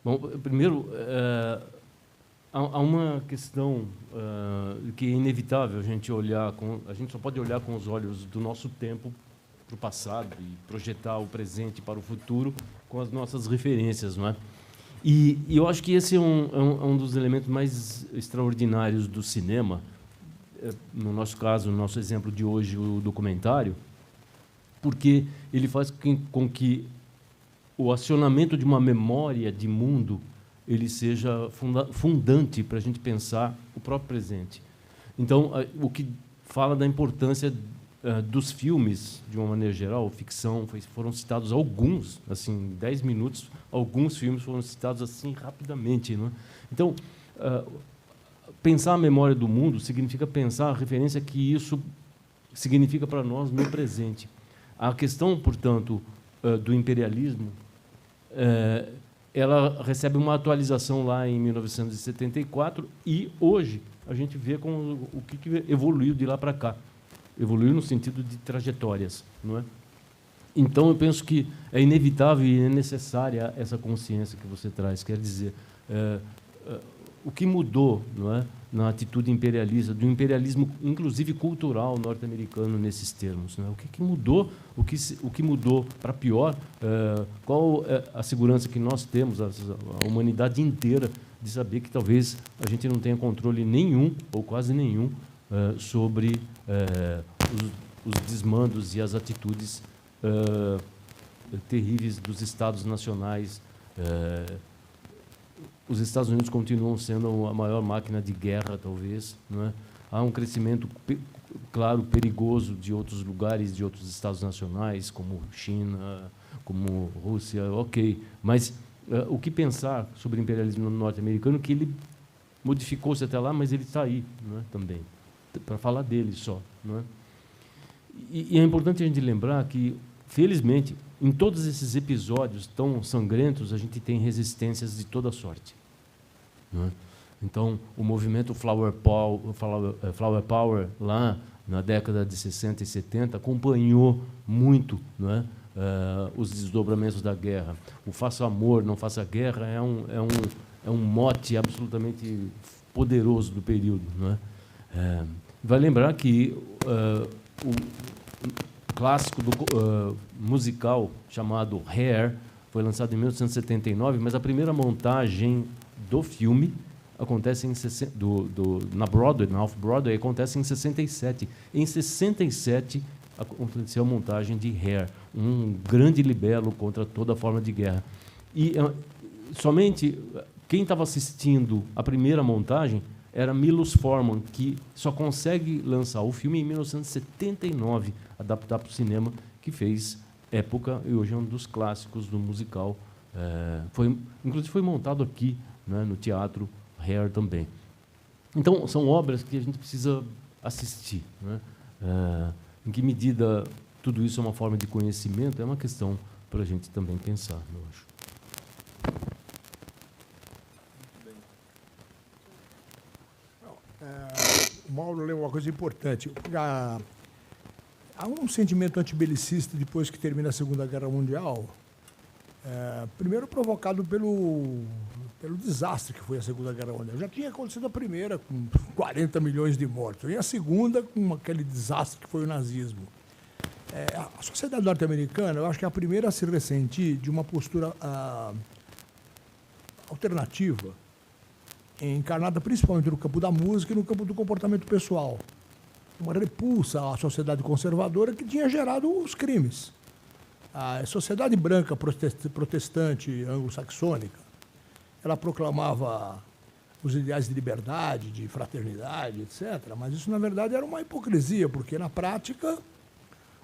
Bom, primeiro, há uma questão que é inevitável a gente olhar a gente só pode olhar com os olhos do nosso tempo para o passado e projetar o presente para o futuro com as nossas referências, não é? E eu acho que esse é um dos elementos mais extraordinários do cinema. No nosso caso, no nosso exemplo de hoje, o documentário, porque ele faz com que o acionamento de uma memória de mundo ele seja fundante para a gente pensar o próprio presente. Então, o que fala da importância dos filmes, de uma maneira geral, ficção, foram citados alguns, assim, em 10 minutos, alguns filmes foram citados assim rapidamente, não é? Então, pensar a memória do mundo significa pensar a referência que isso significa para nós no presente. A questão, portanto, do imperialismo, ela recebe uma atualização lá em 1974 e hoje a gente vê o que evoluiu de lá para cá. Evoluiu no sentido de trajetórias, não é? Então, eu penso que é inevitável e é necessária essa consciência que você traz. Quer dizer, o que mudou, não é, na atitude imperialista, do imperialismo, inclusive cultural norte-americano nesses termos, não é? O que mudou, o que mudou para pior, qual é a segurança que nós temos, a humanidade inteira, de saber que talvez a gente não tenha controle nenhum, ou quase nenhum, sobre os desmandos e as atitudes terríveis dos Estados nacionais. Os Estados Unidos continuam sendo a maior máquina de guerra, talvez, não é? Há um crescimento, claro, perigoso de outros lugares, de outros Estados nacionais, como China, como Rússia, ok. Mas o que pensar sobre o imperialismo norte-americano, que ele modificou-se até lá, mas ele está aí, não é? Também, para falar dele só, não é? E é importante a gente lembrar que, felizmente, em todos esses episódios tão sangrentos, a gente tem resistências de toda sorte, não é? Então, o movimento Flower Power, lá na década de 60 e 70, acompanhou muito, não é, os desdobramentos da guerra. O faça amor, não faça guerra é um mote absolutamente poderoso do período, não é? Vai lembrar que o clássico musical chamado Hair foi lançado em 1979, mas a primeira montagem do filme acontece na Broadway, na Off-Broadway, acontece em 67. Em 67 aconteceu a montagem de Hair, um grande libelo contra toda forma de guerra. E somente quem estava assistindo a primeira montagem era Milos Forman, que só consegue lançar o filme em 1979, adaptar para o cinema, que fez época e hoje é um dos clássicos do musical. Inclusive foi montado aqui, né, no Teatro Hair também. Então, são obras que a gente precisa assistir, né? Em que medida tudo isso é uma forma de conhecimento, é uma questão para a gente também pensar, eu acho. O Mauro leu uma coisa importante. Há um sentimento antibelicista depois que termina a Segunda Guerra Mundial, primeiro provocado pelo desastre que foi a Segunda Guerra Mundial. Já tinha acontecido a primeira, com 40 milhões de mortos, e a segunda, com aquele desastre que foi o nazismo. A sociedade norte-americana, eu acho que é a primeira a se ressentir de uma postura alternativa, encarnada principalmente no campo da música e no campo do comportamento pessoal. Uma repulsa à sociedade conservadora que tinha gerado os crimes. A sociedade branca protestante anglo-saxônica, ela proclamava os ideais de liberdade, de fraternidade, etc. Mas isso, na verdade, era uma hipocrisia, porque, na prática,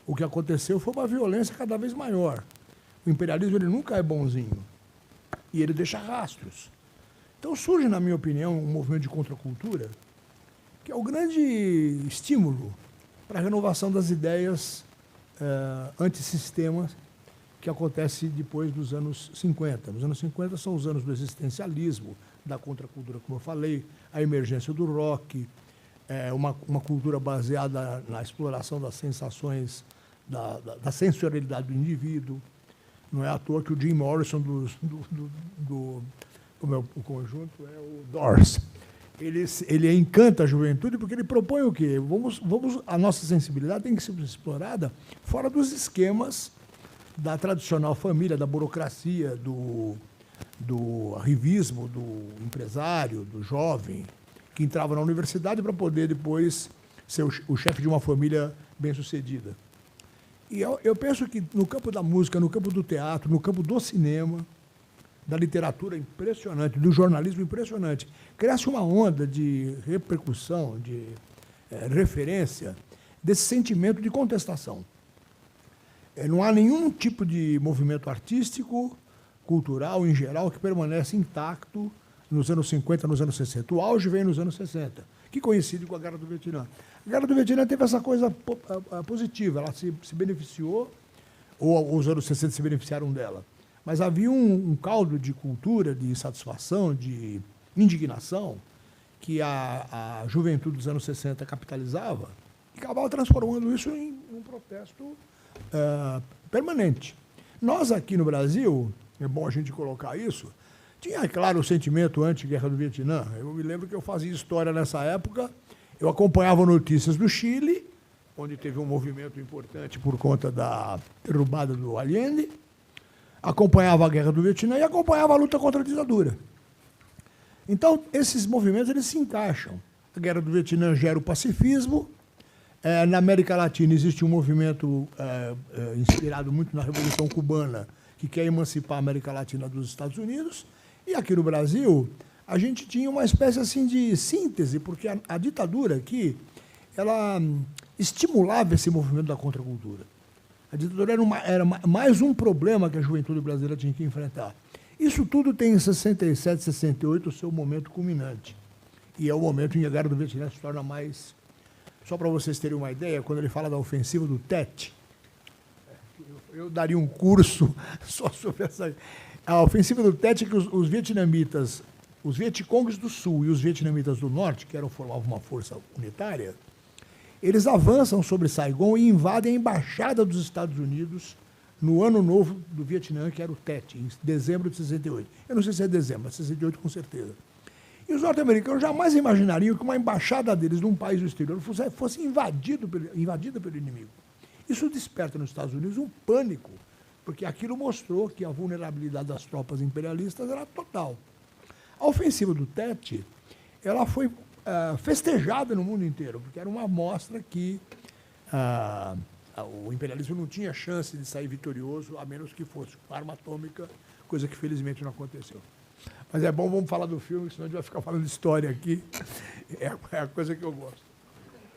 o que aconteceu foi uma violência cada vez maior. O imperialismo ele nunca é bonzinho. E ele deixa rastros. Então surge, na minha opinião, um movimento de contracultura, que é o grande estímulo para a renovação das ideias antissistemas que acontece depois dos anos 50. Nos anos 50 são os anos do existencialismo, da contracultura, como eu falei, a emergência do rock, uma cultura baseada na exploração das sensações, da sensorialidade do indivíduo. Não é à toa que o Jim Morrison, como é o conjunto, é o Doors. Ele encanta a juventude porque ele propõe o quê? A nossa sensibilidade tem que ser explorada fora dos esquemas da tradicional família, da burocracia, do arrivismo, do empresário, do jovem, que entrava na universidade para poder depois ser o chefe de uma família bem-sucedida. E eu penso que no campo da música, no campo do teatro, no campo do cinema, da literatura impressionante, do jornalismo impressionante, cresce uma onda de repercussão, de referência desse sentimento de contestação. Não há nenhum tipo de movimento artístico, cultural, em geral, que permanece intacto nos anos 50, nos anos 60. O auge vem nos anos 60, que coincide com a Guerra do Vietnã. A Guerra do Vietnã teve essa coisa positiva, ela se beneficiou, ou os anos 60 se beneficiaram dela. Mas havia um caldo de cultura, de insatisfação, de indignação, que a juventude dos anos 60 capitalizava e acabava transformando isso em um protesto permanente. Nós aqui no Brasil, é bom a gente colocar isso, tinha, claro, o sentimento anti-guerra do Vietnã. Eu me lembro que eu fazia história nessa época, eu acompanhava notícias do Chile, onde teve um movimento importante por conta da derrubada do Allende, acompanhava a guerra do Vietnã e acompanhava a luta contra a ditadura. Então, esses movimentos eles se encaixam. A guerra do Vietnã gera o pacifismo. Na América Latina existe um movimento inspirado muito na Revolução Cubana, que quer emancipar a América Latina dos Estados Unidos. E aqui no Brasil, a gente tinha uma espécie assim de síntese, porque a ditadura aqui, ela estimulava esse movimento da contracultura. A ditadura era mais um problema que a juventude brasileira tinha que enfrentar. Isso tudo tem em 67, 68 o seu momento culminante. E é o momento em que a guerra do Vietnã se torna mais... Só para vocês terem uma ideia, quando ele fala da ofensiva do Tet, eu daria um curso só sobre essa... A ofensiva do Tet é que os vietnamitas, os Vietcongs do Sul e os vietnamitas do Norte, que formavam uma força unitária, eles avançam sobre Saigon e invadem a embaixada dos Estados Unidos no ano novo do Vietnã, que era o Tet, em dezembro de 68. Eu não sei se é dezembro, mas 68 com certeza. E os norte-americanos jamais imaginariam que uma embaixada deles num país do exterior fosse invadida pelo inimigo. Isso desperta nos Estados Unidos um pânico, porque aquilo mostrou que a vulnerabilidade das tropas imperialistas era total. A ofensiva do Tet, ela foi festejada no mundo inteiro, porque era uma amostra que o imperialismo não tinha chance de sair vitorioso, a menos que fosse com arma atômica, coisa que felizmente não aconteceu. Mas é bom, vamos falar do filme, senão a gente vai ficar falando de história aqui. É a coisa que eu gosto.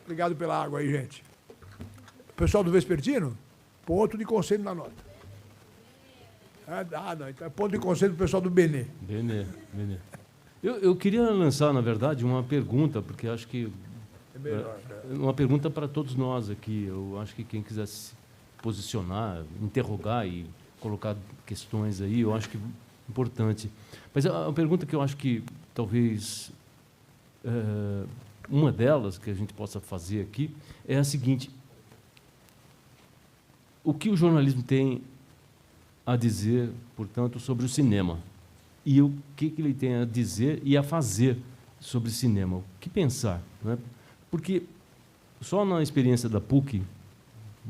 Obrigado pela água aí, gente. Pessoal do Vespertino, ponto de conselho na nota. Não, então é ponto de conselho do pessoal do Benê. Benê. Eu queria lançar, na verdade, uma pergunta, porque acho que... É melhor, né? Uma pergunta para todos nós aqui. Eu acho que quem quiser se posicionar, interrogar e colocar questões aí, eu acho que é importante. Mas a pergunta que eu acho que talvez uma delas que a gente possa fazer aqui é a seguinte: o que o jornalismo tem a dizer, portanto, sobre o cinema? E o que ele tem a dizer e a fazer sobre cinema? O que pensar? Né? Porque só na experiência da PUC,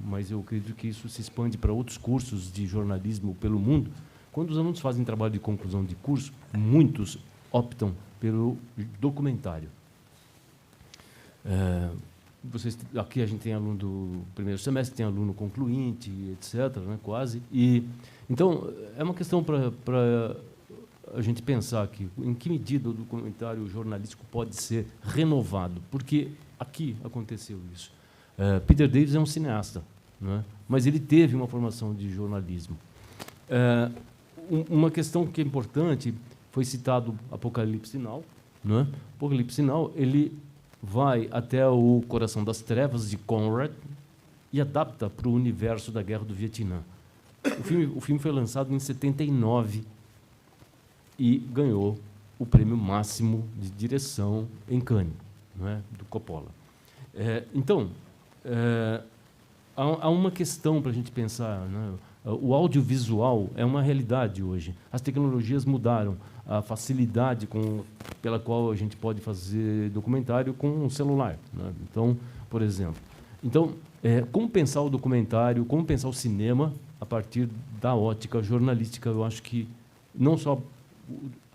mas eu acredito que isso se expande para outros cursos de jornalismo pelo mundo, quando os alunos fazem trabalho de conclusão de curso, muitos optam pelo documentário. Aqui a gente tem aluno do primeiro semestre, tem aluno concluinte, etc., né, quase. Então, é uma questão para a gente pensar aqui, em que medida o documentário jornalístico pode ser renovado, porque aqui aconteceu isso. Peter Davis é um cineasta, né, mas ele teve uma formação de jornalismo. Uma questão que é importante, foi citado Apocalipse Now, né? Apocalipse Now, ele vai até o Coração das Trevas, de Conrad, e adapta para o universo da Guerra do Vietnã. O filme foi lançado em 79 e ganhou o prêmio máximo de direção em Cannes, não é? Do Coppola. Então, há uma questão para a gente pensar, né? O audiovisual é uma realidade hoje. As tecnologias mudaram. A facilidade pela qual a gente pode fazer documentário com um celular, né? Então, por exemplo. Então, como pensar o documentário, como pensar o cinema a partir da ótica jornalística? Eu acho que não só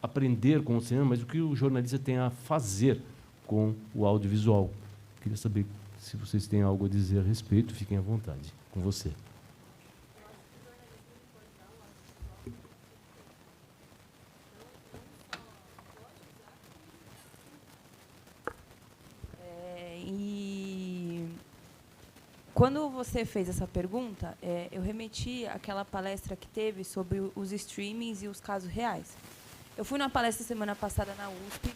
aprender com o cinema, mas o que o jornalista tem a fazer com o audiovisual. Queria saber se vocês têm algo a dizer a respeito. Fiquem à vontade. Com você. Quando você fez essa pergunta, eu remeti àquela palestra que teve sobre os streamings e os casos reais. Eu fui numa palestra semana passada na USP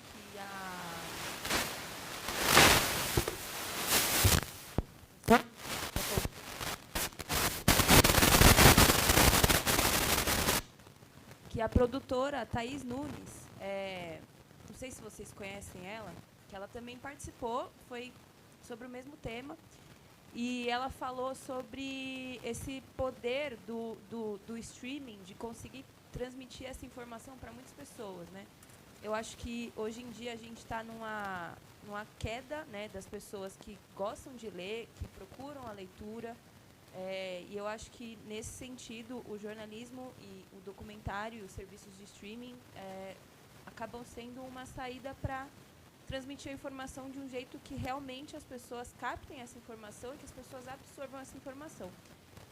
que a produtora Thaís Nunes, não sei se vocês conhecem ela, que ela também participou, foi sobre o mesmo tema. E ela falou sobre esse poder do streaming, de conseguir transmitir essa informação para muitas pessoas, né? Eu acho que hoje em dia a gente está numa queda, né, das pessoas que gostam de ler, que procuram a leitura. E eu acho que, nesse sentido, o jornalismo e o documentário e os serviços de streaming acabam sendo uma saída para transmitir a informação de um jeito que realmente as pessoas captem essa informação e que as pessoas absorvam essa informação.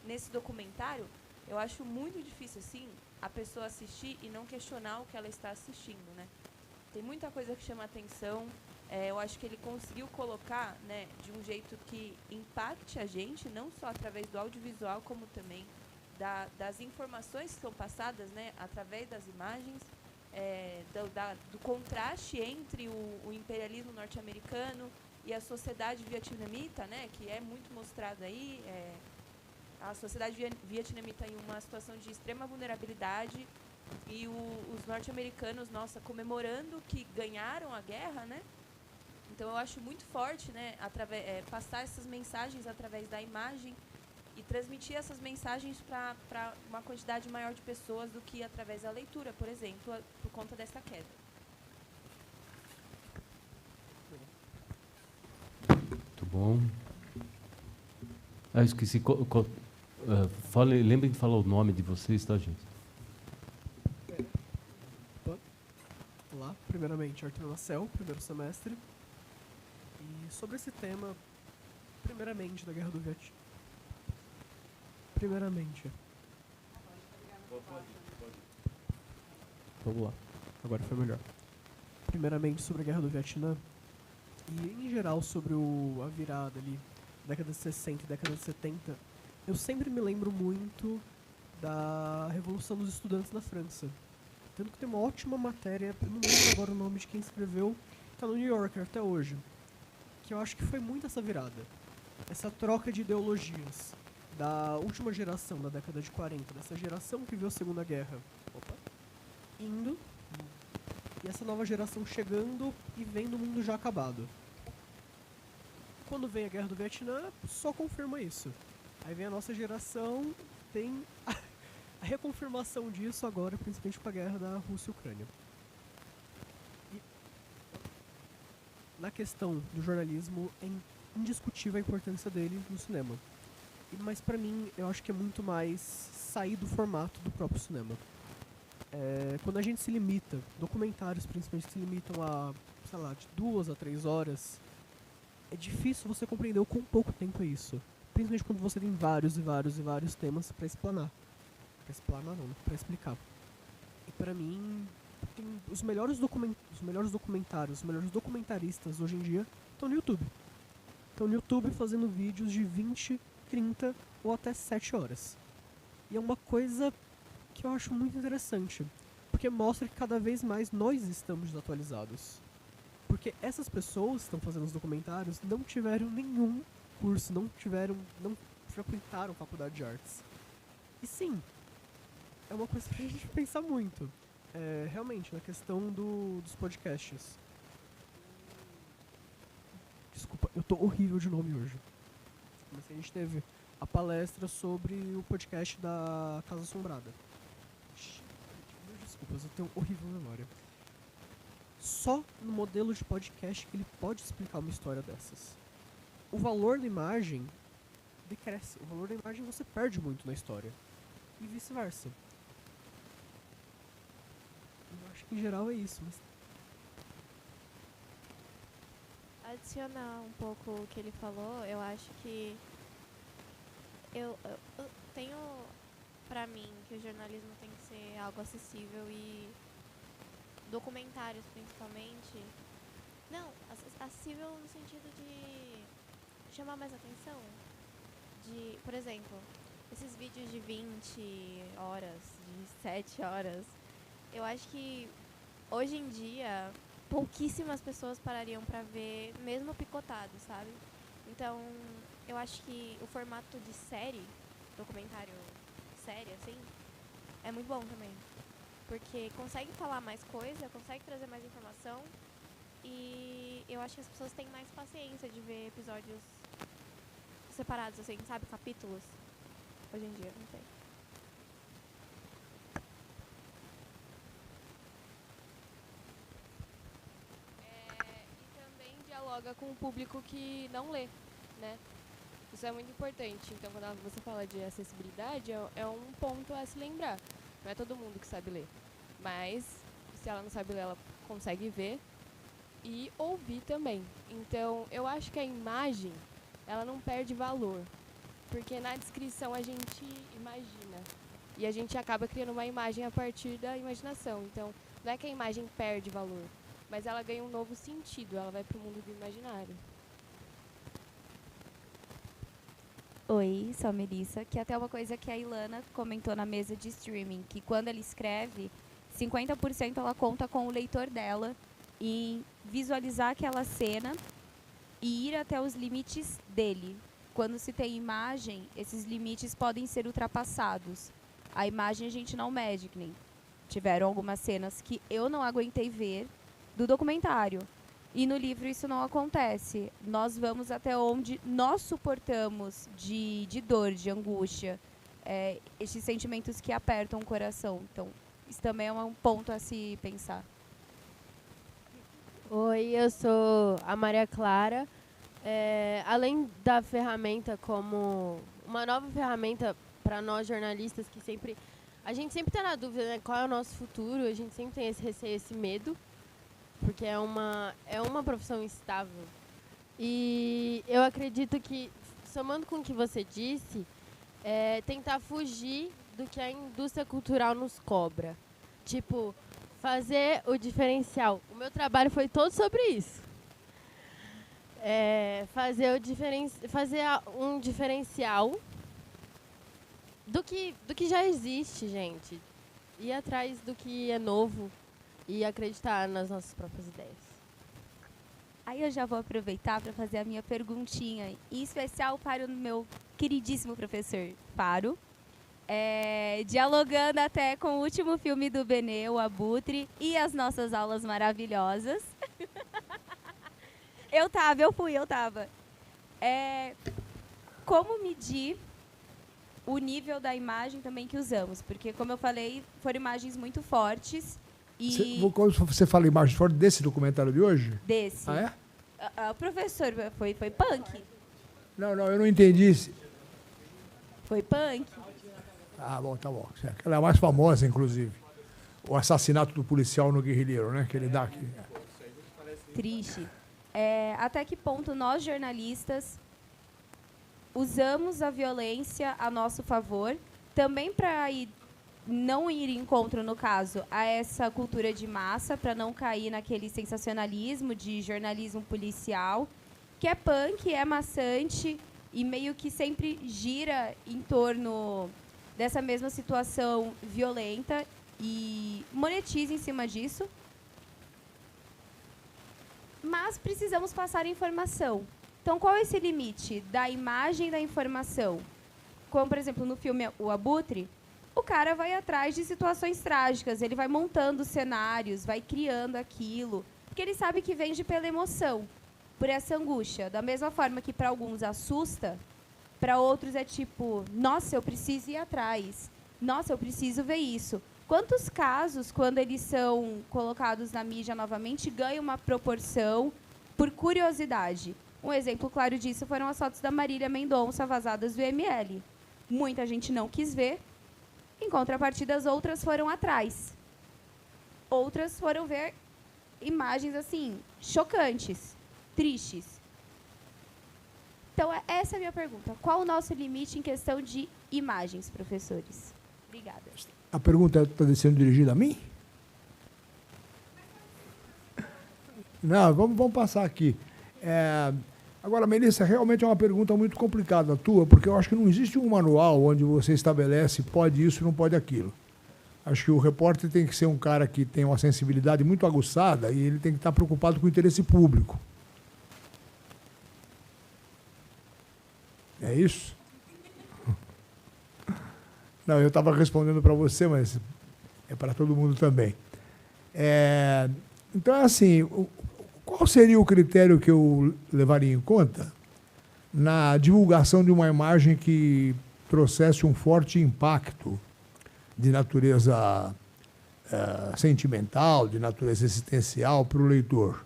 Nesse documentário, eu acho muito difícil, assim, a pessoa assistir e não questionar o que ela está assistindo, né? Tem muita coisa que chama atenção. Eu acho que ele conseguiu colocar, né, de um jeito que impacte a gente, não só através do audiovisual, como também das informações que são passadas, né, através das imagens, do contraste entre o imperialismo norte-americano e a sociedade vietnamita, né, que é muito mostrado aí, a sociedade vietnamita em uma situação de extrema vulnerabilidade e os norte-americanos, nossa, comemorando que ganharam a guerra, né? Então eu acho muito forte, né, passar essas mensagens através da imagem e transmitir essas mensagens para uma quantidade maior de pessoas do que através da leitura, por exemplo, por conta dessa queda. Muito bom. Esqueci. Lembrem de falar o nome de vocês, tá, gente? Olá, primeiramente, Arthur Marcel, primeiro semestre. E sobre esse tema, primeiramente, da Guerra do Vietnã. Vamos lá, agora foi melhor. Primeiramente, sobre a Guerra do Vietnã. E, em geral, sobre a virada ali, década de 60 e década de 70, eu sempre me lembro muito da Revolução dos Estudantes na França. Tanto que tem uma ótima matéria, eu não lembro agora o nome de quem escreveu, está no New Yorker até hoje, que eu acho que foi muito essa virada, essa troca de ideologias da última geração, da década de 40, dessa geração que viu a Segunda Guerra indo, e essa nova geração chegando e vendo o mundo já acabado. Quando vem a Guerra do Vietnã, só confirma isso. Aí vem a nossa geração, tem a reconfirmação disso agora, principalmente com a guerra da Rússia e Ucrânia. E na questão do jornalismo, é indiscutível a importância dele no cinema. Mas pra mim, eu acho que é muito mais sair do formato do próprio cinema. Quando a gente se limita, documentários principalmente se limitam a, sei lá, de 2 a 3 horas, é difícil você compreender o quão pouco tempo é isso. Principalmente quando você tem vários e vários e vários temas pra explanar. Pra explicar. E pra mim, tem os melhores documentários, os melhores documentaristas hoje em dia estão no YouTube. Estão no YouTube fazendo vídeos de 20, 30 ou até 7 horas. E é uma coisa que eu acho muito interessante, porque mostra que cada vez mais nós estamos desatualizados. Porque essas pessoas que estão fazendo os documentários não tiveram nenhum curso, não frequentaram faculdade de artes. E sim, é uma coisa pra gente pensar muito. Realmente, na questão dos podcasts. Desculpa, eu tô horrível de nome hoje. Mas a gente teve a palestra sobre o podcast da Casa Assombrada. Desculpas, eu tenho horrível memória. Só no modelo de podcast que ele pode explicar uma história dessas. O valor da imagem decresce. O valor da imagem você perde muito na história. E vice-versa. Eu acho que em geral é isso. Mas... Adicionar um pouco o que ele falou, eu acho que eu tenho pra mim que o jornalismo tem que ser algo acessível e documentários principalmente, não, acessível no sentido de chamar mais atenção, de, por exemplo, esses vídeos de 20 horas, de 7 horas, eu acho que hoje em dia pouquíssimas pessoas parariam pra ver, mesmo picotado, sabe? Então, eu acho que o formato de série, documentário série, assim, é muito bom também. Porque consegue falar mais coisa, consegue trazer mais informação e eu acho que as pessoas têm mais paciência de ver episódios separados, assim, sabe? Capítulos. Hoje em dia, não tem. E também dialoga com o público que não lê, né? Isso é muito importante. Então, quando você fala de acessibilidade, é um ponto a se lembrar. Não é todo mundo que sabe ler. Mas, se ela não sabe ler, ela consegue ver e ouvir também. Então, eu acho que a imagem, ela não perde valor. Porque na descrição a gente imagina. E a gente acaba criando uma imagem a partir da imaginação. Então, não é que a imagem perde valor, mas ela ganha um novo sentido. Ela vai para o mundo do imaginário. Oi, sou a Melissa, que até uma coisa que a Ilana comentou na mesa de streaming, que quando ela escreve, 50% ela conta com o leitor dela em visualizar aquela cena e ir até os limites dele. Quando se tem imagem, esses limites podem ser ultrapassados. A imagem a gente não mede, que nem tiveram algumas cenas que eu não aguentei ver do documentário. E no livro isso não acontece. Nós vamos até onde nós suportamos de dor, de angústia, esses sentimentos que apertam o coração. Então, isso também é um ponto a se pensar. Oi, eu sou a Maria Clara. Além da ferramenta como uma nova ferramenta para nós jornalistas, que a gente sempre está na dúvida, né, qual é o nosso futuro, a gente sempre tem esse receio, esse medo, porque é uma profissão instável. E eu acredito que, somando com o que você disse, tentar fugir do que a indústria cultural nos cobra. Tipo, fazer o diferencial. O meu trabalho foi todo sobre isso. Fazer um diferencial do que já existe, gente. Ir atrás do que é novo e acreditar nas nossas próprias ideias. Aí eu já vou aproveitar para fazer a minha perguntinha, em especial para o meu queridíssimo professor Faro, dialogando até com o último filme do Benê, o Abutre, e as nossas aulas maravilhosas. Eu tava. Como medir o nível da imagem também que usamos? Porque, como eu falei, foram imagens muito fortes. Quando você fala imagem forte desse documentário de hoje? Desse. Ah, é? O professor, foi punk? Não, eu não entendi. Foi punk? Ah, bom, tá bom. Ela é a mais famosa, inclusive. O assassinato do policial no guerrilheiro, né? Que ele dá aqui. Triste. Até que ponto nós, jornalistas, usamos a violência a nosso favor, também para não ir em encontro, no caso, a essa cultura de massa, para não cair naquele sensacionalismo de jornalismo policial, que é punk, é maçante e meio que sempre gira em torno dessa mesma situação violenta e monetiza em cima disso. Mas precisamos passar informação. Então, qual é esse limite da imagem e da informação? Como, por exemplo, no filme O Abutre, o cara vai atrás de situações trágicas, ele vai montando cenários, vai criando aquilo, porque ele sabe que vende pela emoção, por essa angústia. Da mesma forma que para alguns assusta, para outros é tipo, nossa, eu preciso ir atrás, nossa, eu preciso ver isso. Quantos casos, quando eles são colocados na mídia novamente, ganham uma proporção por curiosidade? Um exemplo claro disso foram as fotos da Marília Mendonça vazadas do ML. Muita gente não quis ver, em contrapartida, as outras foram atrás. Outras foram ver imagens, assim, chocantes, tristes. Então, essa é a minha pergunta. Qual o nosso limite em questão de imagens, professores? Obrigada. A pergunta está sendo dirigida a mim? Não, vamos passar aqui. Agora, Melissa, realmente é uma pergunta muito complicada a tua, porque eu acho que não existe um manual onde você estabelece pode isso e não pode aquilo. Acho que o repórter tem que ser um cara que tem uma sensibilidade muito aguçada e ele tem que estar preocupado com o interesse público. É isso? Não, eu estava respondendo para você, mas é para todo mundo também. Então, é assim, qual seria o critério que eu levaria em conta? na divulgação de uma imagem que trouxesse um forte impacto de natureza sentimental, de natureza existencial para o leitor.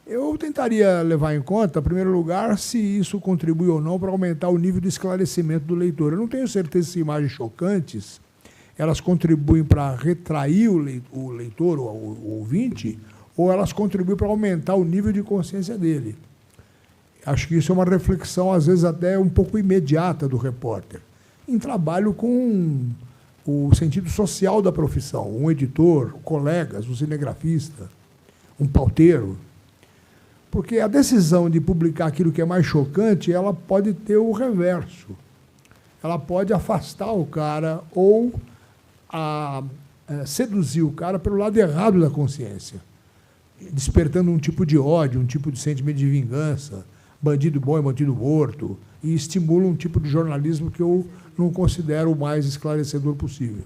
Eu tentaria levar em conta, em primeiro lugar, se isso contribui ou não para aumentar o nível de esclarecimento do leitor. Eu não tenho certeza se imagens chocantes elas contribuem para retrair o leitor, o ouvinte, ou elas contribuem para aumentar o nível de consciência dele. Acho que isso é uma reflexão, às vezes, até um pouco imediata do repórter, em trabalho com o sentido social da profissão, um editor, colegas, um cinegrafista, um pauteiro. Porque a decisão de publicar aquilo que é mais chocante, ela pode ter o reverso. Ela pode afastar o cara ou seduzir o cara pelo lado errado da consciência, despertando um tipo de ódio, um tipo de sentimento de vingança, bandido bom e bandido morto, e estimula um tipo de jornalismo que eu não considero o mais esclarecedor possível.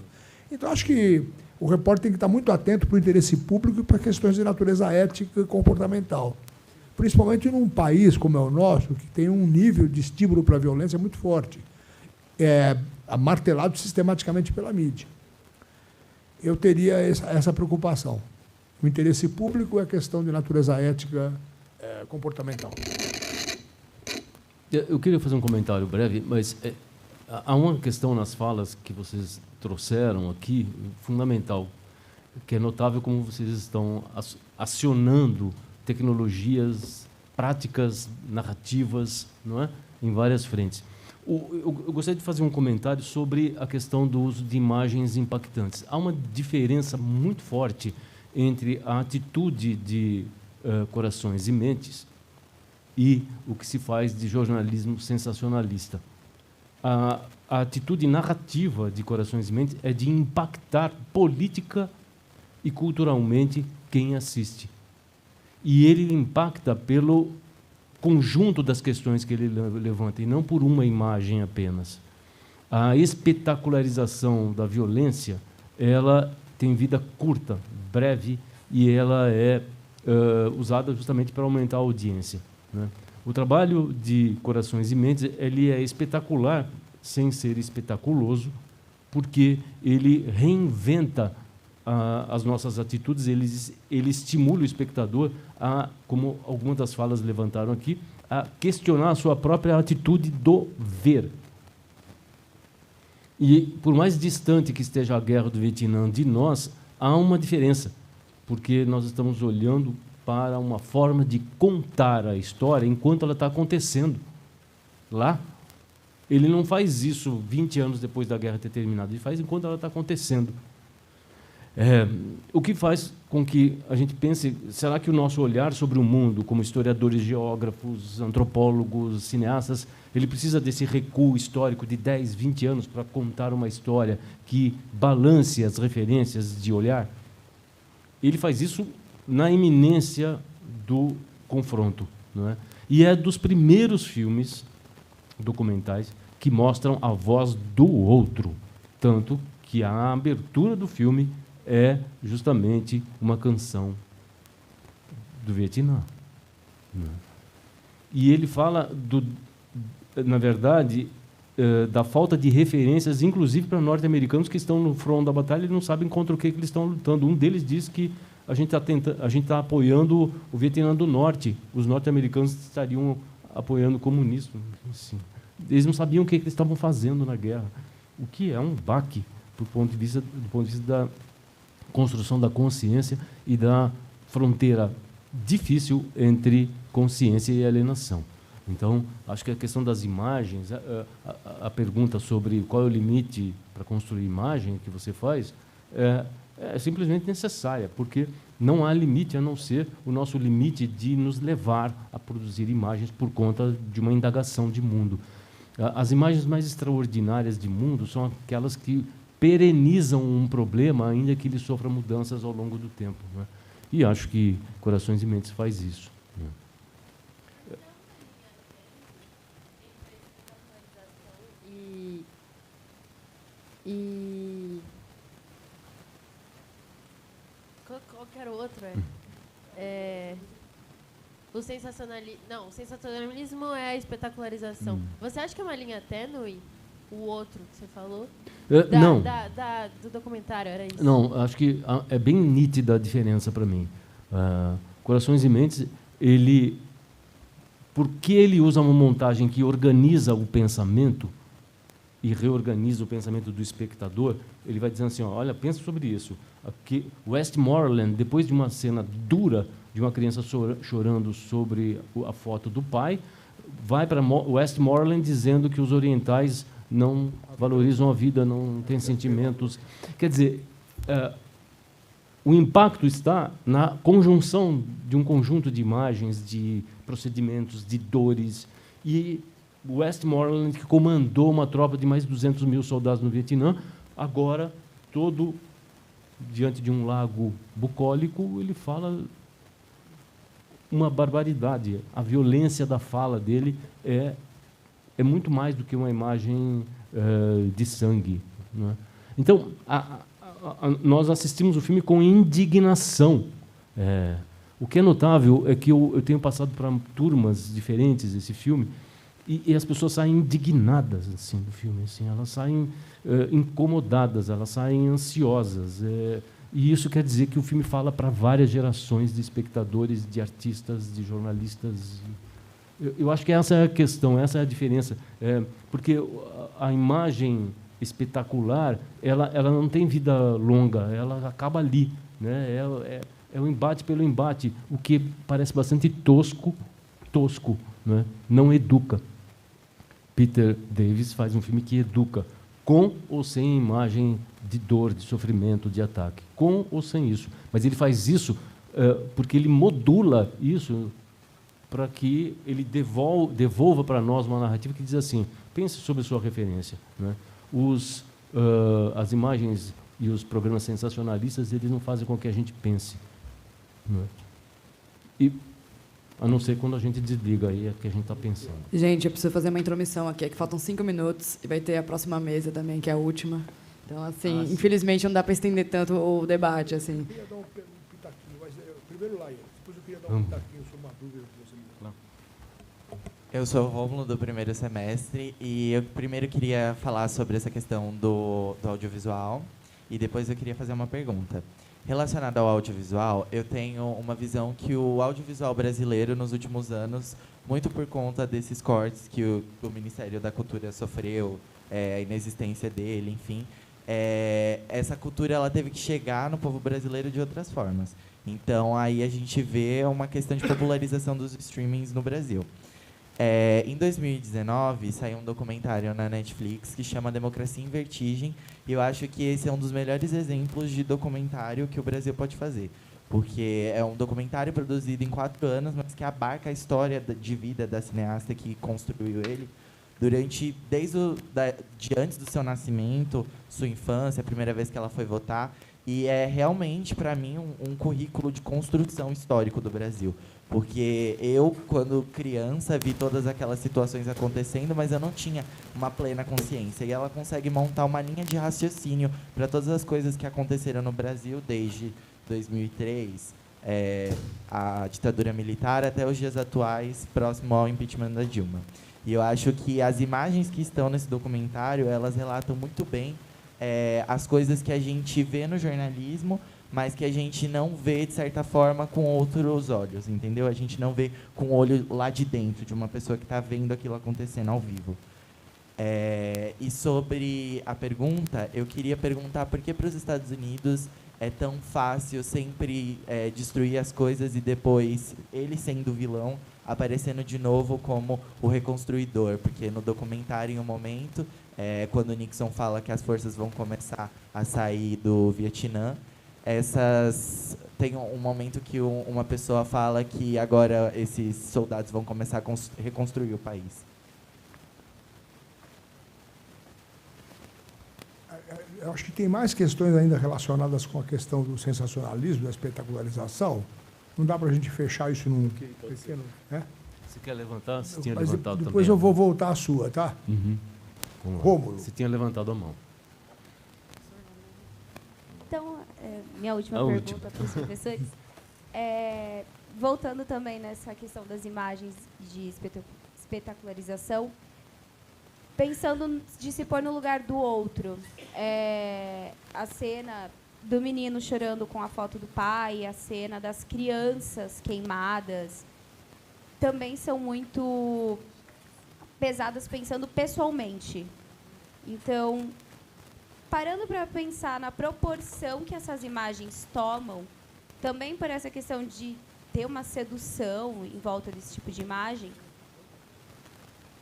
Então, acho que o repórter tem que estar muito atento para o interesse público e para questões de natureza ética e comportamental. Principalmente num país como é o nosso, que tem um nível de estímulo para a violência muito forte, martelado sistematicamente pela mídia. Eu teria essa preocupação. O interesse público é questão de natureza ética comportamental. Eu queria fazer um comentário breve, mas há uma questão nas falas que vocês trouxeram aqui, fundamental, que é notável como vocês estão acionando tecnologias, práticas, narrativas, não é? Em várias frentes. Eu gostaria de fazer um comentário sobre a questão do uso de imagens impactantes. Há uma diferença muito forte entre a atitude de Corações e Mentes e o que se faz de jornalismo sensacionalista. A atitude narrativa de Corações e Mentes é de impactar política e culturalmente quem assiste. E ele impacta pelo conjunto das questões que ele levanta, e não por uma imagem apenas. A espetacularização da violência, ela tem vida curta, breve, e ela é usada justamente para aumentar a audiência, né? O trabalho de Corações e Mentes, ele é espetacular, sem ser espetaculoso, porque ele reinventa as nossas atitudes, ele estimula o espectador a, como algumas das falas levantaram aqui, a questionar a sua própria atitude do ver. E, por mais distante que esteja a guerra do Vietnã de nós, há uma diferença, porque nós estamos olhando para uma forma de contar a história enquanto ela está acontecendo. Lá, ele não faz isso 20 anos depois da guerra ter terminado, ele faz enquanto ela está acontecendo. O que faz com que a gente pense, será que o nosso olhar sobre o mundo, como historiadores, geógrafos, antropólogos, cineastas, ele precisa desse recuo histórico de 10, 20 anos para contar uma história que balance as referências de olhar? Ele faz isso na iminência do confronto, não é? E é dos primeiros filmes documentais que mostram a voz do outro, tanto que a abertura do filme é justamente uma canção do Vietnã, né? E ele fala, na verdade, da falta de referências, inclusive para norte-americanos que estão no front da batalha e não sabem contra o que eles estão lutando. Um deles diz que a gente está apoiando o Vietnã do Norte, os norte-americanos estariam apoiando o comunismo. Assim. Eles não sabiam o que eles estavam fazendo na guerra, o que é um baque do ponto de vista da construção da consciência e da fronteira difícil entre consciência e alienação. Então, acho que a questão das imagens, a pergunta sobre qual é o limite para construir imagem que você faz, é simplesmente necessária, porque não há limite a não ser o nosso limite de nos levar a produzir imagens por conta de uma indagação de mundo. As imagens mais extraordinárias de mundo são aquelas que perenizam um problema, ainda que ele sofra mudanças ao longo do tempo, né? E acho que Corações e Mentes faz isso, né? E qual que era o outro? o sensacionalismo é a espetacularização. Você acha que é uma linha tênue? O outro que você falou? Não. Do documentário, era isso? Não, acho que é bem nítida a diferença para mim. Corações e Mentes, porque ele usa uma montagem que organiza o pensamento e reorganiza o pensamento do espectador, ele vai dizendo assim, olha, pensa sobre isso. Aqui, Westmoreland, depois de uma cena dura de uma criança chorando sobre a foto do pai, vai para Westmoreland dizendo que os orientais não valorizam a vida, não têm sentimentos. Quer dizer, o impacto está na conjunção de um conjunto de imagens, de procedimentos, de dores. E Westmoreland, que comandou uma tropa de mais de 200 mil soldados no Vietnã, agora, todo diante de um lago bucólico, ele fala uma barbaridade. A violência da fala dele é muito mais do que uma imagem de sangue. Não é? Então, nós assistimos o filme com indignação. O que é notável é que eu tenho passado para turmas diferentes esse filme e as pessoas saem indignadas assim, do filme. Assim, elas saem incomodadas, elas saem ansiosas. E isso quer dizer que o filme fala para várias gerações de espectadores, de artistas, de jornalistas. Eu acho que essa é a questão, essa é a diferença. Porque a imagem espetacular, ela não tem vida longa, ela acaba ali. Né? É o embate pelo embate, o que parece bastante tosco, né? Não educa. Peter Davis faz um filme que educa, com ou sem imagem de dor, de sofrimento, de ataque. Com ou sem isso. Mas ele faz isso porque ele modula isso para que ele devolva para nós uma narrativa que diz assim, pense sobre sua referência. Né? As imagens e os programas sensacionalistas, eles não fazem com que a gente pense. Né? E, a não ser quando a gente desliga, aí é que a gente está pensando. Gente, eu preciso fazer uma intromissão aqui, é que faltam 5 minutos e vai ter a próxima mesa também, que é a última. Então, assim, infelizmente, não dá para estender tanto o debate. Assim. Eu queria dar um pitaquinho, mas primeiro lá, depois eu queria dar um pitaquinho sobre uma dúvida que você me deu. Eu sou o Rômulo do primeiro semestre e eu primeiro queria falar sobre essa questão do audiovisual e depois eu queria fazer uma pergunta. Relacionado ao audiovisual, eu tenho uma visão que o audiovisual brasileiro, nos últimos anos, muito por conta desses cortes que o Ministério da Cultura sofreu, a inexistência dele, enfim, essa cultura ela teve que chegar no povo brasileiro de outras formas. Então, aí a gente vê uma questão de popularização dos streamings no Brasil. Em 2019, saiu um documentário na Netflix que chama Democracia em Vertigem, e eu acho que esse é um dos melhores exemplos de documentário que o Brasil pode fazer, porque é um documentário produzido em 4 anos, mas que abarca a história de vida da cineasta que construiu ele de antes do seu nascimento, sua infância, a primeira vez que ela foi votar, e é realmente, para mim, um currículo de construção histórico do Brasil. Porque eu, quando criança, vi todas aquelas situações acontecendo, mas eu não tinha uma plena consciência. E ela consegue montar uma linha de raciocínio para todas as coisas que aconteceram no Brasil desde 2003, a ditadura militar, até os dias atuais, próximo ao impeachment da Dilma. E eu acho que as imagens que estão nesse documentário, elas relatam muito bem as coisas que a gente vê no jornalismo, mas que a gente não vê, de certa forma, com outros olhos, entendeu? A gente não vê com o olho lá de dentro, de uma pessoa que está vendo aquilo acontecendo ao vivo. E sobre a pergunta, eu queria perguntar por que para os Estados Unidos é tão fácil sempre destruir as coisas e depois ele sendo o vilão, aparecendo de novo como o reconstruidor, porque no documentário, em um momento, quando o Nixon fala que as forças vão começar a sair do Vietnã, tem um momento que uma pessoa fala que agora esses soldados vão começar a reconstruir o país. Eu acho que tem mais questões ainda relacionadas com a questão do sensacionalismo, da espetacularização. Não dá para a gente fechar isso num pequeno... Você quer levantar? Você tinha Mas levantado também. depois eu vou voltar à sua, tá? Rômulo. Você tinha levantado a mão. Então, minha última pergunta para os professores. voltando também nessa questão das imagens de espetacularização, pensando de se pôr no lugar do outro, a cena do menino chorando com a foto do pai, a cena das crianças queimadas, também são muito pesadas pensando pessoalmente. Então, parando para pensar na proporção que essas imagens tomam, também por essa questão de ter uma sedução em volta desse tipo de imagem,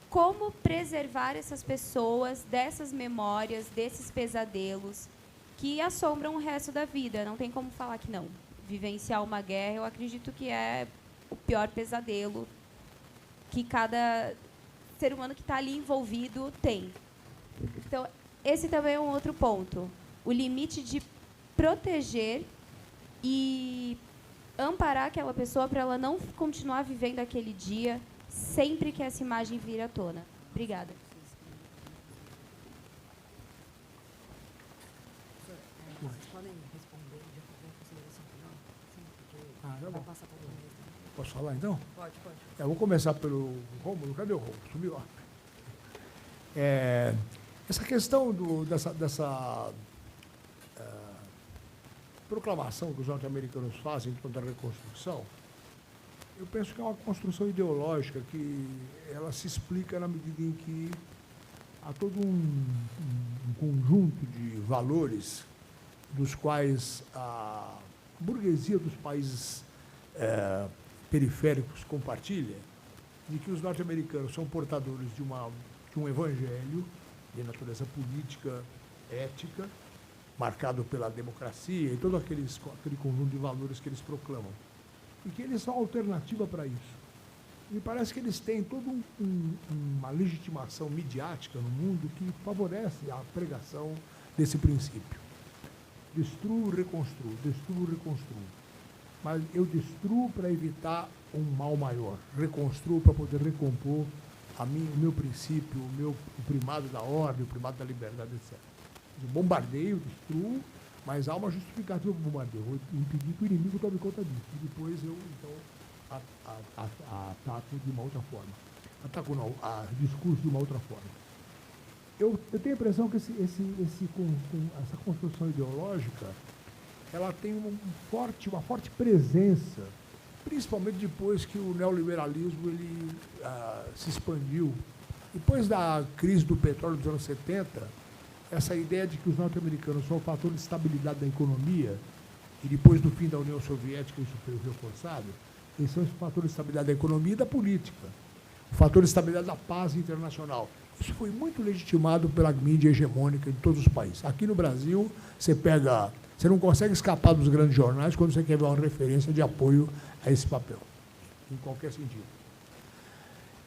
como preservar essas pessoas dessas memórias, desses pesadelos que assombram o resto da vida? Não tem como falar que não. Vivenciar uma guerra, eu acredito que é o pior pesadelo que cada ser humano que está ali envolvido tem. Então, esse também é um outro ponto. O limite de proteger e amparar aquela pessoa para ela não continuar vivendo aquele dia sempre que essa imagem vir à tona. Obrigada. Podem responder e já fazer a consideração final? Sim, porque vai passar para o mesmo. Posso falar, então? Pode. Eu vou começar pelo Rômulo. Cadê o Rômulo? Subiu lá. Essa questão dessa proclamação que os norte-americanos fazem contra a reconstrução, eu penso que é uma construção ideológica que ela se explica na medida em que há todo um conjunto de valores dos quais a burguesia dos países periféricos compartilha, de que os norte-americanos são portadores de um evangelho de natureza política, ética, marcado pela democracia e todo aquele conjunto de valores que eles proclamam. E que eles são alternativa para isso. Me parece que eles têm toda uma legitimação midiática no mundo que favorece a pregação desse princípio. Destruo, reconstruo, destruo, reconstruo. Mas eu destruo para evitar um mal maior. Reconstruo para poder recompor o meu princípio, o primado da ordem, o primado da liberdade, etc. Eu bombardeio, destruo, mas há uma justificativa para o bombardeio. Eu vou impedir que o inimigo tome conta disso. E depois eu, então, ataco de uma outra forma. Ataco não, discurso de uma outra forma. Eu tenho a impressão que essa construção ideológica, ela tem uma forte presença, principalmente depois que o neoliberalismo se expandiu. Depois da crise do petróleo dos anos 70, essa ideia de que os norte-americanos são o fator de estabilidade da economia, e depois do fim da União Soviética isso foi reforçado, eles são esse fator de estabilidade da economia e da política, o fator de estabilidade da paz internacional. Isso foi muito legitimado pela mídia hegemônica de todos os países. Aqui no Brasil, você não consegue escapar dos grandes jornais quando você quer ver uma referência de apoio a esse papel, em qualquer sentido.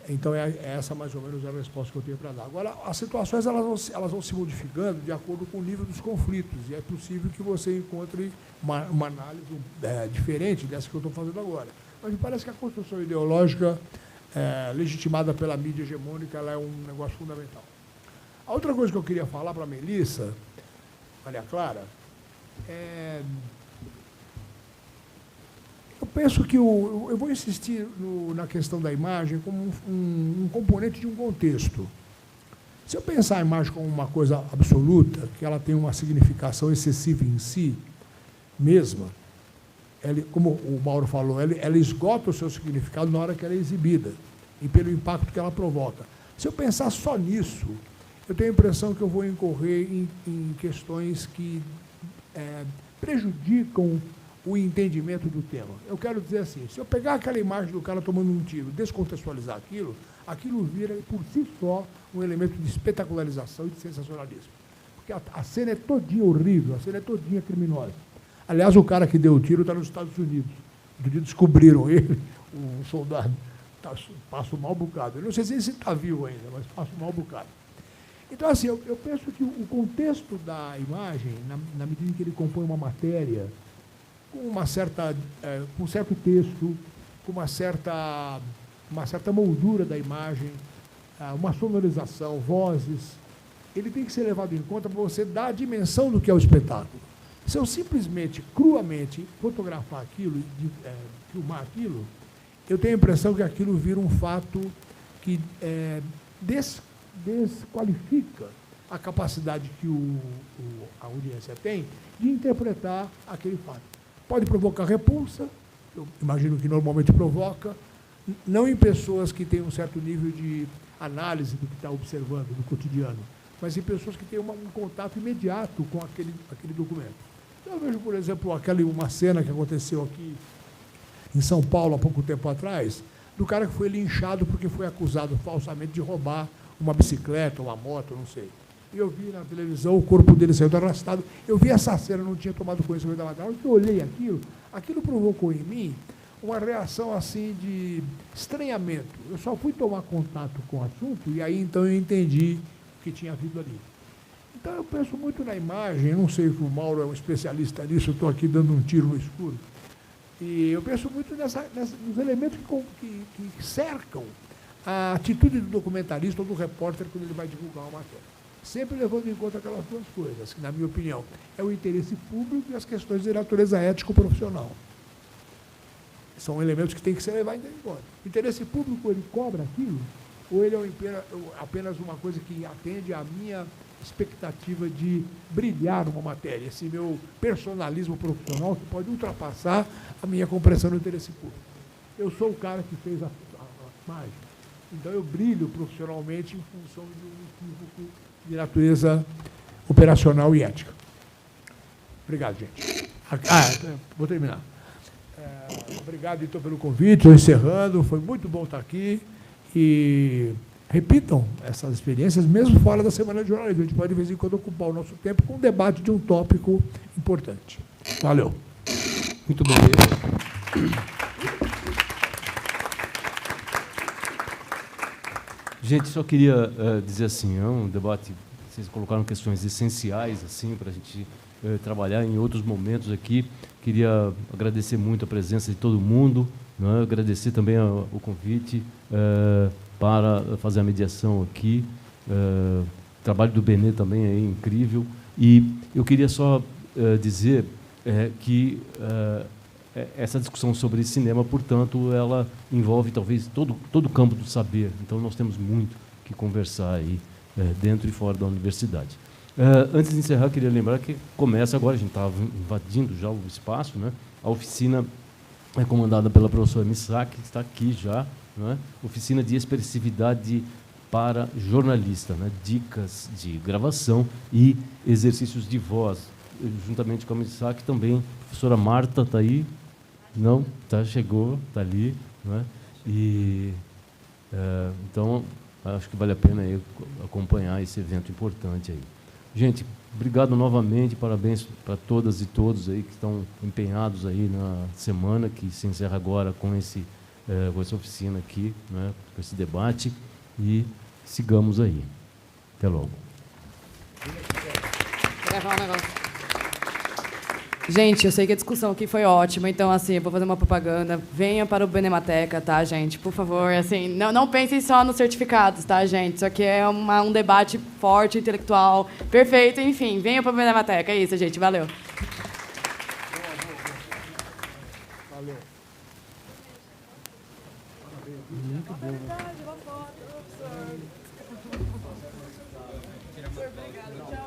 Então, essa mais ou menos é a resposta que eu tenho para dar. Agora, as situações elas vão se modificando de acordo com o nível dos conflitos, e é possível que você encontre uma análise diferente dessa que eu estou fazendo agora. Mas me parece que a construção ideológica legitimada pela mídia hegemônica ela é um negócio fundamental. A outra coisa que eu queria falar para a Melissa, Maria Clara, eu penso que eu vou insistir na questão da imagem como um componente de um contexto. Se eu pensar a imagem como uma coisa absoluta, que ela tem uma significação excessiva em si mesma, como o Mauro falou, ela esgota o seu significado na hora que ela é exibida e pelo impacto que ela provoca. Se eu pensar só nisso, eu tenho a impressão que eu vou incorrer em questões que prejudicam o entendimento do tema. Eu quero dizer assim, se eu pegar aquela imagem do cara tomando um tiro, descontextualizar aquilo vira por si só um elemento de espetacularização e de sensacionalismo. Porque a cena é todinha horrível, a cena é todinha criminosa. Aliás, o cara que deu o tiro está nos Estados Unidos. Outro dia descobriram ele, um soldado, passa um mau bocado. Eu não sei se ele está vivo ainda, mas passa um mau bocado. Então, assim, eu penso que o contexto da imagem, na medida em que ele compõe uma matéria, com um certo texto, com uma certa moldura da imagem, uma sonorização, vozes, ele tem que ser levado em conta para você dar a dimensão do que é o espetáculo. Se eu simplesmente, cruamente, fotografar aquilo, filmar aquilo, eu tenho a impressão que aquilo vira um fato que desqualifica a capacidade que a audiência tem de interpretar aquele fato. Pode provocar repulsa, eu imagino que normalmente provoca, não em pessoas que têm um certo nível de análise do que está observando no cotidiano, mas em pessoas que têm um contato imediato com aquele documento. Eu vejo, por exemplo, uma cena que aconteceu aqui em São Paulo há pouco tempo atrás, do cara que foi linchado porque foi acusado falsamente de roubar uma bicicleta, uma moto, não sei. E eu vi na televisão o corpo dele saindo arrastado. Eu vi essa cena, não tinha tomado conhecimento da matéria. Quando eu olhei aquilo provocou em mim uma reação assim de estranhamento. Eu só fui tomar contato com o assunto e aí então eu entendi o que tinha havido ali. Então eu penso muito na imagem, eu não sei se o Mauro é um especialista nisso, eu estou aqui dando um tiro no escuro. E eu penso muito nos elementos que cercam a atitude do documentarista ou do repórter quando ele vai divulgar uma matéria. Sempre levando em conta aquelas duas coisas, que, na minha opinião, é o interesse público e as questões de natureza ético-profissional. São elementos que têm que ser levados em conta. O interesse público, ele cobra aquilo, ou ele é apenas uma coisa que atende à minha expectativa de brilhar uma matéria, esse meu personalismo profissional que pode ultrapassar a minha compreensão do interesse público. Eu sou o cara que fez a imagem, então eu brilho profissionalmente em função de um equívoco de natureza operacional e ética. Obrigado, gente. Vou terminar. Obrigado, então, pelo convite. Estou encerrando. Foi muito bom estar aqui. E repitam essas experiências, mesmo fora da Semana de Jornalismo. A gente pode, de vez em quando, ocupar o nosso tempo com um debate de um tópico importante. Valeu. Muito bom. Gente, só queria dizer assim, é um debate, vocês colocaram questões essenciais assim para a gente trabalhar em outros momentos aqui. Queria agradecer muito a presença de todo mundo, né? Agradecer também o convite para fazer a mediação aqui. O trabalho do Benê também é incrível. E eu queria só dizer que essa discussão sobre cinema, portanto, ela envolve talvez todo o campo do saber. Então, nós temos muito que conversar aí dentro e fora da universidade. Antes de encerrar, queria lembrar que começa agora, a gente está invadindo já o espaço, né? A oficina é comandada pela professora Misaki, que está aqui já, né? Oficina de expressividade para jornalista, né? Dicas de gravação e exercícios de voz. Juntamente com a Misaki também, a professora Marta está aí. Não, chegou, está ali, né? E então acho que vale a pena aí acompanhar esse evento importante aí. Gente, obrigado novamente, parabéns para todas e todos aí que estão empenhados aí na semana que se encerra agora com essa oficina aqui, né? Com esse debate, e sigamos aí. Até logo. Quer falar um negócio? Gente, eu sei que a discussão aqui foi ótima, então, assim, eu vou fazer uma propaganda. Venham para o Benemateca, tá, gente? Por favor, assim, não pensem só nos certificados, tá, gente? Isso aqui é um debate forte, intelectual, perfeito, enfim. Venham para o Benemateca, é isso, gente. Valeu. Valeu. Muito bom. Obrigado, tchau.